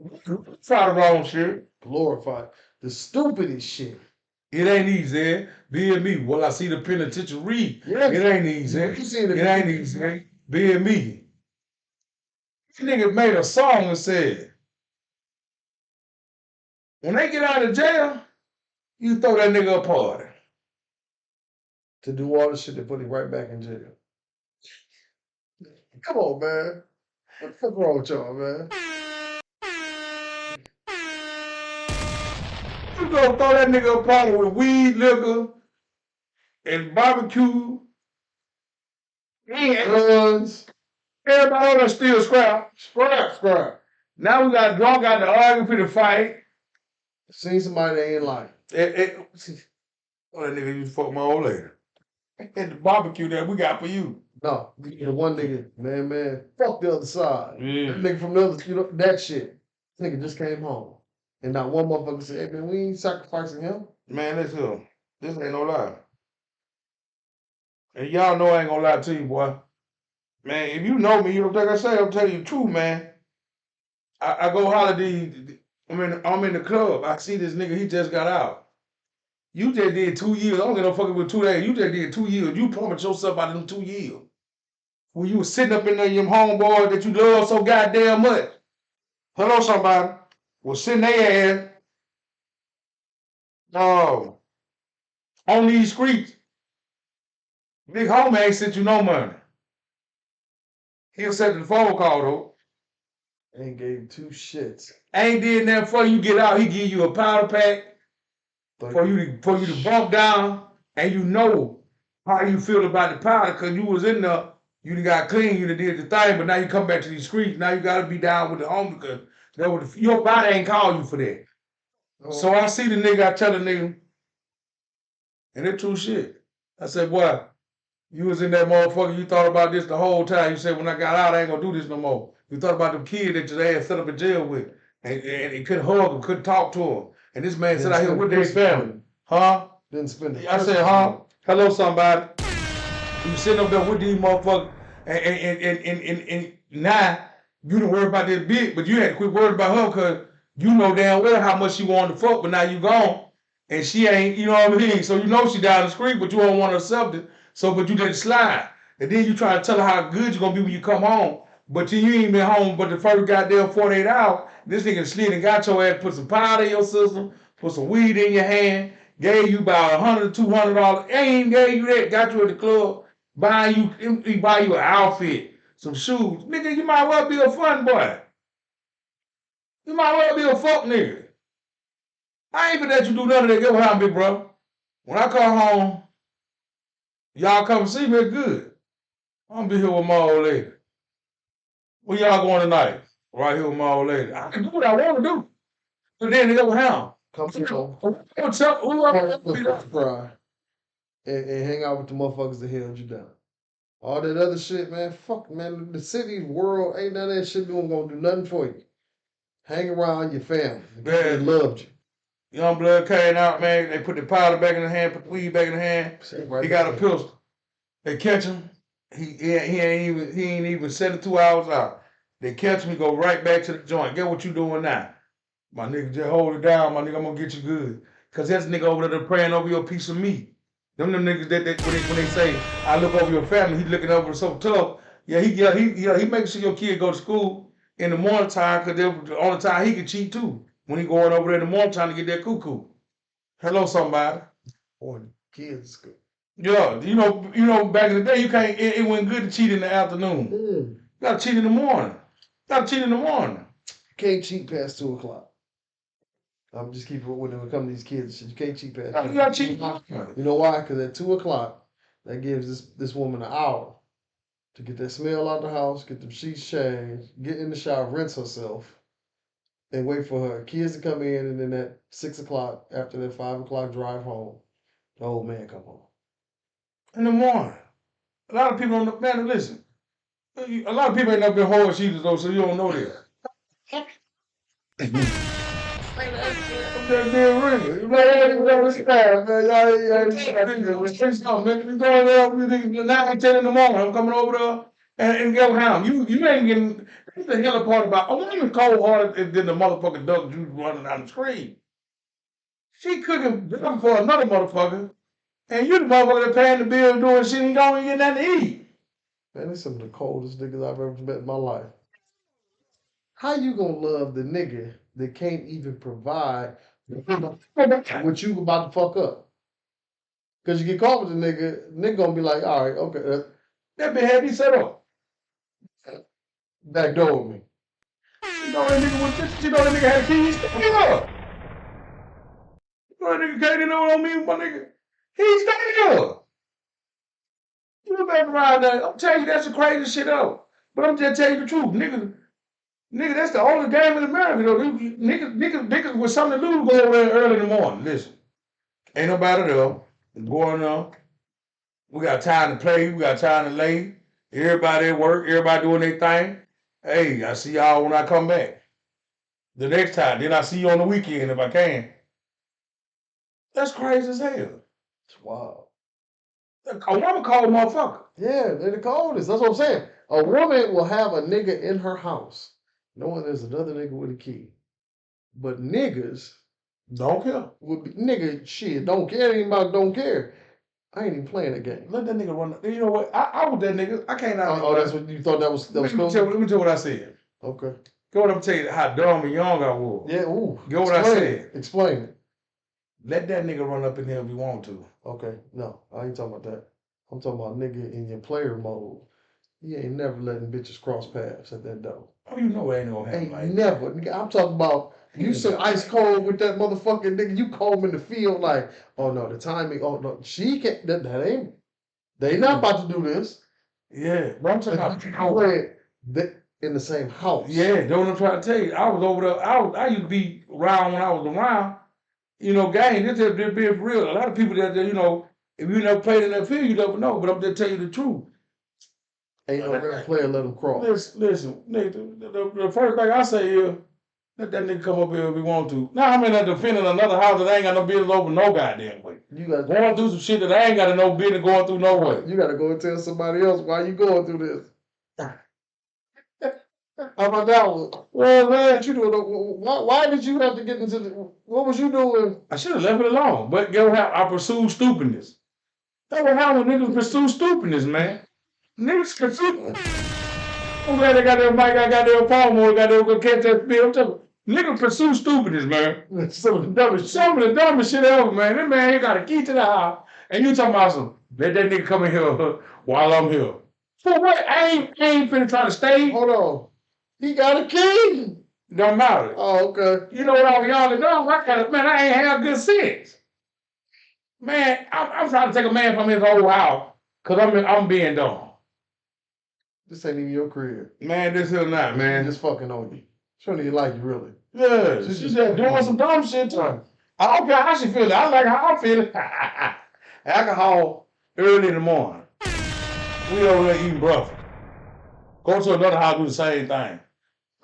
[SPEAKER 1] Try the wrong shit.
[SPEAKER 2] Glorify the stupidest shit.
[SPEAKER 1] It ain't easy. Be me. Well, I see the penitentiary.
[SPEAKER 2] Yes.
[SPEAKER 1] It ain't easy. It ain't easy. Be me. This nigga made a song and said, when they get out of jail, you throw that nigga a party.
[SPEAKER 2] To do all the shit that put him right back in jail. Come on, man. What the fuck wrong with y'all, man?
[SPEAKER 1] You gonna throw that nigga a party with weed, liquor, and barbecue, guns. Everybody on there still scrap. Now we got drunk out the argument for the fight.
[SPEAKER 2] Seen somebody that ain't like.
[SPEAKER 1] Oh, that nigga used to fuck my old lady. At the barbecue that we got for you.
[SPEAKER 2] No, the one nigga, man, fuck the other side.
[SPEAKER 1] Yeah.
[SPEAKER 2] That nigga from the other, that shit. This nigga just came home. And not one motherfucker said, hey, man, we ain't sacrificing him.
[SPEAKER 1] Man, listen, this ain't no lie. And y'all know I ain't gonna lie to you, boy. Man, if you know me, you don't think I say, I'm telling you the truth, man. I go holiday, I'm in the club. I see this nigga, he just got out. You just did 2 years. I don't get no fucking with 2 days. You just did 2 years. You promised yourself out of them 2 years. When you was sitting up in there, your homeboy that you love so goddamn much. Hello, somebody. Was sitting their ass on these streets. Big homie ain't sent you no money. He'll set the phone call though.
[SPEAKER 2] Ain't gave two shits.
[SPEAKER 1] Ain't did nothing for you get out. He give you a powder pack for you to bump down, and you know how you feel about the powder because you was in there. You done got clean. You done did the thing, but now you come back to these streets. Now you got to be down with the homie because your body ain't call you for that. So I see the nigga. I tell the nigga, and it's true shit. I said, boy, you was in that motherfucker. You thought about this the whole time. You said, when I got out, I ain't gonna do this no more. You thought about them kids that your ass set up in jail with, and couldn't hug them, couldn't talk to them. And this man said out here with their family, huh?
[SPEAKER 2] Didn't spend.
[SPEAKER 1] I said, huh? Hello, somebody. You sitting up there with these motherfuckers, and now you done worry about this bitch, but you had to quit worrying about her because you know damn well how much she wanted to fuck, but now you gone, and she ain't, you know what I mean? So you know she down the street, but you don't want to accept it. So, but you didn't slide. And then you try to tell her how good you're gonna be when you come home, but you ain't been home but the first goddamn 48 hours. This nigga slid and got your ass, put some powder in your system, put some weed in your hand, gave you about $100, $200. Ain't gave you that, got you at the club, buy you an outfit, some shoes. Nigga, you might well be a fun boy. You might well be a fuck nigga. I ain't gonna let you do none of that. Get what happened, big bro. When I come home, y'all come see me good. I'm gonna be here with my old lady. Where y'all going tonight? Right here with my old lady. I can do what I want to do. But then they go home.
[SPEAKER 2] Come to home.
[SPEAKER 1] What's up? Who up?
[SPEAKER 2] And hang out with the motherfuckers that held you down. All that other shit, man. Fuck, man. The city, world, ain't none of that shit gonna do nothing for you. Hang around your family. They loved you.
[SPEAKER 1] Young blood came out, man. They put the powder back in the hand, put the weed back in the hand. He got a pistol. They catch him. He ain't even 72 hours out. They catch him. He go right back to the joint. Get what you doing now? My nigga, just hold it down. My nigga, I'm gonna get you good. Cause that's nigga over there praying over your piece of meat. Them niggas that when they say I look over your family, he looking over so tough. Yeah, he making sure your kid go to school in the morning time, cause they're the only time he can cheat too. When he going over there in the morning time to get that cuckoo. Hello, somebody.
[SPEAKER 2] Or kids.
[SPEAKER 1] Yeah, you know, back in the day, you can't. It wasn't good to cheat in the afternoon. You gotta cheat in the morning.
[SPEAKER 2] You can't cheat past 2:00. I'm just keeping it when it comes to these kids. You can't cheat past.
[SPEAKER 1] You gotta cheat.
[SPEAKER 2] You know why? Because at 2:00, that gives this woman an hour to get that smell out the house, get the sheets changed, get in the shower, rinse herself, and wait for her kids to come in. And then at 6:00, after that 5:00 drive home, the old man come home.
[SPEAKER 1] In the morning. A lot of people don't know. Man, listen. A lot of people ain't never been hard cheaters though, so you don't know this. I'm just being real. You going there 9, 10 in the morning. I'm coming over there and get home. You ain't getting. That's the hell part about. I wasn't even cold hearted than the motherfucking duck juice running down the street. She cooking dinner for another motherfucker, and you the motherfucker that paying the bill doing shit and you don't even get nothing to eat.
[SPEAKER 2] Man, these some of the coldest niggas I've ever met in my life. How you gonna love the nigga that can't even provide what you about to fuck up? Because you get caught with the nigga gonna be like, all right, okay.
[SPEAKER 1] That been had me set up.
[SPEAKER 2] Backdoor me.
[SPEAKER 1] You know that nigga was just, you know that nigga had keys. Yeah. You know that nigga can't know what I mean, my nigga. He's there. You back around there. I'm telling you, that's the crazy shit out. But I'm just telling you the truth, nigga, that's the only game in America though. Niggas with something to lose go over there early in the morning. Listen, ain't nobody there. Going on. We got time to play. We got time to lay. Everybody at work. Everybody doing their thing. Hey, I see y'all when I come back. The next time. Then I see you on the weekend if I can. That's crazy as hell.
[SPEAKER 2] It's wild.
[SPEAKER 1] A woman cold motherfucker.
[SPEAKER 2] Yeah, they're the coldest. That's what I'm saying. A woman will have a nigga in her house knowing there's another nigga with a key. But niggas
[SPEAKER 1] Don't care.
[SPEAKER 2] would be, nigga, shit, don't care. Ain't about don't care. I ain't even playing that game.
[SPEAKER 1] Let that nigga run. You know what? I was that nigga. I can't out.
[SPEAKER 2] Oh, that's what you thought that was
[SPEAKER 1] Let me
[SPEAKER 2] cool?
[SPEAKER 1] tell you what I said.
[SPEAKER 2] Okay.
[SPEAKER 1] Go what I'm telling you how dumb and young I was.
[SPEAKER 2] Yeah, ooh.
[SPEAKER 1] Go what I said.
[SPEAKER 2] Explain it.
[SPEAKER 1] Let that nigga run up in there if you want to.
[SPEAKER 2] Okay. No, I ain't talking about that. I'm talking about nigga in your player mode. You ain't never letting bitches cross paths at that door.
[SPEAKER 1] Oh, you know it ain't gonna happen
[SPEAKER 2] Ain't
[SPEAKER 1] like
[SPEAKER 2] never. Nigga, I'm talking about you some ice cold with that motherfucking nigga. You comb in the field like, oh no, the timing. Oh no, she can't. That ain't. They not about to do this.
[SPEAKER 1] Yeah, but I'm talking about
[SPEAKER 2] They in the same house.
[SPEAKER 1] Yeah, that's what I'm trying to tell you. I was over there. I used to be around when I was around. You know, gang. This is being for real. A lot of people that you know, if you never played in that field, you never know. But I'm just telling you the truth.
[SPEAKER 2] Ain't no real player let him cross.
[SPEAKER 1] Listen, nigga, the first thing I say is, let that nigga come up here if he want to. Now I'm in there defending another house that I ain't got no business over no goddamn way.
[SPEAKER 2] You got
[SPEAKER 1] going through some shit that I ain't got no business going through no way.
[SPEAKER 2] You got to go and tell somebody else why you going through this. How about that one? Well, man, you doing? Why did you have to get into the? What was you doing?
[SPEAKER 1] I should have left it alone. But guess what? I pursued stupidness. That's what happens when niggas pursue stupidness, man. Niggas pursue. I'm glad they got their mic, I got their phone, or got their go catch that bill. I'm telling you, niggas pursue stupidness, man. Some of the dumbest shit ever, man. That man, he got a key to the house, and you talking about some, let that nigga come in here while I'm here. For what? I ain't finna try to stay.
[SPEAKER 2] Hold on. He got a key.
[SPEAKER 1] Don't matter.
[SPEAKER 2] Oh, okay.
[SPEAKER 1] You know what I was young and dumb? I ain't have good sense. Man, I'm trying to take a man from his old house because I'm being dumb.
[SPEAKER 2] This ain't even your crib.
[SPEAKER 1] Man, this is not, man.
[SPEAKER 2] She just fucking on you. She don't even like you, really.
[SPEAKER 1] Yeah, she's just doing some dumb shit to her. I don't care how she feeling. I like how I'm feeling. Alcohol early in the morning. We over there eating breakfast. Go to another house, do the same thing.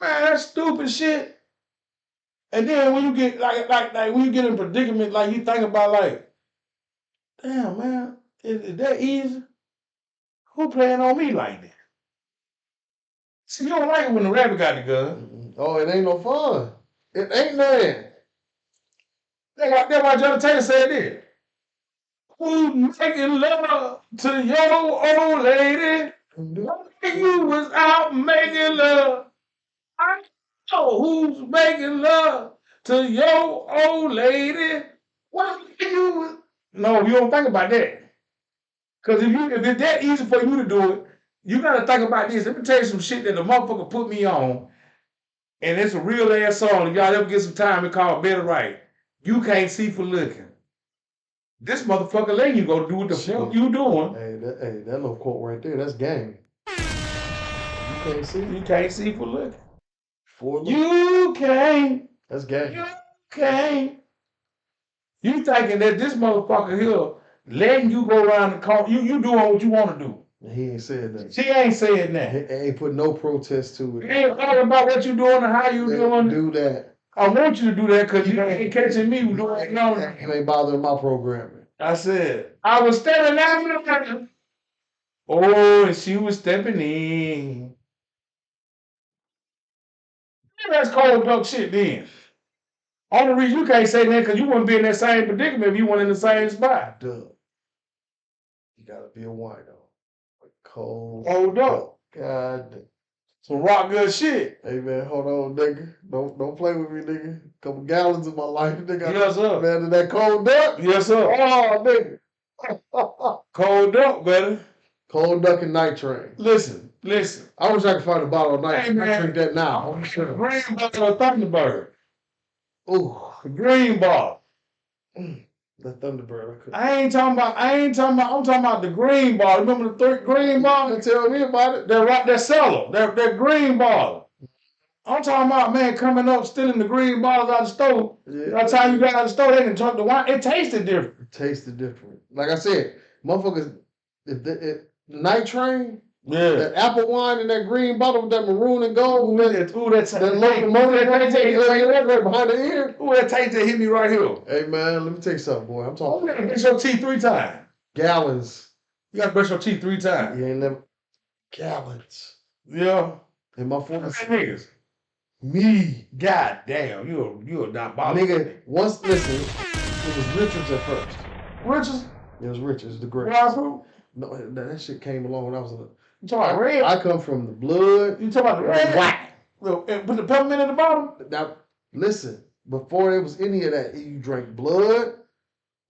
[SPEAKER 1] Man, that's stupid shit. And then when you get like when you get in a predicament, like you think about like, damn man, is that easy? Who playing on me like that? See, you don't like it when the rabbit got the gun.
[SPEAKER 2] Oh, it ain't no fun. It ain't nothing.
[SPEAKER 1] That's why Jonathan Taylor said this. Who's making love to your old lady? When you was out making love. I know who's making love to your old lady. What you was... No, you don't think about that. Because if it's that easy for you to do it, you gotta think about this. Let me tell you some shit that the motherfucker put me on. And it's a real ass song. If y'all ever get some time, it's called Better Right. You can't see for looking. This motherfucker letting you go do what the fuck you doing.
[SPEAKER 2] Hey, that little quote right there, that's game. You can't see.
[SPEAKER 1] You can't see for looking.
[SPEAKER 2] For
[SPEAKER 1] You can't.
[SPEAKER 2] That's game.
[SPEAKER 1] You can't. You thinking that this motherfucker here letting you go around the corner, you doing what you want to do.
[SPEAKER 2] He ain't said that.
[SPEAKER 1] She ain't saying that.
[SPEAKER 2] He ain't put no protest to it.
[SPEAKER 1] He ain't talking about what you doing and how you doing.
[SPEAKER 2] Do that.
[SPEAKER 1] I want you to do that because you ain't catching me doing it. No,
[SPEAKER 2] you ain't bothering my programming.
[SPEAKER 1] I said, I was standing out. Oh, and she was stepping in. That's cold duck shit then. Only reason you can't say that because you wouldn't be in that same predicament if you weren't in the same spot.
[SPEAKER 2] Duh. You gotta be a wino. Cold
[SPEAKER 1] duck.
[SPEAKER 2] God damn.
[SPEAKER 1] Some rock good shit.
[SPEAKER 2] Hey man, hold on, nigga. Don't play with me, nigga. Couple gallons of my life, nigga.
[SPEAKER 1] Yes, sir.
[SPEAKER 2] Man, that cold duck?
[SPEAKER 1] Yes, sir.
[SPEAKER 2] Oh, nigga.
[SPEAKER 1] Cold duck, better.
[SPEAKER 2] Cold duck and night train.
[SPEAKER 1] Listen.
[SPEAKER 2] I wish I could find a bottle of night.
[SPEAKER 1] Hey, man.
[SPEAKER 2] I drink that now. I'm sure.
[SPEAKER 1] Green bottle of Thunderbird.
[SPEAKER 2] Ooh.
[SPEAKER 1] Green bottle.
[SPEAKER 2] The Thunderbird.
[SPEAKER 1] I'm talking about the green bottle. Remember the green bottle?
[SPEAKER 2] Tell me about it.
[SPEAKER 1] That cellar. That green bottle. I'm talking about, man, coming up, stealing the green bottles out of the store.
[SPEAKER 2] Yeah.
[SPEAKER 1] By the time you got out of the store, they didn't drink the wine. It tasted different.
[SPEAKER 2] Like I said, motherfuckers, if night train,
[SPEAKER 1] yeah,
[SPEAKER 2] that apple wine in that green bottle with that maroon and gold,
[SPEAKER 1] that
[SPEAKER 2] locomotive that taste behind the ear.
[SPEAKER 1] Ooh, that taste that hit me right here.
[SPEAKER 2] Hey man, let me tell you something, boy. I'm talking.
[SPEAKER 1] It's your teeth 3 times.
[SPEAKER 2] Gallons
[SPEAKER 1] You gotta brush your teeth 3 times.
[SPEAKER 2] You ain't never gallons.
[SPEAKER 1] Yeah.
[SPEAKER 2] And my
[SPEAKER 1] Look at
[SPEAKER 2] 40s.
[SPEAKER 1] that niggas.
[SPEAKER 2] Me.
[SPEAKER 1] God damn, you a diabolical.
[SPEAKER 2] Nigga, once listen, it was Richards at first.
[SPEAKER 1] Richards?
[SPEAKER 2] It was Richards, the great.
[SPEAKER 1] Wild fruit?
[SPEAKER 2] No, that shit came along when I was
[SPEAKER 1] You talking about red?
[SPEAKER 2] I come from the blood.
[SPEAKER 1] You talking about the red?
[SPEAKER 2] White.
[SPEAKER 1] And put the peppermint at the bottom?
[SPEAKER 2] Now, listen, before there was any of that, you drank blood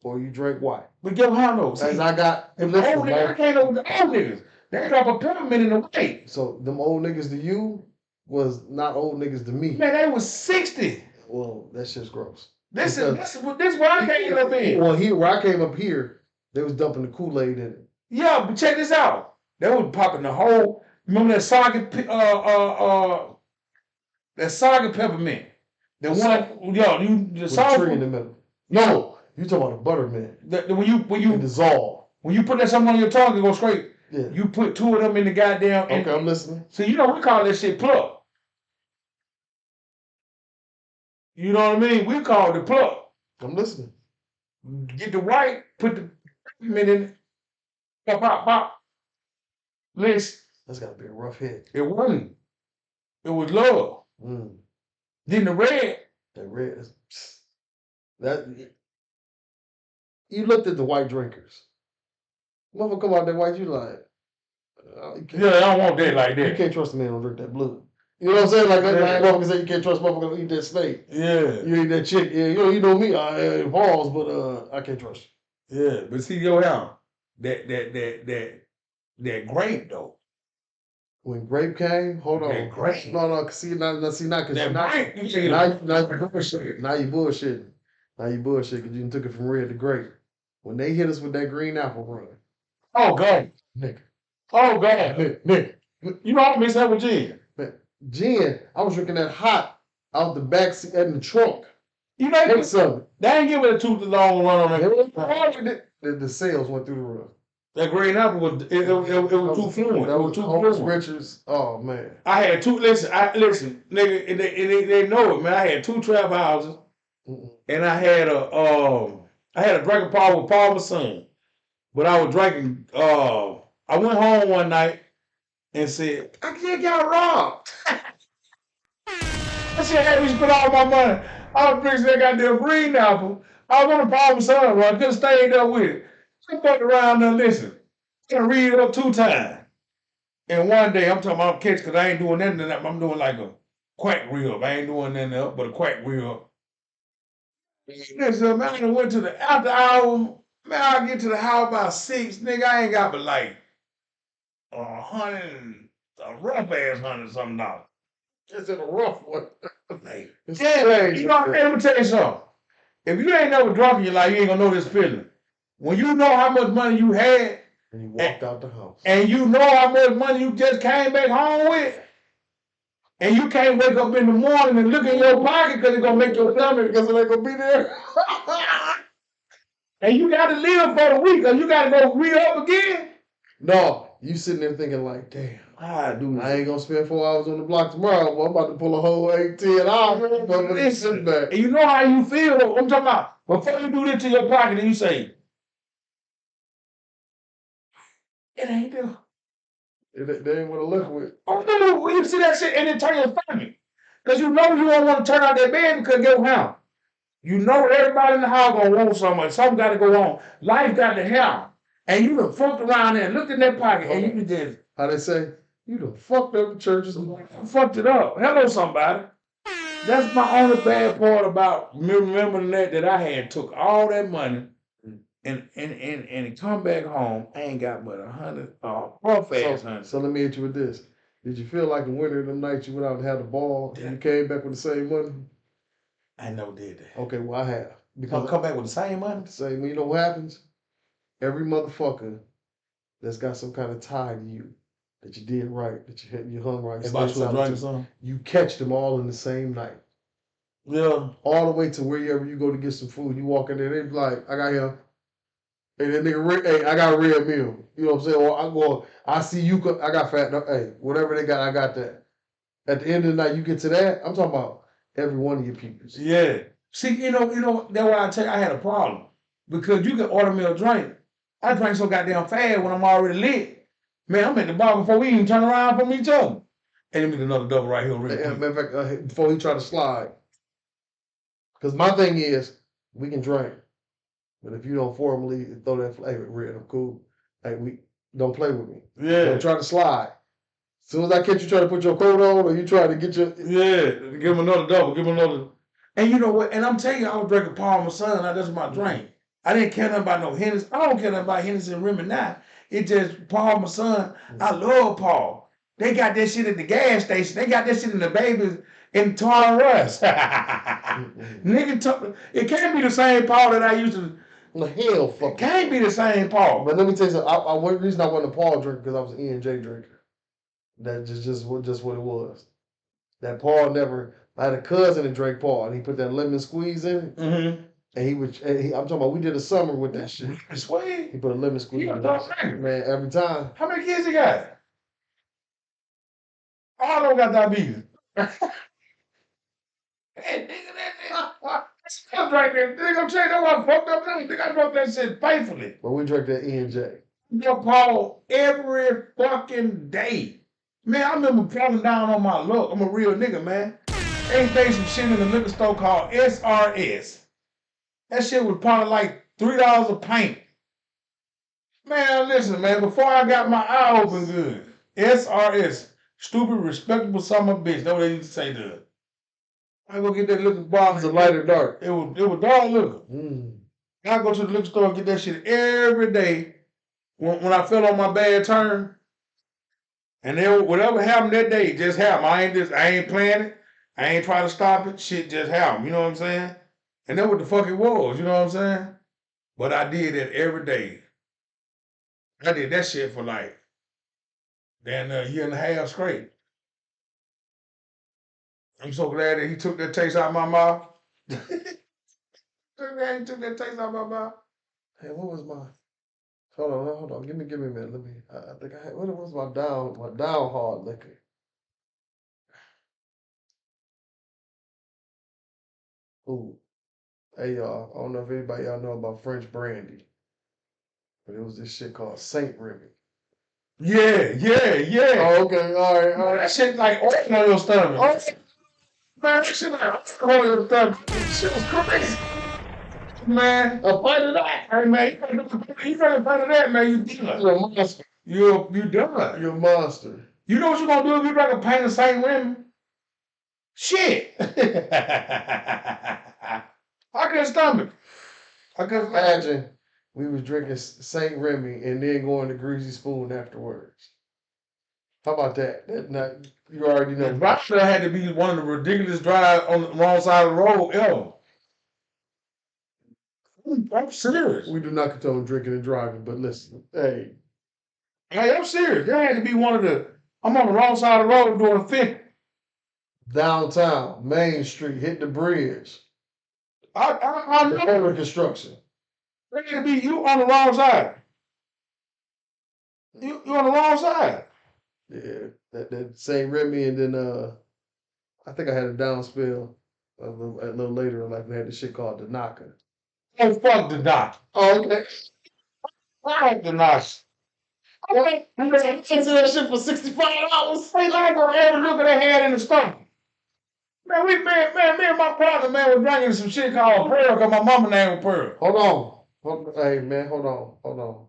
[SPEAKER 2] or you drank white.
[SPEAKER 1] But get how though?
[SPEAKER 2] As I got,
[SPEAKER 1] If
[SPEAKER 2] listen,
[SPEAKER 1] old niggas, I can't know the old niggas. They drop a peppermint in the white.
[SPEAKER 2] so them old niggas to you was not old niggas to me.
[SPEAKER 1] Man, they was 60.
[SPEAKER 2] Well, that shit's gross.
[SPEAKER 1] This where I came up in.
[SPEAKER 2] Well, where I came up here, they was dumping the Kool-Aid in it.
[SPEAKER 1] Yeah, but check this out. They was popping the whole. Remember that saga peppermint. The one, yo, the
[SPEAKER 2] With
[SPEAKER 1] saga
[SPEAKER 2] a tree in the middle. No, you talking about the buttermint.
[SPEAKER 1] When you
[SPEAKER 2] And dissolve.
[SPEAKER 1] when you put that something on your tongue, it goes straight.
[SPEAKER 2] Yeah.
[SPEAKER 1] You put 2 of them in the goddamn.
[SPEAKER 2] Okay, I'm listening.
[SPEAKER 1] So you know we call that shit pluck. You know what I mean? We call it pluck.
[SPEAKER 2] I'm listening.
[SPEAKER 1] Get the white, put the peppermint in it. Pop, pop, pop. Listen,
[SPEAKER 2] That's gotta be a rough hit.
[SPEAKER 1] it wasn't. It was love.
[SPEAKER 2] Mm.
[SPEAKER 1] Then the red.
[SPEAKER 2] That red is that you looked at the white drinkers. Motherfucker come out that white, you like,
[SPEAKER 1] Yeah, I don't want that like
[SPEAKER 2] you
[SPEAKER 1] that.
[SPEAKER 2] can't trust a man to drink that blue. You know what I'm saying? Like motherfucker say you can't trust motherfucker to eat that snake.
[SPEAKER 1] Yeah.
[SPEAKER 2] You eat that chick. Yeah, you know me. I balls, but I can't trust you.
[SPEAKER 1] Yeah, but see your how that grape though.
[SPEAKER 2] When grape came, hold on.
[SPEAKER 1] That grape.
[SPEAKER 2] No, see, not because
[SPEAKER 1] That grape.
[SPEAKER 2] now you bullshit. Now you bullshitting. Now you bullshit because you took it from red to grape. When they hit us with that green apple run,
[SPEAKER 1] Oh God.
[SPEAKER 2] nigga,
[SPEAKER 1] Oh God.
[SPEAKER 2] nigga,
[SPEAKER 1] You know I mix that with gin.
[SPEAKER 2] man, gin. I was drinking that hot out the back seat in the trunk.
[SPEAKER 1] You know
[SPEAKER 2] Take some.
[SPEAKER 1] they ain't give it a too long run on that.
[SPEAKER 2] The sales went through the roof.
[SPEAKER 1] That green apple was it was too fluent.
[SPEAKER 2] That
[SPEAKER 1] It
[SPEAKER 2] was
[SPEAKER 1] was too
[SPEAKER 2] Horace
[SPEAKER 1] fluent.
[SPEAKER 2] Richards. Oh man.
[SPEAKER 1] I had 2. Listen, nigga. And they know it, man. I had 2 trap houses, and I had a drinking party with Paul my son. But I was drinking. I went home one night and said, "I can't get robbed." I said, "Hey, we spent all my money. I was drinking that goddamn green apple. I was on the Paul my son run. Could have stayed there with it. I fucked around and listen. I read it up 2 times. And one day, I'm talking about catch because I ain't doing nothing. I'm doing like a quack rib. I ain't doing nothing else but a quack rib. Listen, man, I went to the after hour. Man, I get to the house about 6. Nigga, I ain't got but like a rough ass $100-something.
[SPEAKER 2] It's in a rough one.
[SPEAKER 1] Like,
[SPEAKER 2] It's
[SPEAKER 1] yeah,
[SPEAKER 2] crazy.
[SPEAKER 1] you know, let me tell you something. If you ain't never drunk in your life, you ain't gonna know this feeling. When you know how much money you had,
[SPEAKER 2] And he walked out the house.
[SPEAKER 1] and you know how much money you just came back home with, and you can't wake up in the morning and look in your pocket because it's gonna make your stomach because it ain't gonna be there. And you gotta live for the week, or you gotta go re-up again.
[SPEAKER 2] No, you sitting there thinking like, damn,
[SPEAKER 1] I do.
[SPEAKER 2] I ain't gonna spend 4 hours on the block tomorrow. Well, I'm about to pull a whole 8, 10 hours.
[SPEAKER 1] Listen,
[SPEAKER 2] back.
[SPEAKER 1] and you know how you feel. I'm talking about before you do this to your pocket, and you say, "It ain't there."
[SPEAKER 2] They ain't what I left with.
[SPEAKER 1] Oh no, when you see that shit and then turn your stomach, because you know you don't want to turn out that bed because get how. You know everybody in the house gonna want something. Something got to go on. Life got to help. And you done fucked around there and looked in that pocket and you just
[SPEAKER 2] How they say, you done fucked up the churches.
[SPEAKER 1] fucked it up. Hello, somebody. That's my only bad part about me remembering that I had took all that money and come back home. I ain't got but $100, rough ass $100.
[SPEAKER 2] So let me hit you with this. Did you feel like in winter them nights you went out and had the ball and you came back with the same money?
[SPEAKER 1] I never did that.
[SPEAKER 2] Okay, well I have. Because
[SPEAKER 1] Come back with the same money?
[SPEAKER 2] Same, you know what happens? Every motherfucker that's got some kind of tie to you, that you did right, that you hung right,
[SPEAKER 1] If I
[SPEAKER 2] stayed
[SPEAKER 1] should have drank
[SPEAKER 2] solid,
[SPEAKER 1] something?
[SPEAKER 2] you catch them all in the same night.
[SPEAKER 1] Yeah.
[SPEAKER 2] All the way to wherever you go to get some food. You walk in there, they be like, I got him. Hey, that nigga, hey, I got a real meal. You know what I'm saying? Or I see you, I got fat. No, hey, whatever they got, I got that. At the end of the night, you get to that, I'm talking about every one of your peoples.
[SPEAKER 1] Yeah. See, you know, that's why I tell you I had a problem. Because you can order me a drink, I drank so goddamn fast when I'm already lit. Man, I'm at the bar before we even turn around from each other. Hey, let me get another double right here real quick.
[SPEAKER 2] Matter of fact, before he try to slide. Because my thing is, we can drink. But if you don't formally throw that flavor, Red, I'm cool. Hey, we don't play with me.
[SPEAKER 1] Yeah.
[SPEAKER 2] Don't try to slide. As soon as I catch you trying to put your coat on or you try to get your...
[SPEAKER 1] Yeah, give him another double, give him another. And you know what? And I'm telling you, I was drinking Paul Masson. That's my drink. I didn't care nothing about no Hennessy. I don't care nothing about Hennessy and Remy now. It just Paul Masson. I love Paul. They got that shit at the gas station. They got that shit in the babies in Tar Us. Nigga, it can't be the same Paul that I used to.
[SPEAKER 2] No, hell, fuck.
[SPEAKER 1] It can't be the same Paul.
[SPEAKER 2] But let me tell you something. The reason I wasn't a Paul drinker because I was an E&J drinker. That's just what it was. That Paul never. I had a cousin that drank Paul, and he put that lemon squeeze in it.
[SPEAKER 1] Mm-hmm.
[SPEAKER 2] And he would. I'm talking about. We did a summer with that shit.
[SPEAKER 1] Sweet.
[SPEAKER 2] He put a lemon squeeze in
[SPEAKER 1] it.
[SPEAKER 2] Man, every time.
[SPEAKER 1] How many kids he got? All of them got diabetes. Hey, nigga, I'm drinking. Nigga, I'm saying that was fucked up. Nigga, I drank that shit faithfully.
[SPEAKER 2] But we drank that E&J.
[SPEAKER 1] Paul every fucking day. Man, I remember falling down on my luck. I'm a real nigga, man. Ain't they some shit in the liquor store called SRS. That shit was probably like $3 a pint. Man, listen, man, before I got my eye open good, SRS, stupid, respectable summer bitch. That's what they used to say to it. I go get that liquor bottle.
[SPEAKER 2] It's a lighter dark.
[SPEAKER 1] It was dark liquor.
[SPEAKER 2] Mm.
[SPEAKER 1] I go to the liquor store and get that shit every day. When I fell on my bad turn, and then whatever happened that day, just happened. I ain't planning it. I ain't trying to stop it. Shit just happened. You know what I'm saying? And that's what the fuck it was. You know what I'm saying? But I did that every day. I did that shit for like damn a year and a half straight. I'm so glad that he took that taste out of my mouth. So glad he took that taste out of my mouth.
[SPEAKER 2] Hey, what was my? Hold on. Give me a minute. Let me. I think I had. What was my down hard liquor? Ooh. Hey y'all. I don't know if anybody y'all know about French brandy, but it was this shit called Saint Remy.
[SPEAKER 1] Yeah.
[SPEAKER 2] Oh, okay. All right.
[SPEAKER 1] That shit like oil on your stomach. Oh, man, that shit like oil on your stomach. That shit was crazy. Man, a fight of that. Hey, man, you better fight of that, man. You done.
[SPEAKER 2] You're a monster.
[SPEAKER 1] You done.
[SPEAKER 2] You're a monster.
[SPEAKER 1] You know what you're gonna do if you drink a pint of St. Remy? Shit. I couldn't stomach. I couldn't
[SPEAKER 2] Imagine we was drinking Saint Remy and then going to Greasy Spoon afterwards. How about that? You already know.
[SPEAKER 1] That had to be one of the ridiculous drives on the wrong side of the road ever. I'm serious.
[SPEAKER 2] We do not condone drinking and driving, but listen, hey.
[SPEAKER 1] I'm serious. That had to be one of the. I'm on the wrong side of the road doing 50.
[SPEAKER 2] Downtown, Main Street, hit the bridge.
[SPEAKER 1] I
[SPEAKER 2] know. Construction.
[SPEAKER 1] That had to be you on the wrong side. You on the wrong side.
[SPEAKER 2] Yeah, that St. Remy, and then I think I had a down spell a little later in life. We had this shit called the Knocker.
[SPEAKER 1] Oh, fuck the doc.
[SPEAKER 2] Oh, okay.
[SPEAKER 1] I like the knots. Okay. I'm going to do that shit for $65. Hey, I go every look at that head in the stomach. Man, me and my partner, man, was drinking some shit called Pearl, because my mama name was Pearl.
[SPEAKER 2] Hold on. Hey, man, hold on.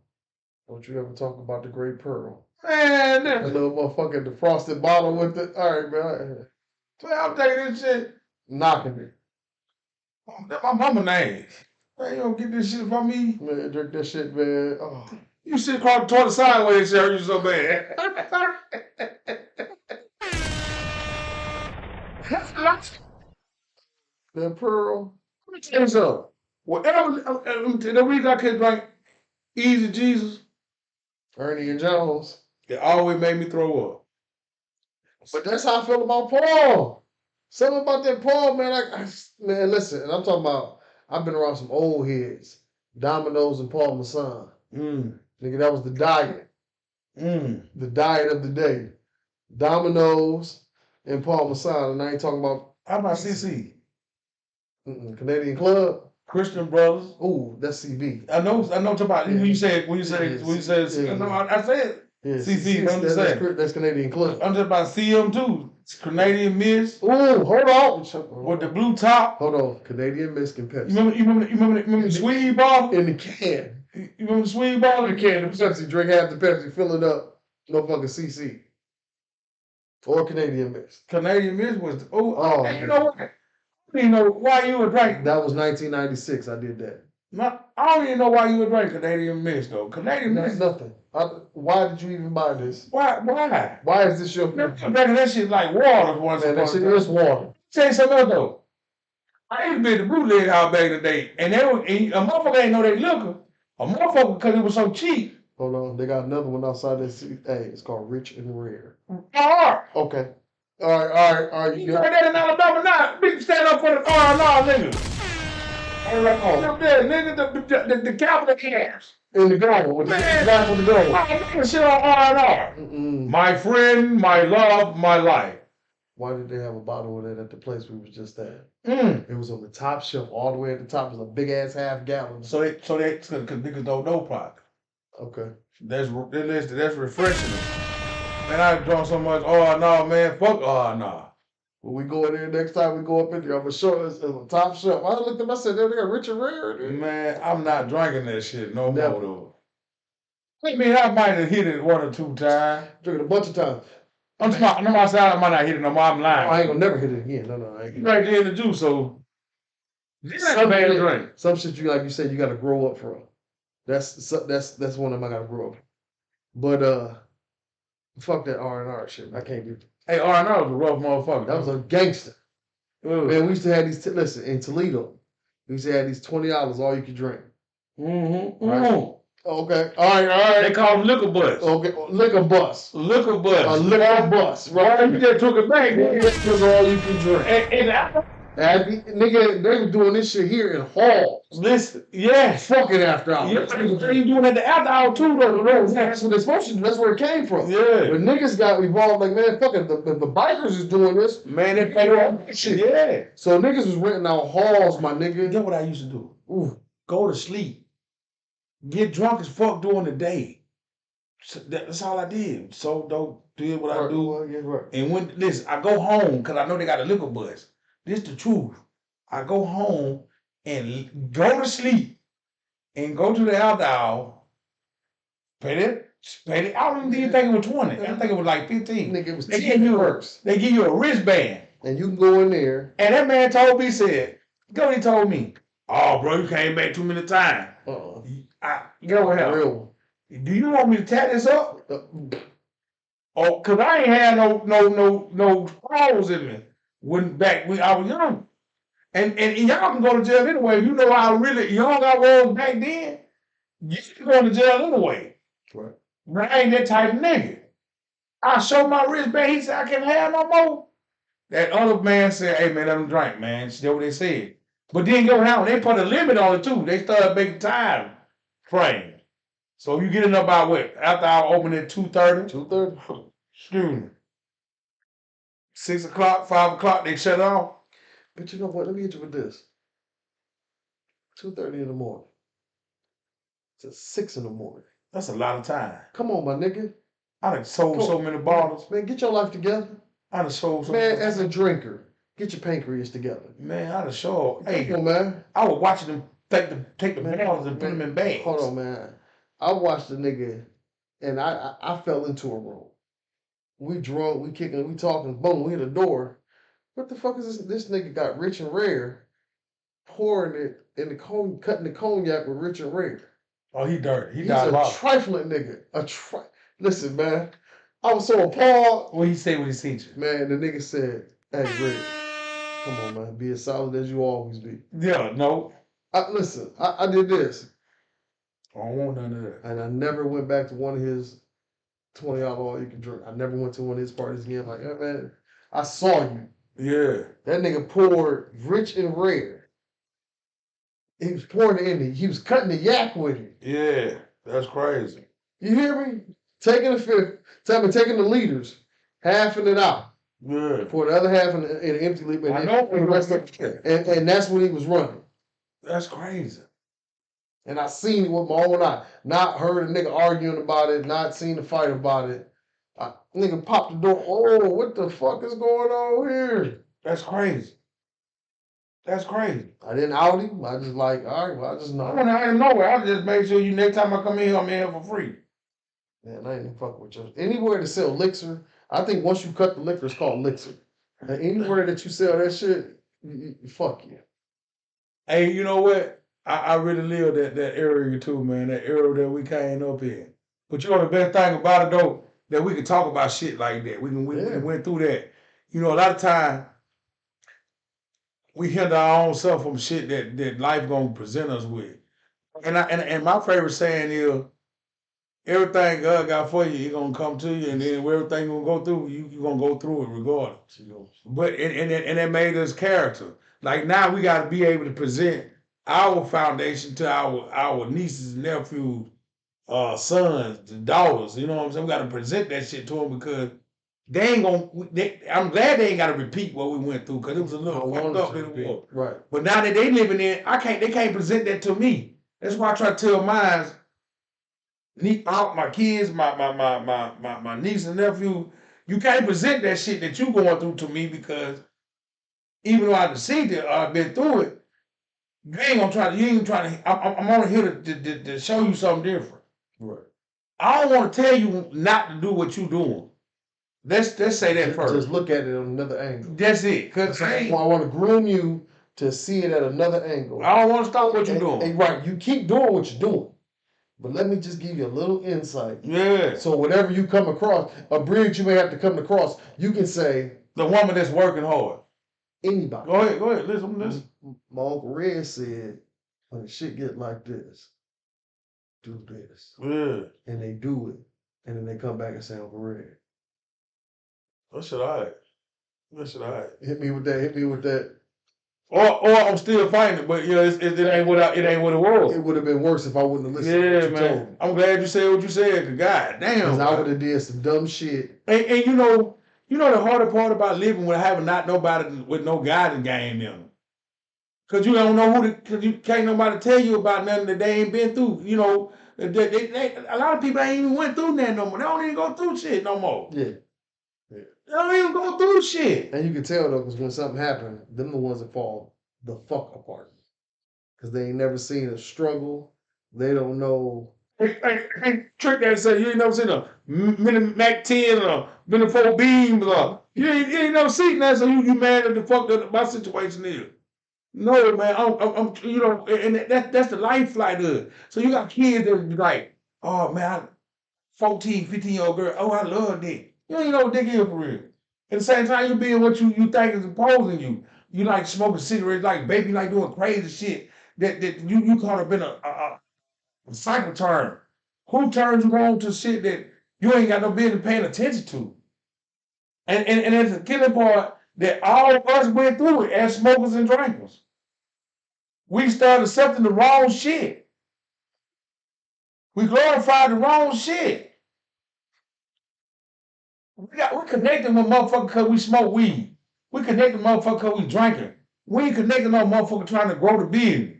[SPEAKER 2] Don't you ever talk about the Great Pearl.
[SPEAKER 1] Man,
[SPEAKER 2] that little motherfucker, the frosted bottle with it. All right, man.
[SPEAKER 1] I'm taking this shit.
[SPEAKER 2] Knocking it.
[SPEAKER 1] That's my mama name. Man, you don't get this shit from me.
[SPEAKER 2] Man, drink that shit, man. Oh.
[SPEAKER 1] You sit across the toilet sideways and hurt you so bad.
[SPEAKER 2] That Pearl.
[SPEAKER 1] Let me tell you something. Whatever, the reason I couldn't drink Easy Jesus,
[SPEAKER 2] Ernie and Jones,
[SPEAKER 1] it always made me throw up.
[SPEAKER 2] But that's how I feel about Paul. Something about that Paul, man. Man, listen, and I'm talking about, I've been around some old heads. Domino's and Paul Masson. Nigga, that was the diet. The diet of the day. Domino's and Paul Masson. And I ain't talking about.
[SPEAKER 1] How about CC?
[SPEAKER 2] Canadian Club.
[SPEAKER 1] Christian Brothers.
[SPEAKER 2] Ooh, that's CB.
[SPEAKER 1] I know. About when you said. I said
[SPEAKER 2] Yeah,
[SPEAKER 1] CC. I'm just saying.
[SPEAKER 2] that's Canadian Club.
[SPEAKER 1] I'm just about CM too. It's Canadian Mist.
[SPEAKER 2] Ooh, hold on.
[SPEAKER 1] With the blue top.
[SPEAKER 2] Hold on, Canadian Mist and Pepsi.
[SPEAKER 1] You remember the Swede bottle
[SPEAKER 2] in the can?
[SPEAKER 1] You remember the Swede bottle
[SPEAKER 2] in the can? The Pepsi, drink half the Pepsi, fill it up. No fucking CC. Or Canadian Mist.
[SPEAKER 1] Canadian Mist was you know what? You know why you would drink.
[SPEAKER 2] That was 1996. I did that.
[SPEAKER 1] I don't even know why you would drink Canadian Mist though. Canadian Mist.
[SPEAKER 2] Nothing. Why did you even buy this?
[SPEAKER 1] Why?
[SPEAKER 2] Why is this your?
[SPEAKER 1] I'm drinking that shit like water once.
[SPEAKER 2] Man, that shit is water.
[SPEAKER 1] Tell you something else though. I used to be at the bootleg house back in the day, and a motherfucker ain't know they liquor. A motherfucker because it was so cheap.
[SPEAKER 2] Hold on, they got another one outside that city. Hey, it's called Rich and Rare.
[SPEAKER 1] R.
[SPEAKER 2] Okay. All right.
[SPEAKER 1] You got that in Alabama now? Bitch, stand up for the R&R, nigga. Nigga, the capital cans.
[SPEAKER 2] In the goal, with the guy with the goal.
[SPEAKER 1] I shit on R&R. My friend, my love, my life.
[SPEAKER 2] Why did they have a bottle of that at the place we was just at? It was on the top shelf, all the way at the top. It was a big ass half gallon.
[SPEAKER 1] So they because niggas don't know product.
[SPEAKER 2] Okay.
[SPEAKER 1] That's refreshing. Man, I drunk so much. Oh no, man, fuck. Oh no.
[SPEAKER 2] When we go in there next time, we go up in there. I'm gonna show us on the top shelf. I looked at them. I said, "They got Rich and Rare."
[SPEAKER 1] Man, I'm not drinking that shit no more though. I mean, I might have hit it one or two times.
[SPEAKER 2] Drinking a bunch of times.
[SPEAKER 1] I'm smart. No, I might not hit it no more. I'm lying.
[SPEAKER 2] I ain't gonna never hit it again. No, I ain't.
[SPEAKER 1] Right there in the juice, so this ain't a bad drink.
[SPEAKER 2] Some shit you like you said you gotta grow up from. That's one of them I gotta grow up. But fuck that R&R shit. I can't do it.
[SPEAKER 1] Hey, R&R was a rough motherfucker.
[SPEAKER 2] That was a gangster. Man, we used to have these listen, in Toledo, we used to have these $20 all you could drink. Right? Okay. All right.
[SPEAKER 1] They call them liquor bus.
[SPEAKER 2] Okay. Liquor bus.
[SPEAKER 1] Liquor bus.
[SPEAKER 2] A liquor bus. Right?
[SPEAKER 1] You just took it back.
[SPEAKER 2] This was all you can drink. Nigga, they were doing this shit here in halls.
[SPEAKER 1] Listen, yes.
[SPEAKER 2] Fucking after hours.
[SPEAKER 1] Yeah, they doing it at the after hour too, though.
[SPEAKER 2] That's what they're supposed to do. That's where it came from.
[SPEAKER 1] Yeah.
[SPEAKER 2] But niggas got involved like, man, fuck it. The bikers is doing this.
[SPEAKER 1] Man, they pay all that shit. Yeah.
[SPEAKER 2] So niggas was renting out halls, my nigga.
[SPEAKER 1] You know what I used to do?
[SPEAKER 2] Ooh.
[SPEAKER 1] Go to sleep. Get drunk as fuck during the day. So that's all I did. So did what I do.
[SPEAKER 2] Well, yeah, right.
[SPEAKER 1] And when listen, I go home because I know they got a liquor bus. This the truth. I go home and go to sleep and go to the after hour. Pay it. I don't even think it was 20. I think it was like 15.
[SPEAKER 2] Nigga, it was
[SPEAKER 1] they give you a wristband.
[SPEAKER 2] And you can go in there.
[SPEAKER 1] And that man told me, he told me, oh, bro, you came back too many times. Get over here.
[SPEAKER 2] Real.
[SPEAKER 1] Do you want me to tie this up? Oh, cause I ain't had no clothes in me when I was young. And y'all can go to jail anyway. You know how really young I was back then. You can go to jail anyway.
[SPEAKER 2] Right.
[SPEAKER 1] But I ain't that type of nigga. I showed my wristband. He said I can't have no more. That other man said, "Hey man, let them drink, man." That's what they said. But then go down. They put a limit on it too. They started making time frame. So you get it up by what? After I open at 2:30?
[SPEAKER 2] 2:30.
[SPEAKER 1] Excuse me. 6 o'clock, 5 o'clock, they shut off.
[SPEAKER 2] But you know what? Let me hit you with this. 2:30 in the morning. To 6 in the morning.
[SPEAKER 1] That's a lot of time.
[SPEAKER 2] Come on, my nigga.
[SPEAKER 1] I done sold so many bottles.
[SPEAKER 2] Man, get your life together.
[SPEAKER 1] I done sold so
[SPEAKER 2] many. Man, as a drinker, get your pancreas together.
[SPEAKER 1] Man, I done sold. Hey,
[SPEAKER 2] come on, man.
[SPEAKER 1] I was watching them take the bottles and put them in bags.
[SPEAKER 2] Hold on, man. I watched the nigga, and I fell into a room. We drunk, we kicking, we talking, boom, we hit the door. What the fuck is this? This nigga got Rich and Rare, pouring it in the cutting the cognac with Rich and Rare.
[SPEAKER 1] Oh, he dirty. He's
[SPEAKER 2] a trifling nigga. Listen, man. I was so appalled.
[SPEAKER 1] What he say when he seen you?
[SPEAKER 2] Man, the nigga said, "Hey, Rich, come on, man. Be as solid as you always be."
[SPEAKER 1] Yeah, no.
[SPEAKER 2] Listen, I did this.
[SPEAKER 1] I don't want none of that.
[SPEAKER 2] And I never went back to one of his $20 all you can drink. I never went to one of his parties again. Like, hey, man, I saw you.
[SPEAKER 1] Yeah.
[SPEAKER 2] That nigga poured Rich and Rare. He was pouring it in there. He was cutting the yak with it.
[SPEAKER 1] Yeah, that's crazy.
[SPEAKER 2] You hear me? Taking the fifth, taking the liters, halving it out.
[SPEAKER 1] Yeah.
[SPEAKER 2] Pour the other half in an empty liter.
[SPEAKER 1] I know.
[SPEAKER 2] And that's what he was running.
[SPEAKER 1] That's crazy.
[SPEAKER 2] And I seen it with my own eye. Not heard a nigga arguing about it, not seen the fight about it. Nigga popped the door. Oh, what the fuck is going on here?
[SPEAKER 1] That's crazy. That's crazy.
[SPEAKER 2] I didn't out him. I just like, all right, well, I just
[SPEAKER 1] I
[SPEAKER 2] know.
[SPEAKER 1] went out of nowhere. I just made sure you next time I come in here, I'm in here for free.
[SPEAKER 2] Man, I ain't even fucking with you. Anywhere to sell liquor, I think once you cut the liquor, it's called liquor. And anywhere that you sell that shit, fuck you.
[SPEAKER 1] Hey, you know what? I really live that area too, man. That area that we came up in. But you know the best thing about it though, that we can talk about shit like that. We went through that. You know, a lot of time we hinder our own self from shit that life gonna present us with. And my favorite saying is everything God got for you, He gonna come to you, and then everything you gonna go through, you gonna go through it regardless. But and that made us character. Like now we got to be able to present our foundation to our nieces and nephews, sons, daughters. You know what I'm saying? We got to present that shit to them because they ain't gonna. I'm glad they ain't got to repeat what we went through because it was a little fucked up in the war.
[SPEAKER 2] Right.
[SPEAKER 1] But now that they living in, they can't present that to me. That's why I try to tell mine. My kids, my niece and nephew, you can't present that shit that you going through to me because even though I've seen it, I've been through it, you ain't trying to, I'm only here to show you something different.
[SPEAKER 2] Right.
[SPEAKER 1] I don't want to tell you not to do what you're doing. Let's say that first.
[SPEAKER 2] Just look at it on another angle.
[SPEAKER 1] That's it. Cause
[SPEAKER 2] I want to groom you to see it at another angle.
[SPEAKER 1] I don't want to stop what you're doing.
[SPEAKER 2] Right. You keep doing what you're doing. But let me just give you a little insight.
[SPEAKER 1] Yeah.
[SPEAKER 2] So whenever you come across a bridge you may have to come across, you can say
[SPEAKER 1] the woman that's working hard.
[SPEAKER 2] Anybody.
[SPEAKER 1] Go ahead. Listen.
[SPEAKER 2] My Uncle Red said, when shit get like this, do this.
[SPEAKER 1] Yeah.
[SPEAKER 2] And they do it. And then they come back and say, Uncle Red.
[SPEAKER 1] That's all right.
[SPEAKER 2] Hit me with that.
[SPEAKER 1] Or I'm still fighting it, but you know, it ain't what it was.
[SPEAKER 2] It would have been worse if I wouldn't have listened to what you told me.
[SPEAKER 1] I'm glad you said what you said, cause god damn.
[SPEAKER 2] Because I would have did some dumb shit.
[SPEAKER 1] And you know the harder part about living with having not nobody with no guiding game in them. Cause you don't know cause you can't nobody tell you about nothing that they ain't been through. You know, a lot of people ain't even went through that no more. They don't even go through shit no more.
[SPEAKER 2] Yeah.
[SPEAKER 1] They don't even go through shit.
[SPEAKER 2] And you can tell though, because when something happened, them the ones that fall the fuck apart. Because they ain't never seen a struggle. They don't know.
[SPEAKER 1] Hey, trick that say you ain't never seen a mini Mac 10 or mini 4 beams or you ain't never seen that, so you mad at the fuck that my situation is. No, man, I'm you know, and that's the life flight of it. So you got kids that be like, oh man, 14, 15-year-old girl, oh I love dick. You don't even know what dick is for real. At the same time, you being what you think is opposing you. You like smoking cigarettes, like baby, like doing crazy shit. That you call it been a cycle turn. Who turns you on to shit that you ain't got no business paying attention to? And it's the killing part that all of us went through it as smokers and drinkers. We started accepting the wrong shit. We glorified the wrong shit. We connected with motherfuckers because we smoke weed. We connected with motherfuckers because we drinking. We ain't connected no motherfucker trying to grow the business.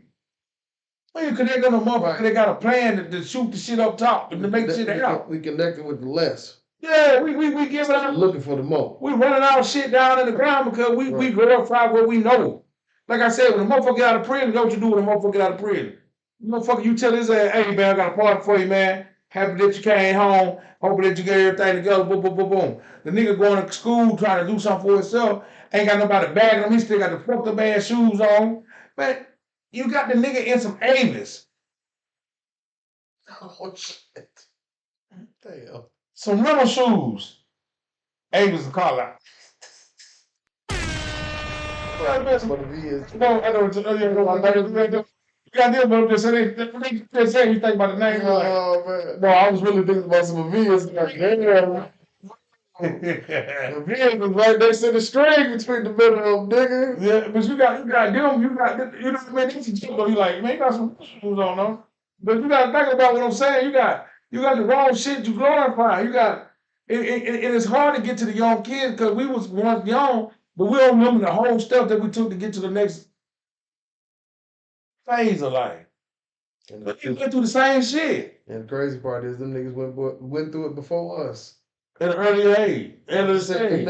[SPEAKER 1] We ain't connected no motherfucker that got a plan to shoot the shit up top and to make the shit out.
[SPEAKER 2] We connected with the less.
[SPEAKER 1] Yeah, we give it out.
[SPEAKER 2] Looking for the more.
[SPEAKER 1] We running our shit down in the ground because we glorify what we know. Like I said, when a motherfucker get out of prison, you know what you do when a motherfucker get out of prison? Motherfucker, you tell his ass, hey man, I got a party for you, man. Happy that you came home. Hoping that you get everything together. Boom, boom, boom, boom. The nigga going to school trying to do something for himself. Ain't got nobody bagging him. He still got the fucked up ass shoes on. Man, you got the nigga in some Avis.
[SPEAKER 2] Oh shit. Damn.
[SPEAKER 1] Some rental shoes. Avis is call out.
[SPEAKER 2] That's what it is.
[SPEAKER 1] No, I don't know. You got this, but they say you think about the name.
[SPEAKER 2] Oh man. No, I was really thinking about some Avias. Like, damn. Avias was right next to the string between the middle of them, nigga.
[SPEAKER 1] Yeah, but you got them, you know what I mean? This is you like, man, you got some shoes on them. But you got to think about what I'm saying. You got the wrong shit you glorify. You got it is hard to get to the young kids because we was once young, but we don't remember the whole stuff that we took to get to the next phase of life.
[SPEAKER 2] And
[SPEAKER 1] But you went through the same shit
[SPEAKER 2] the crazy part is them niggas went through it before us.
[SPEAKER 1] at an early age. End of the
[SPEAKER 2] The
[SPEAKER 1] stage.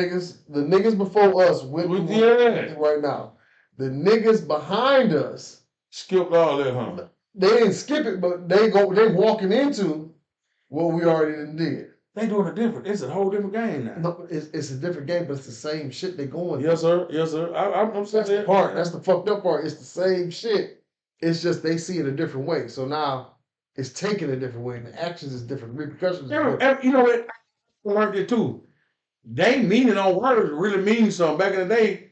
[SPEAKER 2] niggas before us went through
[SPEAKER 1] Yeah.
[SPEAKER 2] right now. The niggas behind us
[SPEAKER 1] Skipped all that, huh?
[SPEAKER 2] they didn't skip it, but they walking into what we already done did.
[SPEAKER 1] They doing it different. It's a whole different game now.
[SPEAKER 2] No, it's a different game, but it's the same shit they going
[SPEAKER 1] Yes,
[SPEAKER 2] through.
[SPEAKER 1] sir. Yes, sir. I'm
[SPEAKER 2] That's the
[SPEAKER 1] saying
[SPEAKER 2] part. That's the fucked up part. It's the same shit. It's just they see it a different way. So now it's taken a different way, and the actions is different, the repercussions is different.
[SPEAKER 1] You know what? I learned it too. They meaning on words really mean something. Back in the day,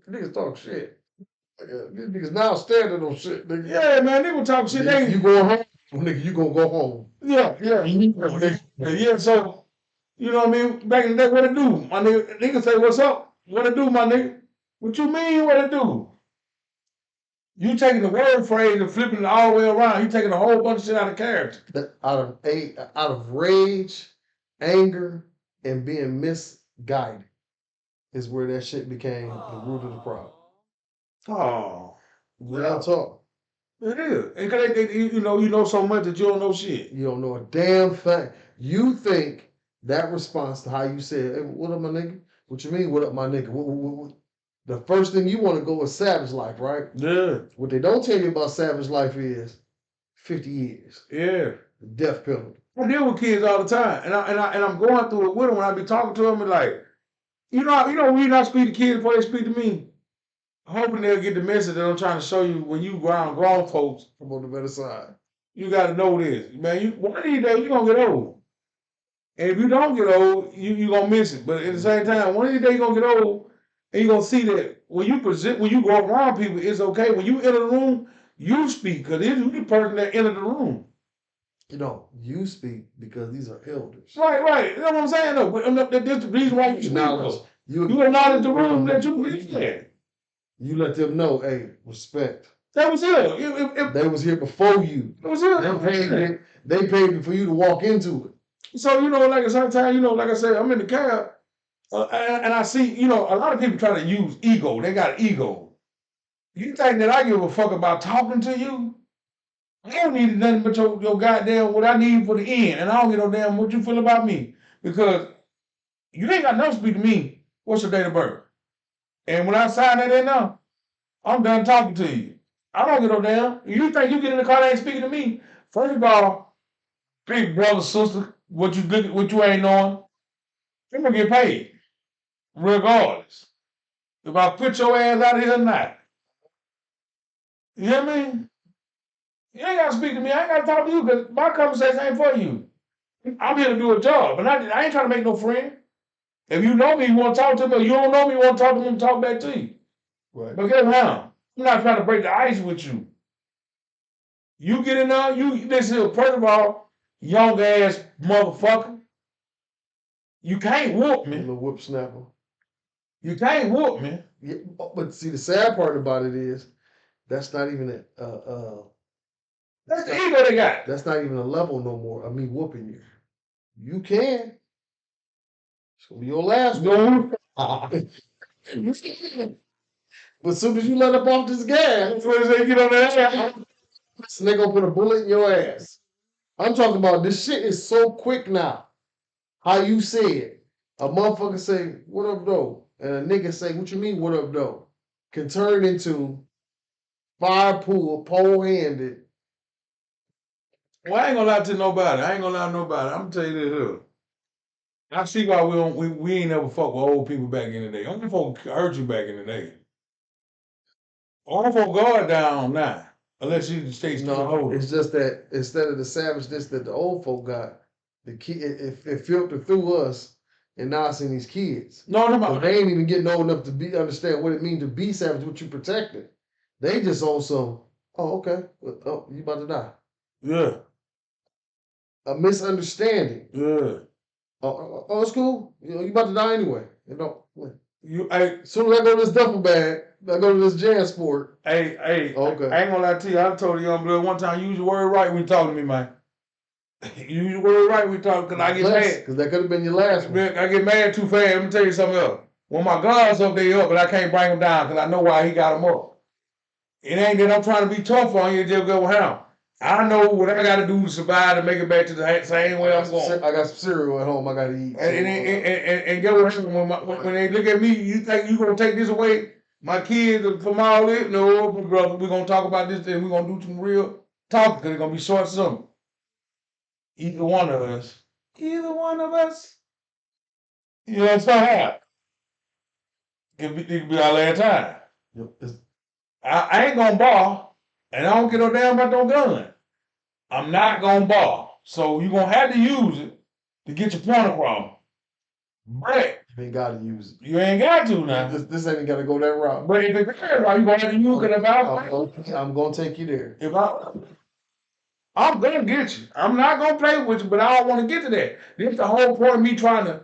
[SPEAKER 2] Niggas talk shit. These niggas now standing on shit. Nigga.
[SPEAKER 1] yeah, man, they would talk shit.
[SPEAKER 2] You going home? Nigga, you gonna go home?
[SPEAKER 1] Yeah. Yeah. So you know what I mean? Back in the day, what it do? My nigga say, "What's up? What it do, my nigga? What you mean? What it do?" You taking the word phrase and flipping it all the way around. You taking a whole bunch of shit out of character.
[SPEAKER 2] Out of rage, anger, and being misguided is where that shit became the root of the problem.
[SPEAKER 1] Oh,
[SPEAKER 2] Real talk.
[SPEAKER 1] It is. And 'cause you know so much that you don't know shit.
[SPEAKER 2] You don't know a damn thing. You think that response to how you said, "Hey, what up, my nigga? What you mean, what up, my nigga?" What? The first thing you want to go is savage life, right?
[SPEAKER 1] Yeah.
[SPEAKER 2] What they don't tell you about savage life is 50 years.
[SPEAKER 1] Yeah.
[SPEAKER 2] The death penalty.
[SPEAKER 1] I deal with kids all the time, and I'm going through it with them when I be talking to them. And like, when I speak to kids before they speak to me, hoping they'll get the message that I'm trying to show you. When you around grown folks,
[SPEAKER 2] I'm on the better side.
[SPEAKER 1] you got to know this, man. One of these days you gonna get old, and if you don't get old, you gonna miss it. But at the same time, one of these days you gonna get old, and you gonna see that when you go around people, it's okay. When you enter the room, you speak because it's you the person that entered the room.
[SPEAKER 2] You speak because these are elders.
[SPEAKER 1] Right. You know what I'm saying? Though, but that's the reason why you speak. You acknowledge the room that you live in.
[SPEAKER 2] You let them know, hey, respect.
[SPEAKER 1] That was it.
[SPEAKER 2] They was here before you.
[SPEAKER 1] It was it.
[SPEAKER 2] They paid for you to walk into it.
[SPEAKER 1] So like sometimes like I said, I'm in the cab, and I see a lot of people try to use ego. They got ego. You think that I give a fuck about talking to you? I don't need nothing but your goddamn what I need for the end, and I don't get no damn what you feel about me because you ain't got nothing to speak to me. What's your date of birth? And when I sign that in now, I'm done talking to you. I don't get no damn. You think you get in the car and ain't speaking to me? First of all, big brother, sister, what you ain't knowing, you're gonna get paid. Regardless. If I put your ass out of here or not. You hear me? You ain't gotta speak to me. I ain't gotta talk to you because my conversation ain't for you. I'm here to do a job, but I ain't trying to make no friend. If you know me, you want to talk to me. If you don't know me, you want to talk to me and talk back to you.
[SPEAKER 2] Right.
[SPEAKER 1] But get around. I'm not trying to break the ice with you. You get in there, this is first of all, young ass motherfucker. You can't whoop me.
[SPEAKER 2] The whoop snapper.
[SPEAKER 1] You can't whoop me.
[SPEAKER 2] Yeah, but see, the sad part about it is that's not even
[SPEAKER 1] that's the ego they got.
[SPEAKER 2] That's not even a level no more of me whooping you. You can. It's gonna be your last one. But as soon as you let up off this gas,
[SPEAKER 1] as soon as they get on their ass,
[SPEAKER 2] they gonna put a bullet in your ass. I'm talking about this shit is so quick now. How you say it. A motherfucker say, "What up, though?" And a nigga say, "What you mean, what up, though?" Can turn into fire pool, pole-handed.
[SPEAKER 1] Well, I ain't gonna lie to nobody. I'm gonna tell you this here. I see why we ain't never fuck with old people back in the day. Only folk hurt you back in the day. Old folk guard down now. Unless you stay still older.
[SPEAKER 2] It's just that instead of the savageness that the old folk got, the kid it filtered through us, and now it's in these kids.
[SPEAKER 1] No,
[SPEAKER 2] they ain't even getting old enough to understand what it means to be savage, what you protecting. They just on some, oh, okay, oh, you about to die.
[SPEAKER 1] Yeah.
[SPEAKER 2] A misunderstanding.
[SPEAKER 1] Yeah.
[SPEAKER 2] Oh, it's cool. You about to die anyway.
[SPEAKER 1] As
[SPEAKER 2] soon as I go to this duffel bag, I go to this JanSport.
[SPEAKER 1] Hey,
[SPEAKER 2] okay.
[SPEAKER 1] I ain't gonna lie to you. I told the young blood one time, use your word right when you talk to me, man. Use your word right when you talk, because I get mad.
[SPEAKER 2] Because that could have been your last one.
[SPEAKER 1] I get mad too fast. Let me tell you something else. When my God's up, they up, but I can't bring him down because I know why he got him up. It ain't that I'm trying to be tough on you, just go ham. I know what I got to do to survive to make it back to the same way I'm going.
[SPEAKER 2] I got some cereal at home. I got to eat.
[SPEAKER 1] And get what happened when they look at me, you think you gonna take this away? My kids from all this? No, brother, we're gonna talk about this and we're gonna do some real talking because it's gonna be short something. Either one of us. Either one of us. You know what I'm saying? It could be our last time.
[SPEAKER 2] Yep.
[SPEAKER 1] I ain't gonna ball, and I don't get no damn about no gun. I'm not gonna ball. So you're gonna have to use it to get your point across. But
[SPEAKER 2] You ain't got to use it.
[SPEAKER 1] you ain't got to now.
[SPEAKER 2] This ain't got to go that route.
[SPEAKER 1] But if it's that route, you're gonna have to use it if
[SPEAKER 2] I'm gonna take you there.
[SPEAKER 1] I'm gonna get you. I'm not gonna play with you, but I don't want to get to that. This is the whole point of me trying to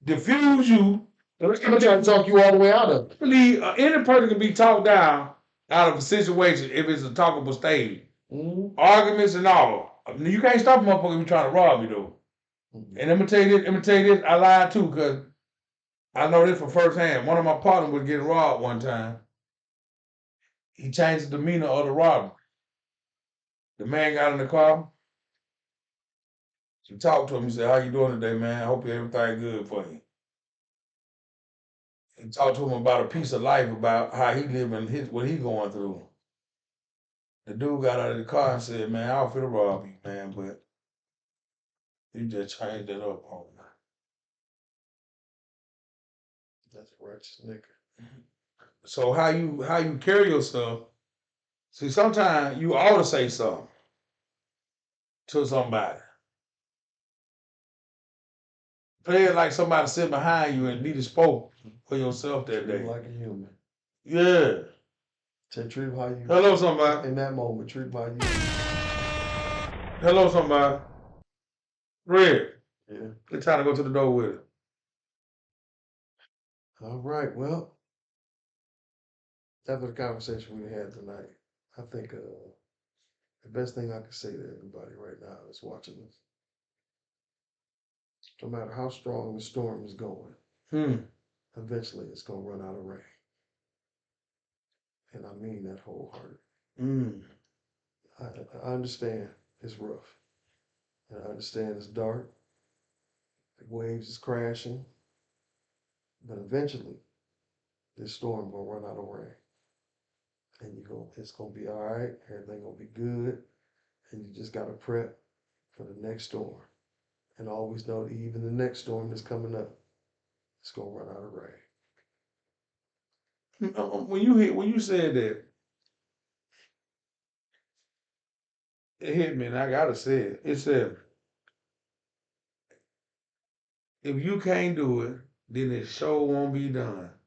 [SPEAKER 1] diffuse you.
[SPEAKER 2] I'm trying to talk you all the way out of it.
[SPEAKER 1] I believe any person can be talked down out of a situation if it's a talkable stage.
[SPEAKER 2] Mm-hmm.
[SPEAKER 1] Arguments and all. You can't stop a motherfucker from trying to rob you though. Mm-hmm. And let me tell you this, I lied too, because I know this from firsthand. One of my partners was getting robbed one time. He changed the demeanor of the robber. The man got in the car. He talked to him. He said, "How you doing today, man? I hope everything good for you." He talked to him about a piece of life, about how he living, what he going through. The dude got out of the car and said, "Man, I don't feel to rob you, man, but you just changed it up on me."
[SPEAKER 2] That's a righteous nigga.
[SPEAKER 1] So how you carry yourself? See, sometimes you ought to say something to somebody. Play it like somebody sitting behind you and need to spoke for yourself that day.
[SPEAKER 2] Like a human.
[SPEAKER 1] Yeah.
[SPEAKER 2] Treat him how you.
[SPEAKER 1] Hello, somebody.
[SPEAKER 2] In that moment, treat him how you.
[SPEAKER 1] Hello, somebody. Red.
[SPEAKER 2] Yeah.
[SPEAKER 1] It's time to go to the door with it.
[SPEAKER 2] All right. Well, after the conversation we had tonight, I think the best thing I can say to everybody right now is watching this. No matter how strong the storm is going, eventually it's going to run out of rain. And I mean that wholeheartedly. I understand it's rough. And I understand it's dark. The waves is crashing. But eventually, this storm gonna run out of rain. And it's gonna be all right. Everything gonna be good. And you just gotta prep for the next storm. And always know that even the next storm that's coming up, it's gonna run out of rain.
[SPEAKER 1] When you said that, it hit me, and I gotta say it. It said, "If you can't do it, then it sure won't be done.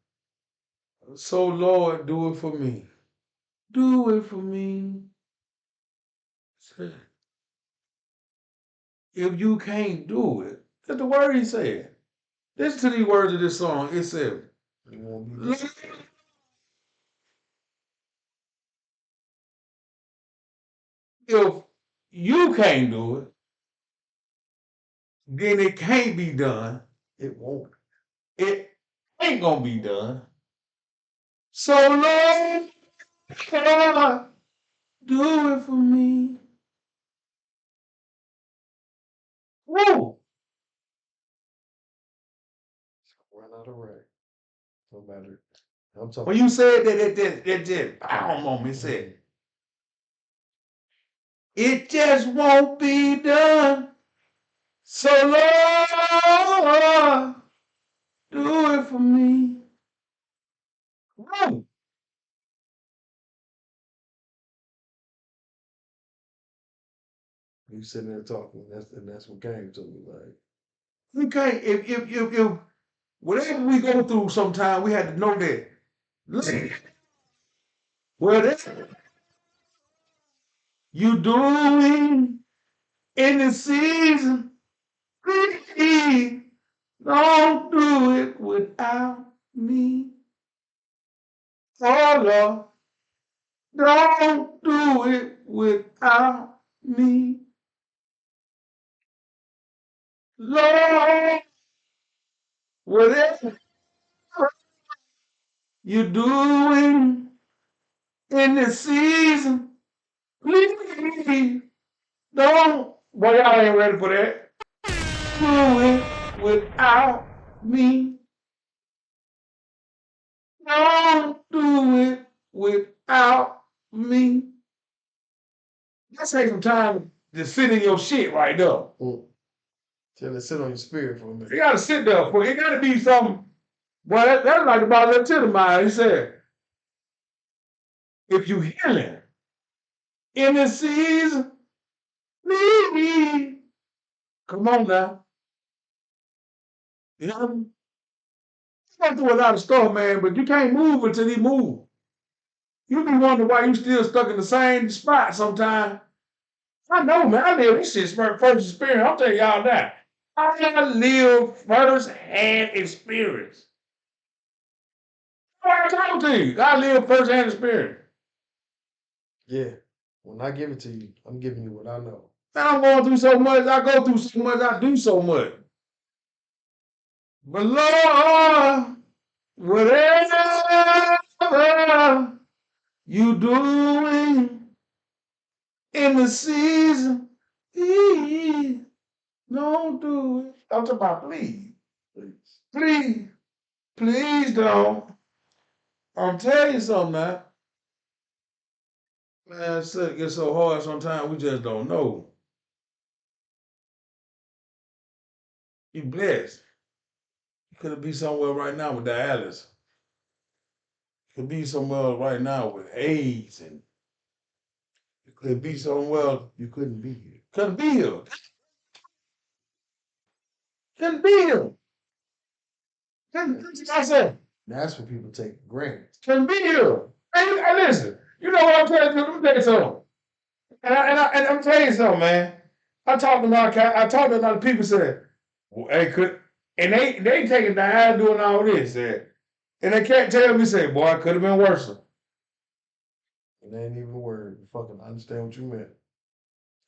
[SPEAKER 1] So Lord, do it for me. Do it for me." If you can't do it, that's the word he said. Listen to these words of this song. It said, "If you can't do it, then it can't be done.
[SPEAKER 2] It won't.
[SPEAKER 1] It ain't gonna be done. So Lord, do it for me." Woo!
[SPEAKER 2] Run out of rain. No matter. I'm talking.
[SPEAKER 1] When you said that, it did. Power moment. It said, "It just won't be done. So Lord, do it for me." Woo!
[SPEAKER 2] You sitting there talking, that's what came to me. Like,
[SPEAKER 1] We can't. If whatever we go through, sometime we had to know that. Well, that's you doing in the season. Please don't do it without me. Oh Lord, don't do it without me. Lord, whatever you're doing in this season. Please don't. Boy, y'all ain't ready for that. Do it without me. Don't do it without me. Let's take some time to sit in your shit right now.
[SPEAKER 2] Tell it sit on your spirit for a minute.
[SPEAKER 1] You gotta sit there for it. Gotta be something. Well, that's like about that to the mind. He said, if you healing in this season, me. Come on now. You know, you go through a lot of stuff, man, but you can't move until he move. You be wondering why you still stuck in the same spot sometimes. I know, man. I live this shit first experience. I'll tell y'all that. I live first-hand experience. I talk to you. I live first-hand experience.
[SPEAKER 2] Yeah. When I give it to you, I'm giving you what I know.
[SPEAKER 1] I'm going through so much. I go through so much. I do so much. But Lord, whatever you doing in the season, don't do it. I'm talking about please. Please. Please don't. I'm telling you something now. Man, it gets so hard sometimes we just don't know. You blessed. You could be somewhere right now with dialysis. You could be somewhere right now with AIDS, and you could be somewhere
[SPEAKER 2] you couldn't be here.
[SPEAKER 1] Couldn't be here. Couldn't be here. I said.
[SPEAKER 2] That's what people take for granted.
[SPEAKER 1] Couldn't be here. Hey, listen. You know what I'm telling you? Let me tell you something. And I'm telling you something, man. I talked to a lot of people said, well, hey, and they taking the eye doing all this, said, and they can't tell me, say, boy, it could have been worse.
[SPEAKER 2] It ain't even a word. You fucking understand what you meant.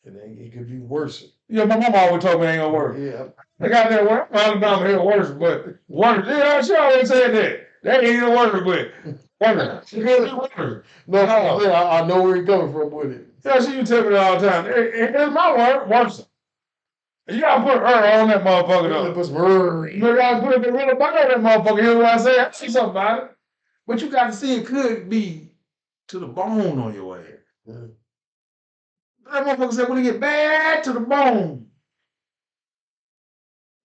[SPEAKER 2] It could be worse.
[SPEAKER 1] Yeah, my mama always told me it ain't gonna work.
[SPEAKER 2] Yeah.
[SPEAKER 1] I got that word. Alabama here worse, but worse. Yeah, she always said that. That ain't even worse, but worse. She really worse.
[SPEAKER 2] No, I know where you're coming from with it.
[SPEAKER 1] Yeah, she used to tell me all the time. It's my word, worse. You gotta put her on that motherfucker though.
[SPEAKER 2] Put some her.
[SPEAKER 1] You gotta put the real body on that motherfucker. Hear what I say? I see something about it. But you got to see it could be to the bone on your ass. Mm. That motherfucker said when it get bad to the bone,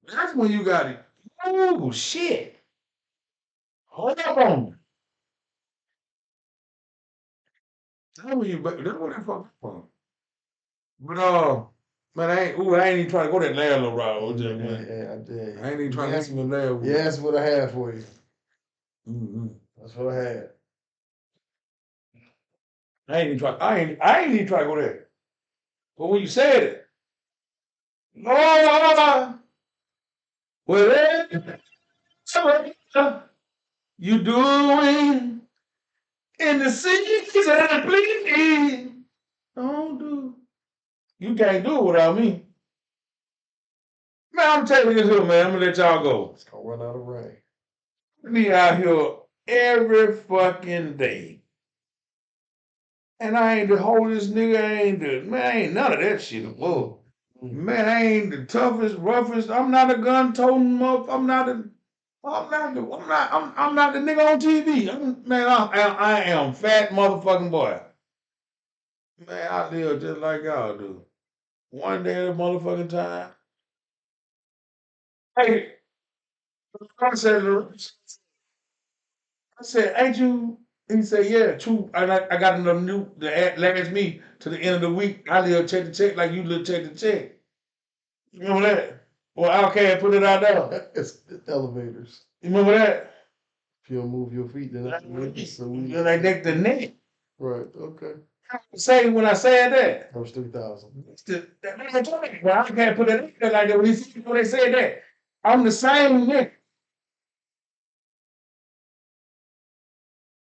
[SPEAKER 1] that's when you got it. Oh shit. Hold up on me. That's when that fuck from. But man, I ain't even trying to go that landlord route. I ain't even trying to ask me landlord.
[SPEAKER 2] Yeah, that's what I had for you. Mm-hmm. That's what I had.
[SPEAKER 1] I ain't even try to go there. But when you said it, Lord, whatever you doing in the season, please don't do. You can't do it without me. Man, I'm telling you this here, man. I'm gonna let y'all go.
[SPEAKER 2] It's gonna run out of rain.
[SPEAKER 1] Be out here every fucking day. And I ain't the holiest nigga, I ain't none of that shit. Whoa. Man, I ain't the toughest, roughest. I'm not a gun toting up. I'm not the nigga on TV. I am fat motherfucking boy. Man, I live just like y'all do. One day at a motherfucking time. Hey, I said, ain't you? He said, yeah, true. And I got enough new to last me to the end of the week. I live check to check like you live check to check. You remember that? Well, Outcast put it out there.
[SPEAKER 2] It's elevators.
[SPEAKER 1] You remember that?
[SPEAKER 2] If you don't move your feet, then that's
[SPEAKER 1] you're like neck to neck.
[SPEAKER 2] Right, okay.
[SPEAKER 1] Say when I said that.
[SPEAKER 2] That was 3,000.
[SPEAKER 1] Well, I can't put it in there like that. When they said that, I'm the same nigga.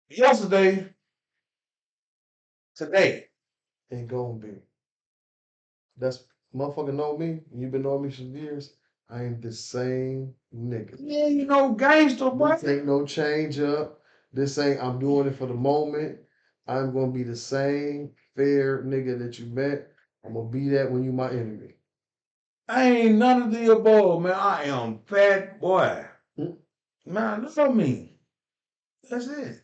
[SPEAKER 1] Yesterday, today.
[SPEAKER 2] Ain't gonna be. That's motherfucker know me. You've been knowing me for years. I ain't the same nigga.
[SPEAKER 1] Yeah, you know, gangster, boy.
[SPEAKER 2] This ain't no change up. This ain't I'm doing it for the moment. I'm gonna be the same fair nigga that you met. I'm gonna be that when you my enemy.
[SPEAKER 1] I ain't none of the above, man. I am fat boy.
[SPEAKER 2] Mm.
[SPEAKER 1] Man, look at me. That's it.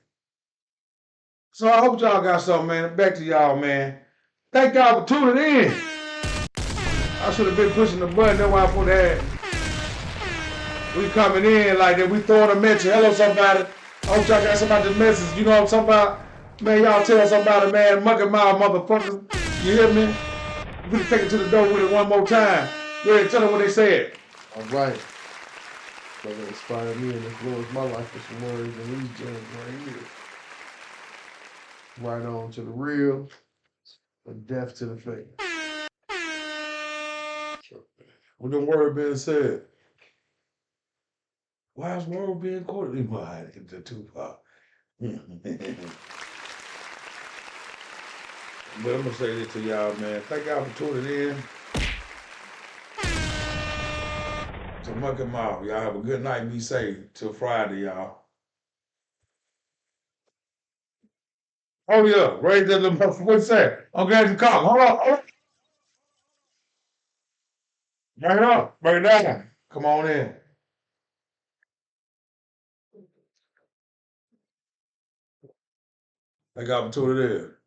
[SPEAKER 1] So I hope y'all got something, man. Back to y'all, man. Thank y'all for tuning in. I should have been pushing the button. That's why I put that. We coming in like that. We throwing a message. Hello, somebody. I hope y'all got somebody this message. You know what I'm talking about? Man, y'all tell somebody, man. Mucky Mouth, motherfuckers. You hear me? We can take it to the door with it one more time. Go ahead, tell them what they said.
[SPEAKER 2] All right. Brother inspired me and influenced my life with some words and these gems right here. Right on to the real, but death to the fake.
[SPEAKER 1] With them words being said, why is word being quoted? Why the Tupac? But I'm gonna say this to y'all, man. Thank y'all for tuning in to Mucky Mouth. Y'all have a good night. Be safe till Friday, y'all. Oh yeah, raise that little motherfucker. What's that? I'm glad you called. Hold on. Hold on. Bring it up. Bring it down. Come on in. Thank y'all for tuning in.